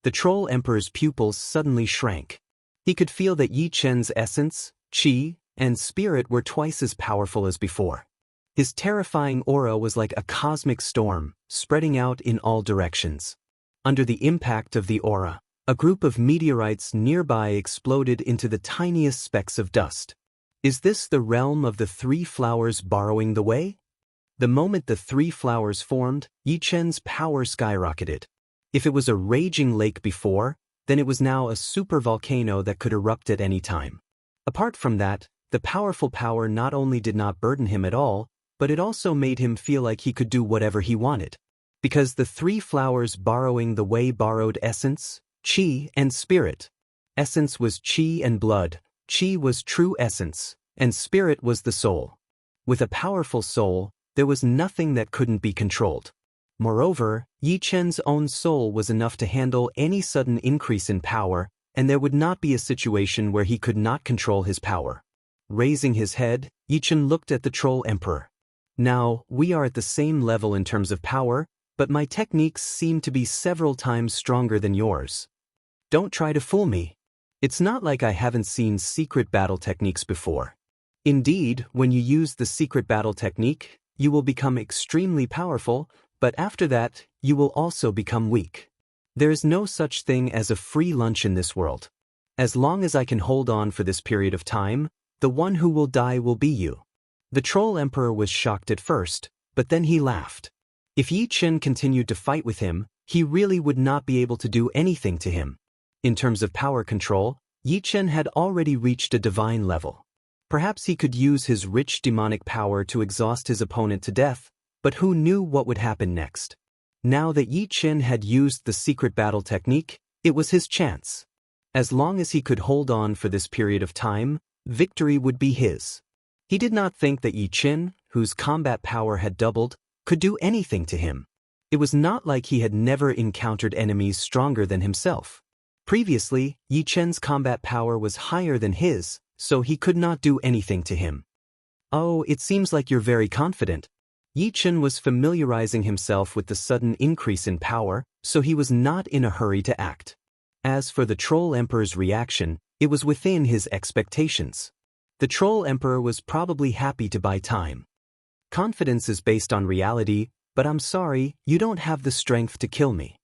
The Troll Emperor's pupils suddenly shrank. He could feel that Yi Chen's essence, chi, and spirit were twice as powerful as before. His terrifying aura was like a cosmic storm, spreading out in all directions. Under the impact of the aura, a group of meteorites nearby exploded into the tiniest specks of dust. Is this the realm of the 3 flowers borrowing the way? The moment the 3 flowers formed, Yi Chen's power skyrocketed. If it was a raging lake before, then it was now a supervolcano that could erupt at any time. Apart from that, the powerful power not only did not burden him at all, but it also made him feel like he could do whatever he wanted. Because the 3 flowers borrowing the way borrowed essence, chi, and spirit. Essence was chi and blood, chi was true essence, and spirit was the soul. With a powerful soul, there was nothing that couldn't be controlled. Moreover, Yi Chen's own soul was enough to handle any sudden increase in power, and there would not be a situation where he could not control his power. Raising his head, Yi Chen looked at the Troll Emperor. Now, we are at the same level in terms of power, but my techniques seem to be several times stronger than yours. Don't try to fool me. It's not like I haven't seen secret battle techniques before. Indeed, when you use the secret battle technique, you will become extremely powerful, but after that, you will also become weak. There is no such thing as a free lunch in this world. As long as I can hold on for this period of time, the one who will die will be you. The Troll Emperor was shocked at first, but then he laughed. If Yi Chen continued to fight with him, he really would not be able to do anything to him. In terms of power control, Yi Chen had already reached a divine level. Perhaps he could use his rich demonic power to exhaust his opponent to death, but who knew what would happen next? Now that Yi Chen had used the secret battle technique, it was his chance. As long as he could hold on for this period of time, victory would be his. He did not think that Yi Chen, whose combat power had doubled, could do anything to him. It was not like he had never encountered enemies stronger than himself. Previously, Yi Chen's combat power was higher than his, so he could not do anything to him. Oh, it seems like you're very confident. Yi Chen was familiarizing himself with the sudden increase in power, so he was not in a hurry to act. As for the Troll Emperor's reaction, it was within his expectations. The Troll Emperor was probably happy to buy time. Confidence is based on reality, but I'm sorry, you don't have the strength to kill me.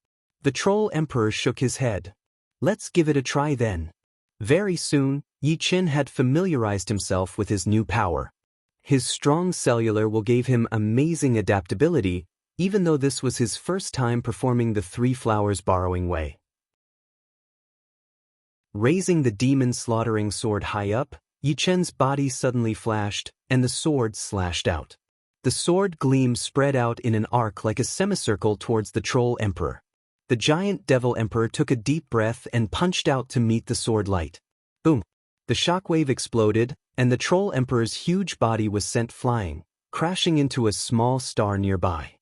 The Troll Emperor shook his head. Let's give it a try then. Very soon, Yi Chen had familiarized himself with his new power. His strong cellular will gave him amazing adaptability, even though this was his first time performing the three flowers borrowing way. Raising the demon-slaughtering sword high up, Yi Chen's body suddenly flashed, and the sword slashed out. The sword gleam spread out in an arc like a semicircle towards the Troll Emperor. The giant Devil Emperor took a deep breath and punched out to meet the sword light. Boom! The shockwave exploded, and the Troll Emperor's huge body was sent flying, crashing into a small star nearby.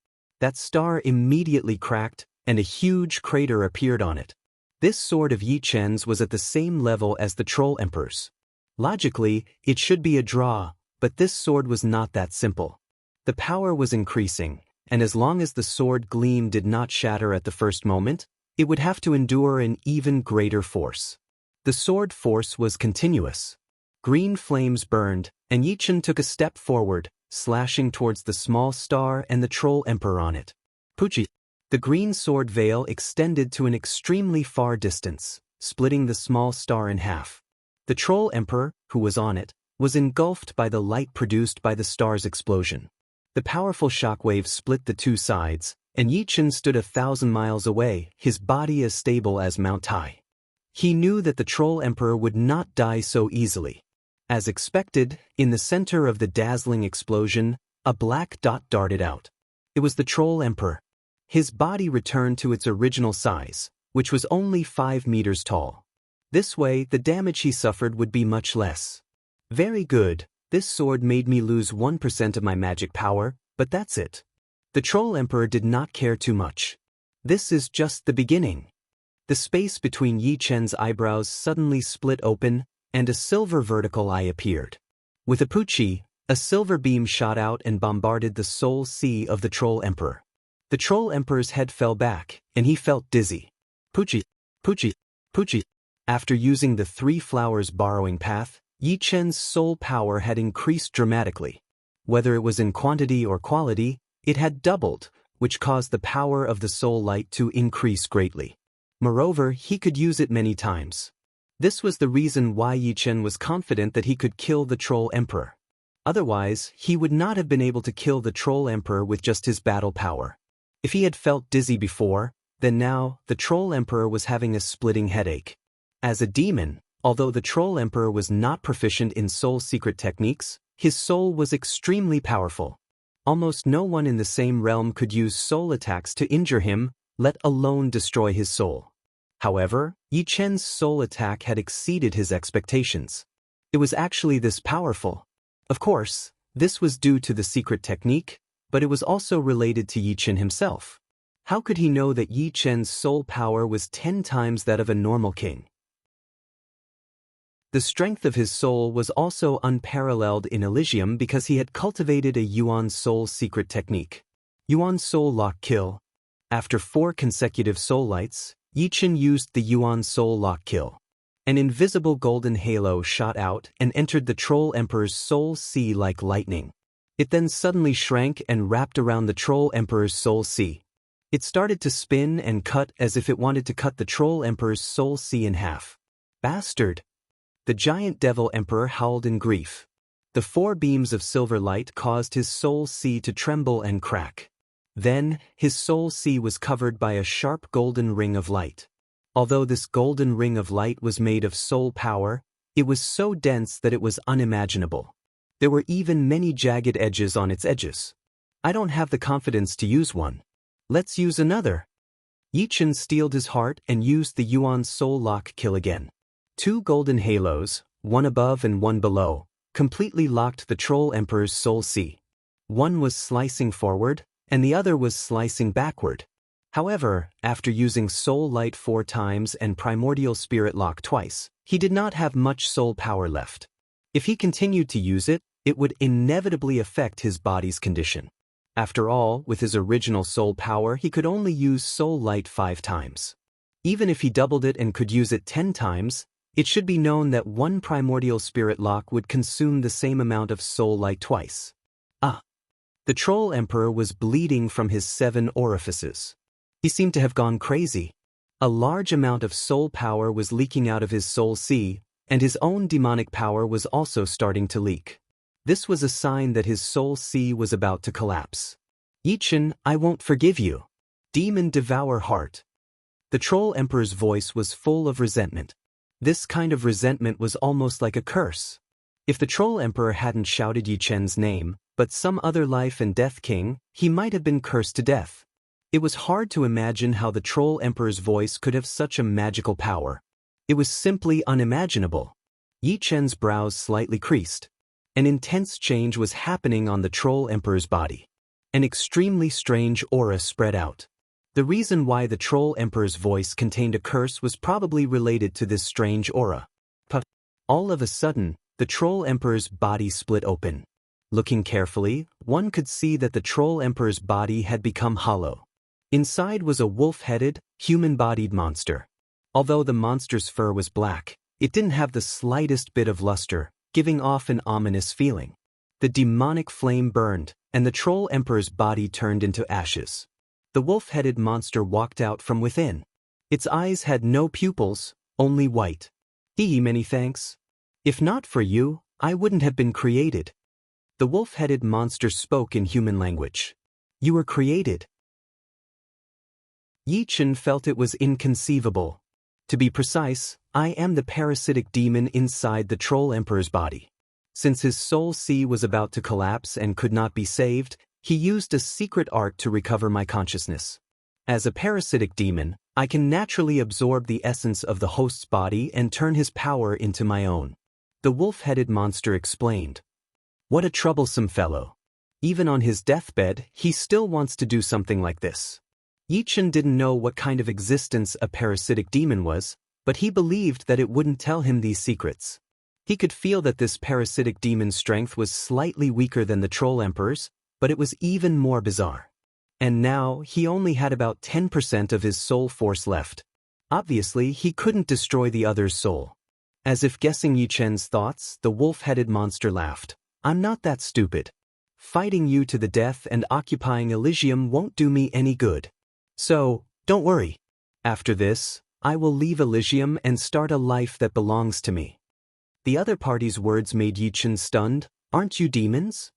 That star immediately cracked, and a huge crater appeared on it. This sword of Yi Chen's was at the same level as the Troll Emperor's. Logically, it should be a draw, but this sword was not that simple. The power was increasing, and as long as the sword gleam did not shatter at the first moment, it would have to endure an even greater force. The sword force was continuous. Green flames burned, and Yi Chen took a step forward, slashing towards the small star and the Troll Emperor on it. Puchi! The green sword veil extended to an extremely far distance, splitting the small star in half. The Troll Emperor, who was on it, was engulfed by the light produced by the star's explosion. The powerful shockwave split the two sides, and Yi Chen stood 1,000 miles away, his body as stable as Mount Tai. He knew that the Troll Emperor would not die so easily. As expected, in the center of the dazzling explosion, a black dot darted out. It was the Troll Emperor. His body returned to its original size, which was only 5 meters tall. This way, the damage he suffered would be much less. Very good, this sword made me lose 1% of my magic power, but that's it. The Troll Emperor did not care too much. This is just the beginning. The space between Yi Chen's eyebrows suddenly split open, and a silver vertical eye appeared. With a puchi, a silver beam shot out and bombarded the soul sea of the Troll Emperor. The Troll Emperor's head fell back, and he felt dizzy. Puchi, puchi, puchi. After using the three flowers borrowing path, Yi Chen's soul power had increased dramatically. Whether it was in quantity or quality, it had doubled, which caused the power of the soul light to increase greatly. Moreover, he could use it many times. This was the reason why Yi Chen was confident that he could kill the Troll Emperor. Otherwise, he would not have been able to kill the Troll Emperor with just his battle power. If he had felt dizzy before, then now, the Troll Emperor was having a splitting headache. As a demon, although the Troll Emperor was not proficient in soul secret techniques, his soul was extremely powerful. Almost no one in the same realm could use soul attacks to injure him, let alone destroy his soul. However, Yi Chen's soul attack had exceeded his expectations. It was actually this powerful. Of course, this was due to the secret technique, but it was also related to Yi Chen himself. How could he know that Yi Chen's soul power was 10 times that of a normal king? The strength of his soul was also unparalleled in Elysium because he had cultivated a Yuan soul secret technique. Yuan soul lock kill. After 4 consecutive soul lights, Yi Chen used the Yuan soul lock kill. An invisible golden halo shot out and entered the Troll Emperor's soul sea like lightning. It then suddenly shrank and wrapped around the Troll Emperor's soul sea. It started to spin and cut as if it wanted to cut the Troll Emperor's soul sea in half. Bastard! The giant Devil Emperor howled in grief. The 4 beams of silver light caused his soul sea to tremble and crack. Then, his soul sea was covered by a sharp golden ring of light. Although this golden ring of light was made of soul power, it was so dense that it was unimaginable. There were even many jagged edges on its edges. I don't have the confidence to use one. Let's use another. Yi Chen steeled his heart and used the Yuan soul lock kill again. 2 golden halos, one above and one below, completely locked the Troll Emperor's soul sea. One was slicing forward, and the other was slicing backward. However, after using Soul Light 4 times and Primordial Spirit Lock twice, he did not have much soul power left. If he continued to use it, it would inevitably affect his body's condition. After all, with his original soul power he could only use Soul Light 5 times. Even if he doubled it and could use it 10 times, it should be known that 1 Primordial Spirit Lock would consume the same amount of Soul Light twice. The Troll Emperor was bleeding from his 7 orifices. He seemed to have gone crazy. A large amount of soul power was leaking out of his soul sea, and his own demonic power was also starting to leak. This was a sign that his soul sea was about to collapse. Yichen, I won't forgive you. Demon devour heart. The Troll Emperor's voice was full of resentment. This kind of resentment was almost like a curse. If the Troll Emperor hadn't shouted Yichen's name, but some other life and death king, he might have been cursed to death. It was hard to imagine how the Troll Emperor's voice could have such a magical power. It was simply unimaginable. Yichen's brows slightly creased. An intense change was happening on the Troll Emperor's body. An extremely strange aura spread out. The reason why the Troll Emperor's voice contained a curse was probably related to this strange aura. All of a sudden, the Troll Emperor's body split open. Looking carefully, one could see that the Troll Emperor's body had become hollow. Inside was a wolf-headed, human-bodied monster. Although the monster's fur was black, it didn't have the slightest bit of luster, giving off an ominous feeling. The demonic flame burned, and the Troll Emperor's body turned into ashes. The wolf-headed monster walked out from within. Its eyes had no pupils, only white. Many thanks. If not for you, I wouldn't have been created. The wolf-headed monster spoke in human language. You were created. Yichen felt it was inconceivable. To be precise, I am the parasitic demon inside the Troll Emperor's body. Since his soul sea was about to collapse and could not be saved, he used a secret art to recover my consciousness. As a parasitic demon, I can naturally absorb the essence of the host's body and turn his power into my own. The wolf-headed monster explained. What a troublesome fellow. Even on his deathbed, he still wants to do something like this. Yichen didn't know what kind of existence a parasitic demon was, but he believed that it wouldn't tell him these secrets. He could feel that this parasitic demon's strength was slightly weaker than the Troll Emperor's, but it was even more bizarre. And now, he only had about 10% of his soul force left. Obviously, he couldn't destroy the other's soul. As if guessing Yichen's thoughts, the wolf-headed monster laughed. I'm not that stupid. Fighting you to the death and occupying Elysium won't do me any good. So, don't worry. After this, I will leave Elysium and start a life that belongs to me. The other party's words made Yichen stunned. Aren't you demons?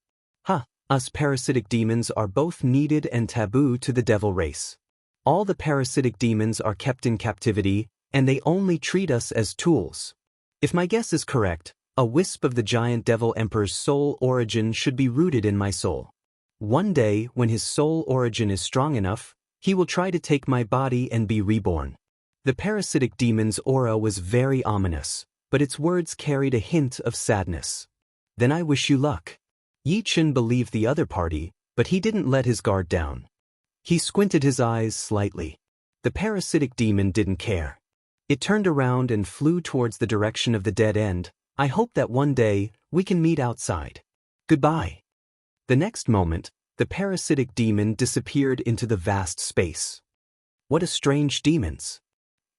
Us parasitic demons are both needed and taboo to the devil race. All the parasitic demons are kept in captivity, and they only treat us as tools. If my guess is correct, a wisp of the giant devil emperor's soul origin should be rooted in my soul. One day, when his soul origin is strong enough, he will try to take my body and be reborn. The parasitic demon's aura was very ominous, but its words carried a hint of sadness. Then I wish you luck. Yichen believed the other party, but he didn't let his guard down. He squinted his eyes slightly. The parasitic demon didn't care. It turned around and flew towards the direction of the dead end. I hope that one day, we can meet outside. Goodbye. The next moment, the parasitic demon disappeared into the vast space. What a strange demons.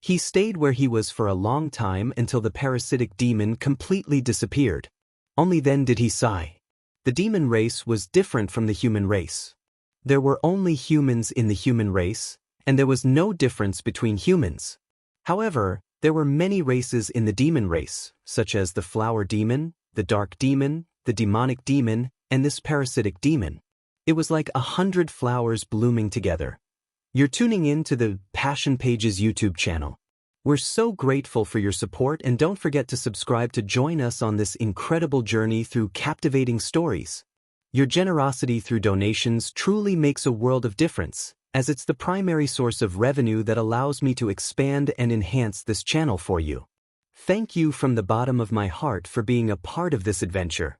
He stayed where he was for a long time until the parasitic demon completely disappeared. Only then did he sigh. The demon race was different from the human race. There were only humans in the human race, and there was no difference between humans. However, there were many races in the demon race, such as the flower demon, the dark demon, the demonic demon, and this parasitic demon. It was like 100 flowers blooming together. You're tuning in to the Passion Pages YouTube channel. We're so grateful for your support, and don't forget to subscribe to join us on this incredible journey through captivating stories. Your generosity through donations truly makes a world of difference, as it's the primary source of revenue that allows me to expand and enhance this channel for you. Thank you from the bottom of my heart for being a part of this adventure.